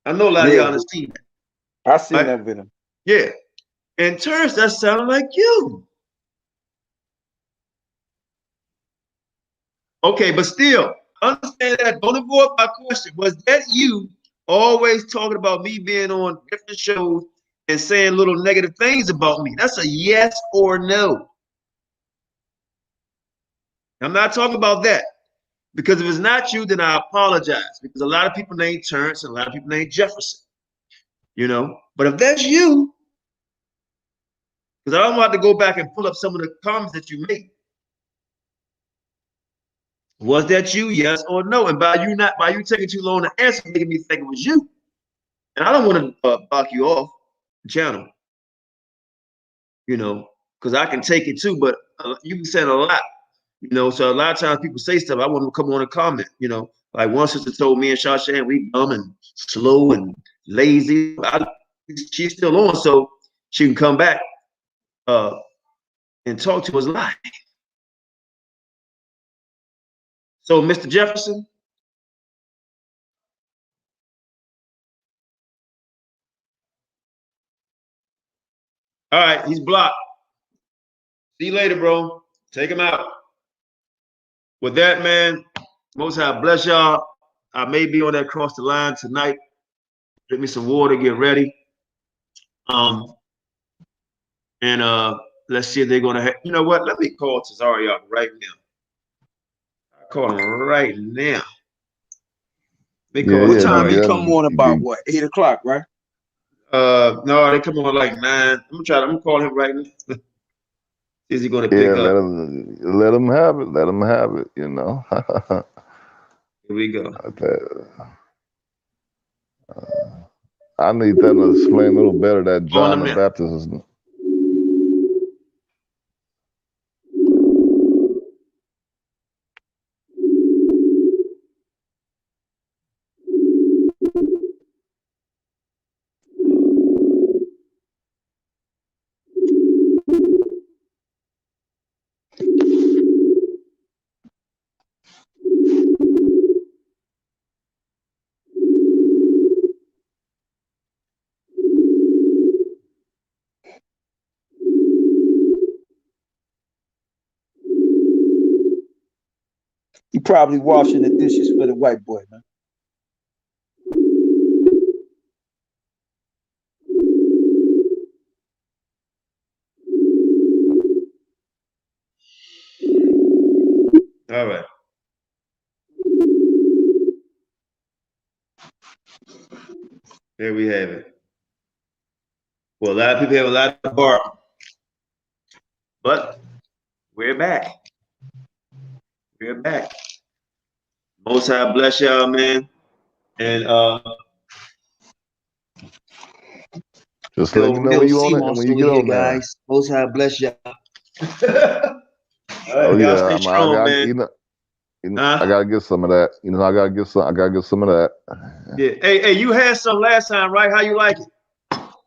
B: I know a lot of y'all have seen that.
C: I seen that video.
B: Yeah. And Terrence, that sounded like you. Okay, but still, understand that. Don't avoid my question. Was that you always talking about me being on different shows and saying little negative things about me? That's a yes or no. I'm not talking about that. Because if it's not you, then I apologize. Because a lot of people named Terrence and a lot of people named Jefferson. You know? But if that's you, because I don't want to go back and pull up some of the comments that you made. Was that you? Yes or no? And by you taking too long to answer, making me think it was you. And I don't want to block you off the channel, you know, because I can take it too. But you be saying a lot, you know. So a lot of times people say stuff. I want to come on and comment, you know. Like one sister told me and Shashan, we dumb and slow and lazy. she's still on, so she can come back and talk to us live. So, Mr. Jefferson. All right, he's blocked. See you later, bro. Take him out. With that, man, Most High bless y'all. I may be on that cross the line tonight. Get me some water, get ready. And let's see if they're gonna have, you know what? Let me call Tazariak right now. I call him right now.
C: What time they come on about? What, 8 o'clock, right?
B: No, they come on like 9. I'm gonna call him right now. Is he gonna pick up?
D: Let him have it. Let him have it, you know.
B: Here we go.
D: I need them to explain a little better that John the Baptist is.
C: He probably washing the dishes for the white boy, man.
B: All right. There we have it. Well, a lot of people have a lot to bark, but we're back. We're back. Most High bless y'all, man. And
D: just let me know when you on it and when you get on there.
B: Guys. Most High bless y'all.
D: Oh yeah,
B: stay strong, man.
D: You know, I gotta get some of that. You know, I gotta get some of that.
B: Yeah. Hey, you had some last time, right? How you like it?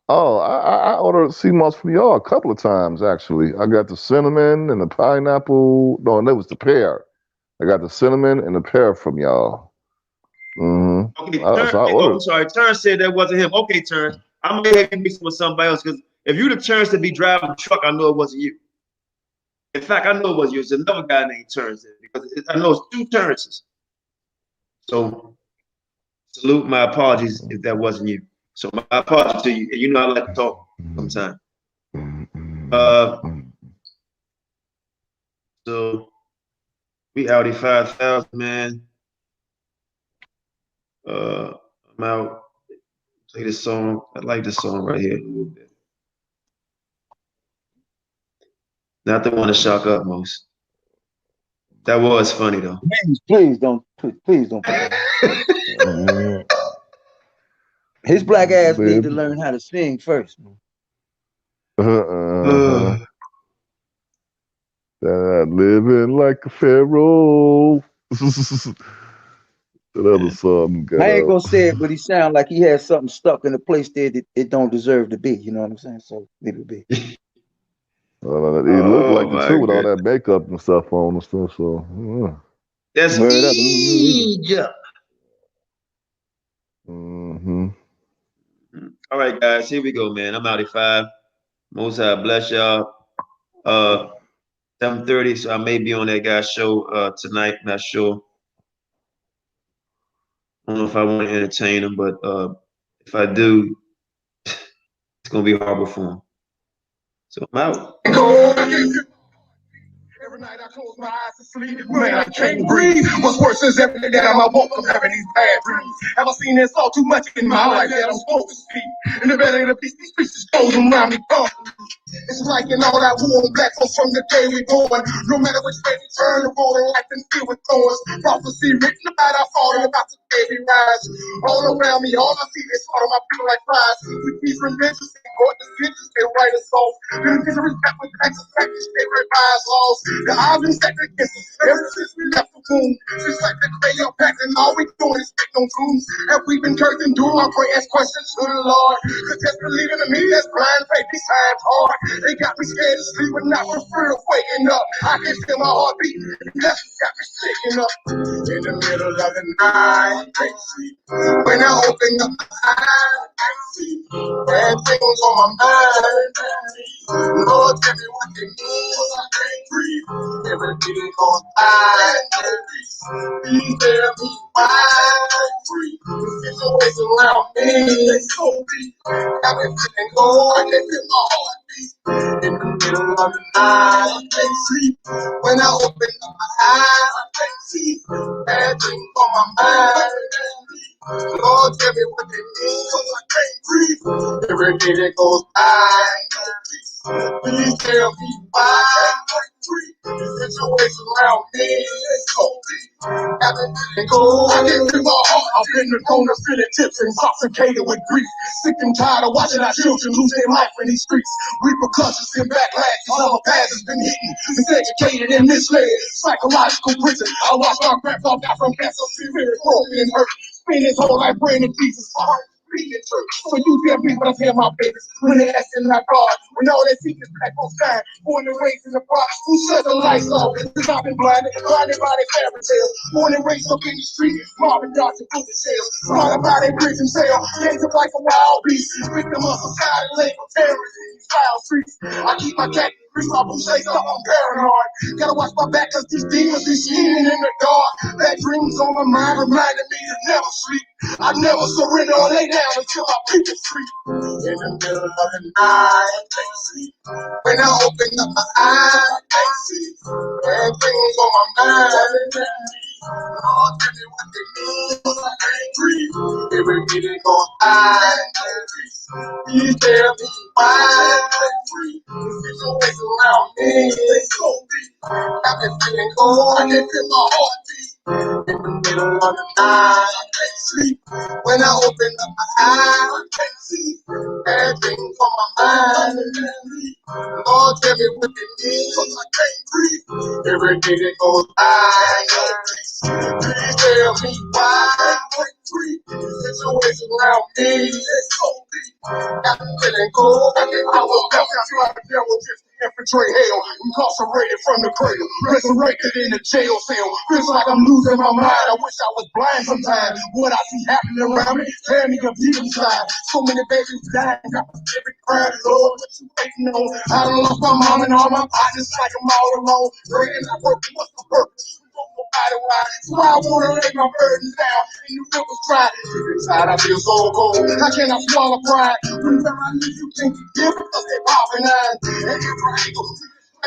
D: Oh, I ordered sea moss from y'all a couple of times actually. I got the cinnamon and the pineapple. No, and that was the pear. I got the cinnamon and the pear from y'all.
B: Okay, I'm sorry. Turn said that wasn't him. Okay, Turn. I may have you mixed with somebody else because if you the Turns to be driving the truck, I know it wasn't you. In fact, I know it was you. It's another guy named Turns because I know it's 2 Turnses. So salute. My apologies if that wasn't you. So my apologies to you. You know I like to talk sometimes. So we Audi 5,000, man. I'm out. Play this song. I like this song right here a little bit. Not the one to shock up most. That was funny though.
C: Please don't put that. His black ass need to learn how to sing first.
D: Living like a pharaoh. That other song.
C: I ain't gonna say it, but he sound like he has something stuck in a place there that it don't deserve to be. You know what I'm saying? So leave it be.
D: He looked like it too with all that makeup and stuff on and stuff. So
B: that's Egypt. All right, guys, here we go, man. I'm out at 5. Most High bless y'all. 7:30, so I may be on that guy's show tonight. Not sure. I don't know if I want to entertain him, but if I do, it's gonna be horrible for him. So I'm out.
A: Every night I close my eyes to sleep, man, I can't breathe. What's worse is every day that I'm woke up having these bad dreams. Have I seen this all too much in my life that I'm supposed to speak? In the belly of the beast, these pieces goes around me. It's like in all that war, black folks from the day we born. No matter which way we turn, the road in life and filled with thorns. Prophecy written about our fall and about the day we rise. All around me, all I see is all of my people like flies. We peace and vengeance, and court the scriptures, they write us off. Because of respect with Texas, practice, they revise laws. The odds and second against us ever since we left the womb. Just like the crazy pack, and all we doing is spitting on tunes. Have we been cursed and doing our prayers, questions to the Lord? Cause just believing in me, that's blind faith, these times hard. They got me scared to sleep, but not for fear of waking up. I can feel my heartbeat, and that's what got me shaking up. In the middle of the night, I can't sleep. When I open up my eyes, I can't see bad things on my mind. Lord, tell me what they mean, I can't breathe. Everything goes by, no peace. Please tell me why I'm free. The situation around me is so deep. I've been feeling low, I can't feel my heartbeat. In the middle of the night, I can't sleep. When I open up my eyes, I can't see bad things on my mind. Lord, tell me what they mean, cause I can't breathe. Every day that goes by, no peace. Please tell me why I can't breathe. The situation around me is so deep. I've been feeling cold, I can't feel my heart. I've been in the corner feeling tips, intoxicated with grief. Sick and tired of watching our children lose their life in these streets. Repercussions and backlash, cause our past has been hidden, miseducated and misled. Psychological prison. I watched our grandpa die from cancer, severe, broken and hurt. Spend his whole life praying to Jesus. So you tell me what I tell my babies when they asking my God. When all they see is black folks dying, born and raised in the box. Who shut the lights off? Cause I've been blinded by their fairy tales. Born and raised up in the street, mobbing dogs and bullet shells. Slaughtered by their prison cell, days of like a wild beast. Victim of society, labeled terrorists in these foul streets. I keep my cat. My boo shakes up, I'm paranoid. Gotta watch my back cause these demons be scheming in the dark. That dreams on my mind reminding me to never sleep. I never surrender or lay down until my people free. In the middle of the night, I can't sleep. When I open up my eyes, I can't see. Bad things on my mind. Lord, tell me what they mean, I can't breathe. Every day goes by, no peace. Please tell me why I can't breathe. The situation around me is so deep. I've been feeling cold, I can't feel my heartbeat. In the middle of the night, I can't sleep. When I open up my eyes, I can't see. Bad things on my mind. Lord, tell me what they mean, cause I can't breathe. Every day that goes by, no peace. Please tell me why I can't breathe. The situation around me is so deep. I've been feeling cold, I will never try to deal with this. Infiltrate hell, incarcerated from the cradle, resurrected in a jail cell. Feels like I'm losing my mind. I wish I was blind sometimes. What I see happening around me, tear me up deep inside. So many babies dying, got every crying, Lord, what you waiting on? I done lost my mom and all my partners, like I'm all alone. Praying I work, what's the purpose? So I wanna lay my burdens down and you rivers dry. Inside I feel so cold, I cannot swallow pride. Whenever I leave you can't give because they popping eyes. And every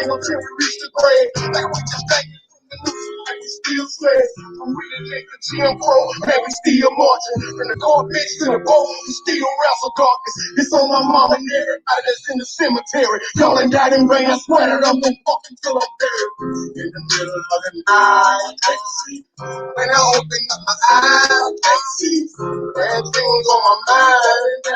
A: angle till we reach the grave. Like we just thank you from the news, like we still slaves. I'm really like the Jim Crow, man we still marching. From the court bench to the boat, we still wrestle darkness. It's on my mama and everybody that's in the cemetery. Y'all ain't died in vain, I swear that I'm gonna fuck until I'm buried. In the middle of the night, I can't sleep. When I open up my eyes, I can't see. Bad things on my mind.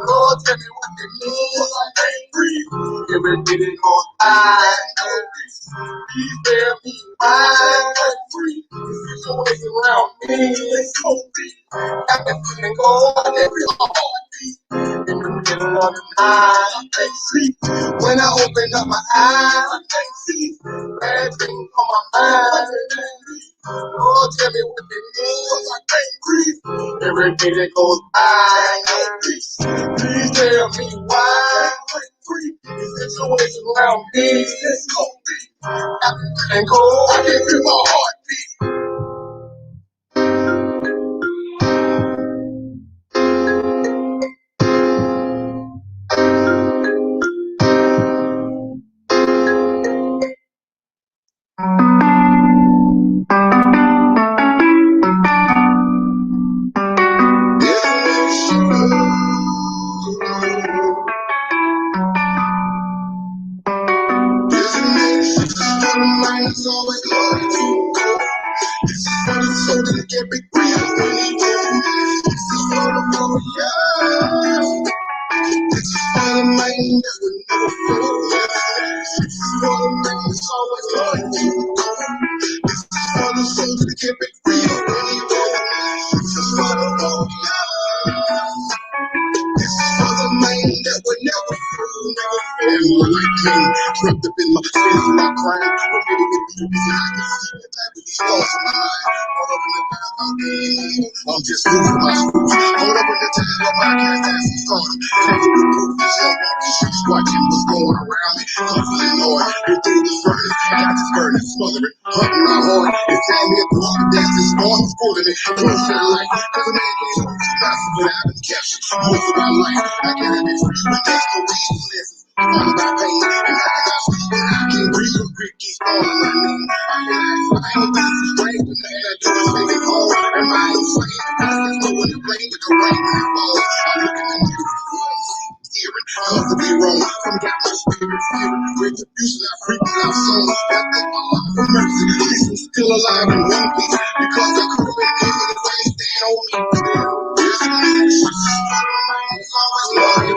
A: Lord, tell me what they mean, I can't breathe. Every day that goes by, no peace. Please tell me why I can't breathe. The situation around me is so deep. I've been feeling cold, I can't feel my heartbeat. In the middle of the night, I can't sleep. When I open up my eyes, I can't see. Bad things on my mind. Lord, tell me what they mean, cause I can't breathe. Every day that goes by, no peace. Please tell me why I can't breathe. The situation around me is so deep. I've been feeling cold, I can't feel my heartbeat. mind that would never fold. This is for the man that's always loyal. This is for the soldier that kept it real when he rolled. This is for the warrior. This is for the man that would never fold, never fold. And my life came trapped up in my sins and my crime. But maybe with the reason I can see that I with these thoughts in my mind. Hold up in the time I'm being evil. I'm just losing my screws. Hold up in the time of my cast ass and stardom. Can't do the proof. This young monkey streets watching what's going around me. Constantly annoyed. We're through the furnace. Got this burning, smothering, hurting my heart. It came me at the wrong dance. This storm is pulling me close to the light. Cause a man can't hold too massive, but I've been captured most of my life. I gotta be free when there's no reason to listen. All about pain and how can I speak when I can breathe when grit keeps falling on me. I ain't this is strange, but nothing I do is make it home. And my own flame, there's no one to blame but the rain when it falls. I look in the mirror, hearing, constantly wrong. Some got my spirit fearing, retribution I freak without soul. I thank Allah for mercy, at least I'm still alive in one piece. Because I could have been dead when the rain stayed on me. It's always loyal.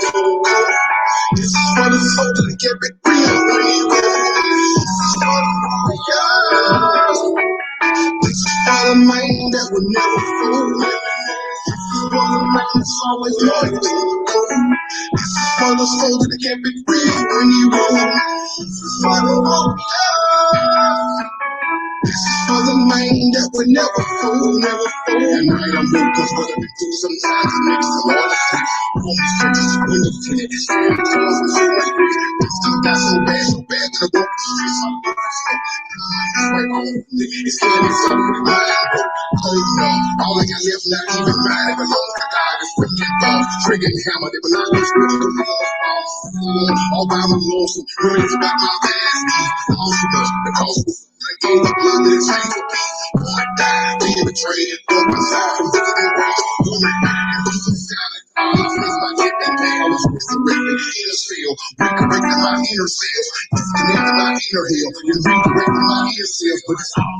A: This is for the soldier that kept it real when he rolled. This is for the warriors. This is for the man that would never fold. This is for the man that's always loyal. This is for the soldier that kept it real when he rolled. This is for the warriors. This is for the man that would never fold, never fold. And I am broke cause what I've been through sometimes it makes it hard to sleep. Only stretches of windows tinted, staring at cars with so much grief. Things still got so bad that I broke the streets. I'm right on it's killing me so with my broke. Cold numb, all I got left not even mine. If alone I died, it's freaking bomb. Triggering hammer, they were not just really the all by my lonesome, worries about my past. The cost was I gave up love and change for peace. I died, being betrayed, broke inside from visiting ways. Woman, and was so silent. All my friends, my get that pain. I was resurrected in a cell, recorrecting my inner self, disconnecting my inner heel, and redirecting my inner self. But it's all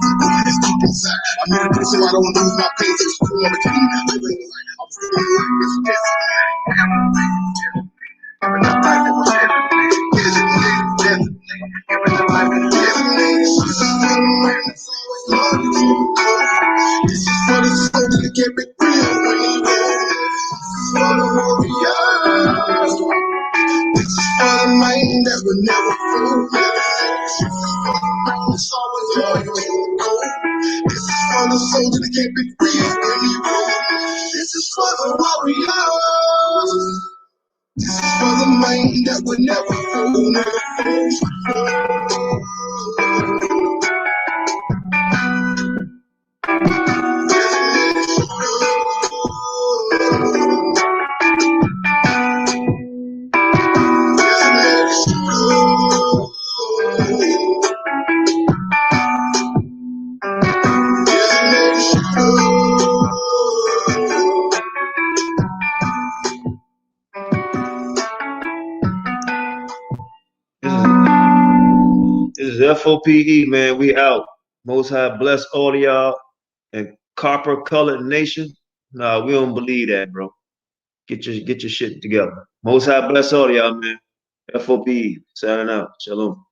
A: it's deep inside. I made it so I don't lose my pain. So it's cool on the team. Living like I was living like this. Living the life that was definitely. Living the life that this is for the soldier that kept it real when he rolled. This is for the warriors. This is for the man that would never fold. This is for the man that's always loyal. This is for the soldier that kept it real when he rolled. This is for the warriors. This is for the man that would never fold, never fold.
B: This is F.O.P.E, man. We out. Most High bless all of y'all and copper colored nation. Nah, we don't believe that, bro. Get your shit together. Most High bless all of y'all, man. F.O.P.E. Signing out. Shalom.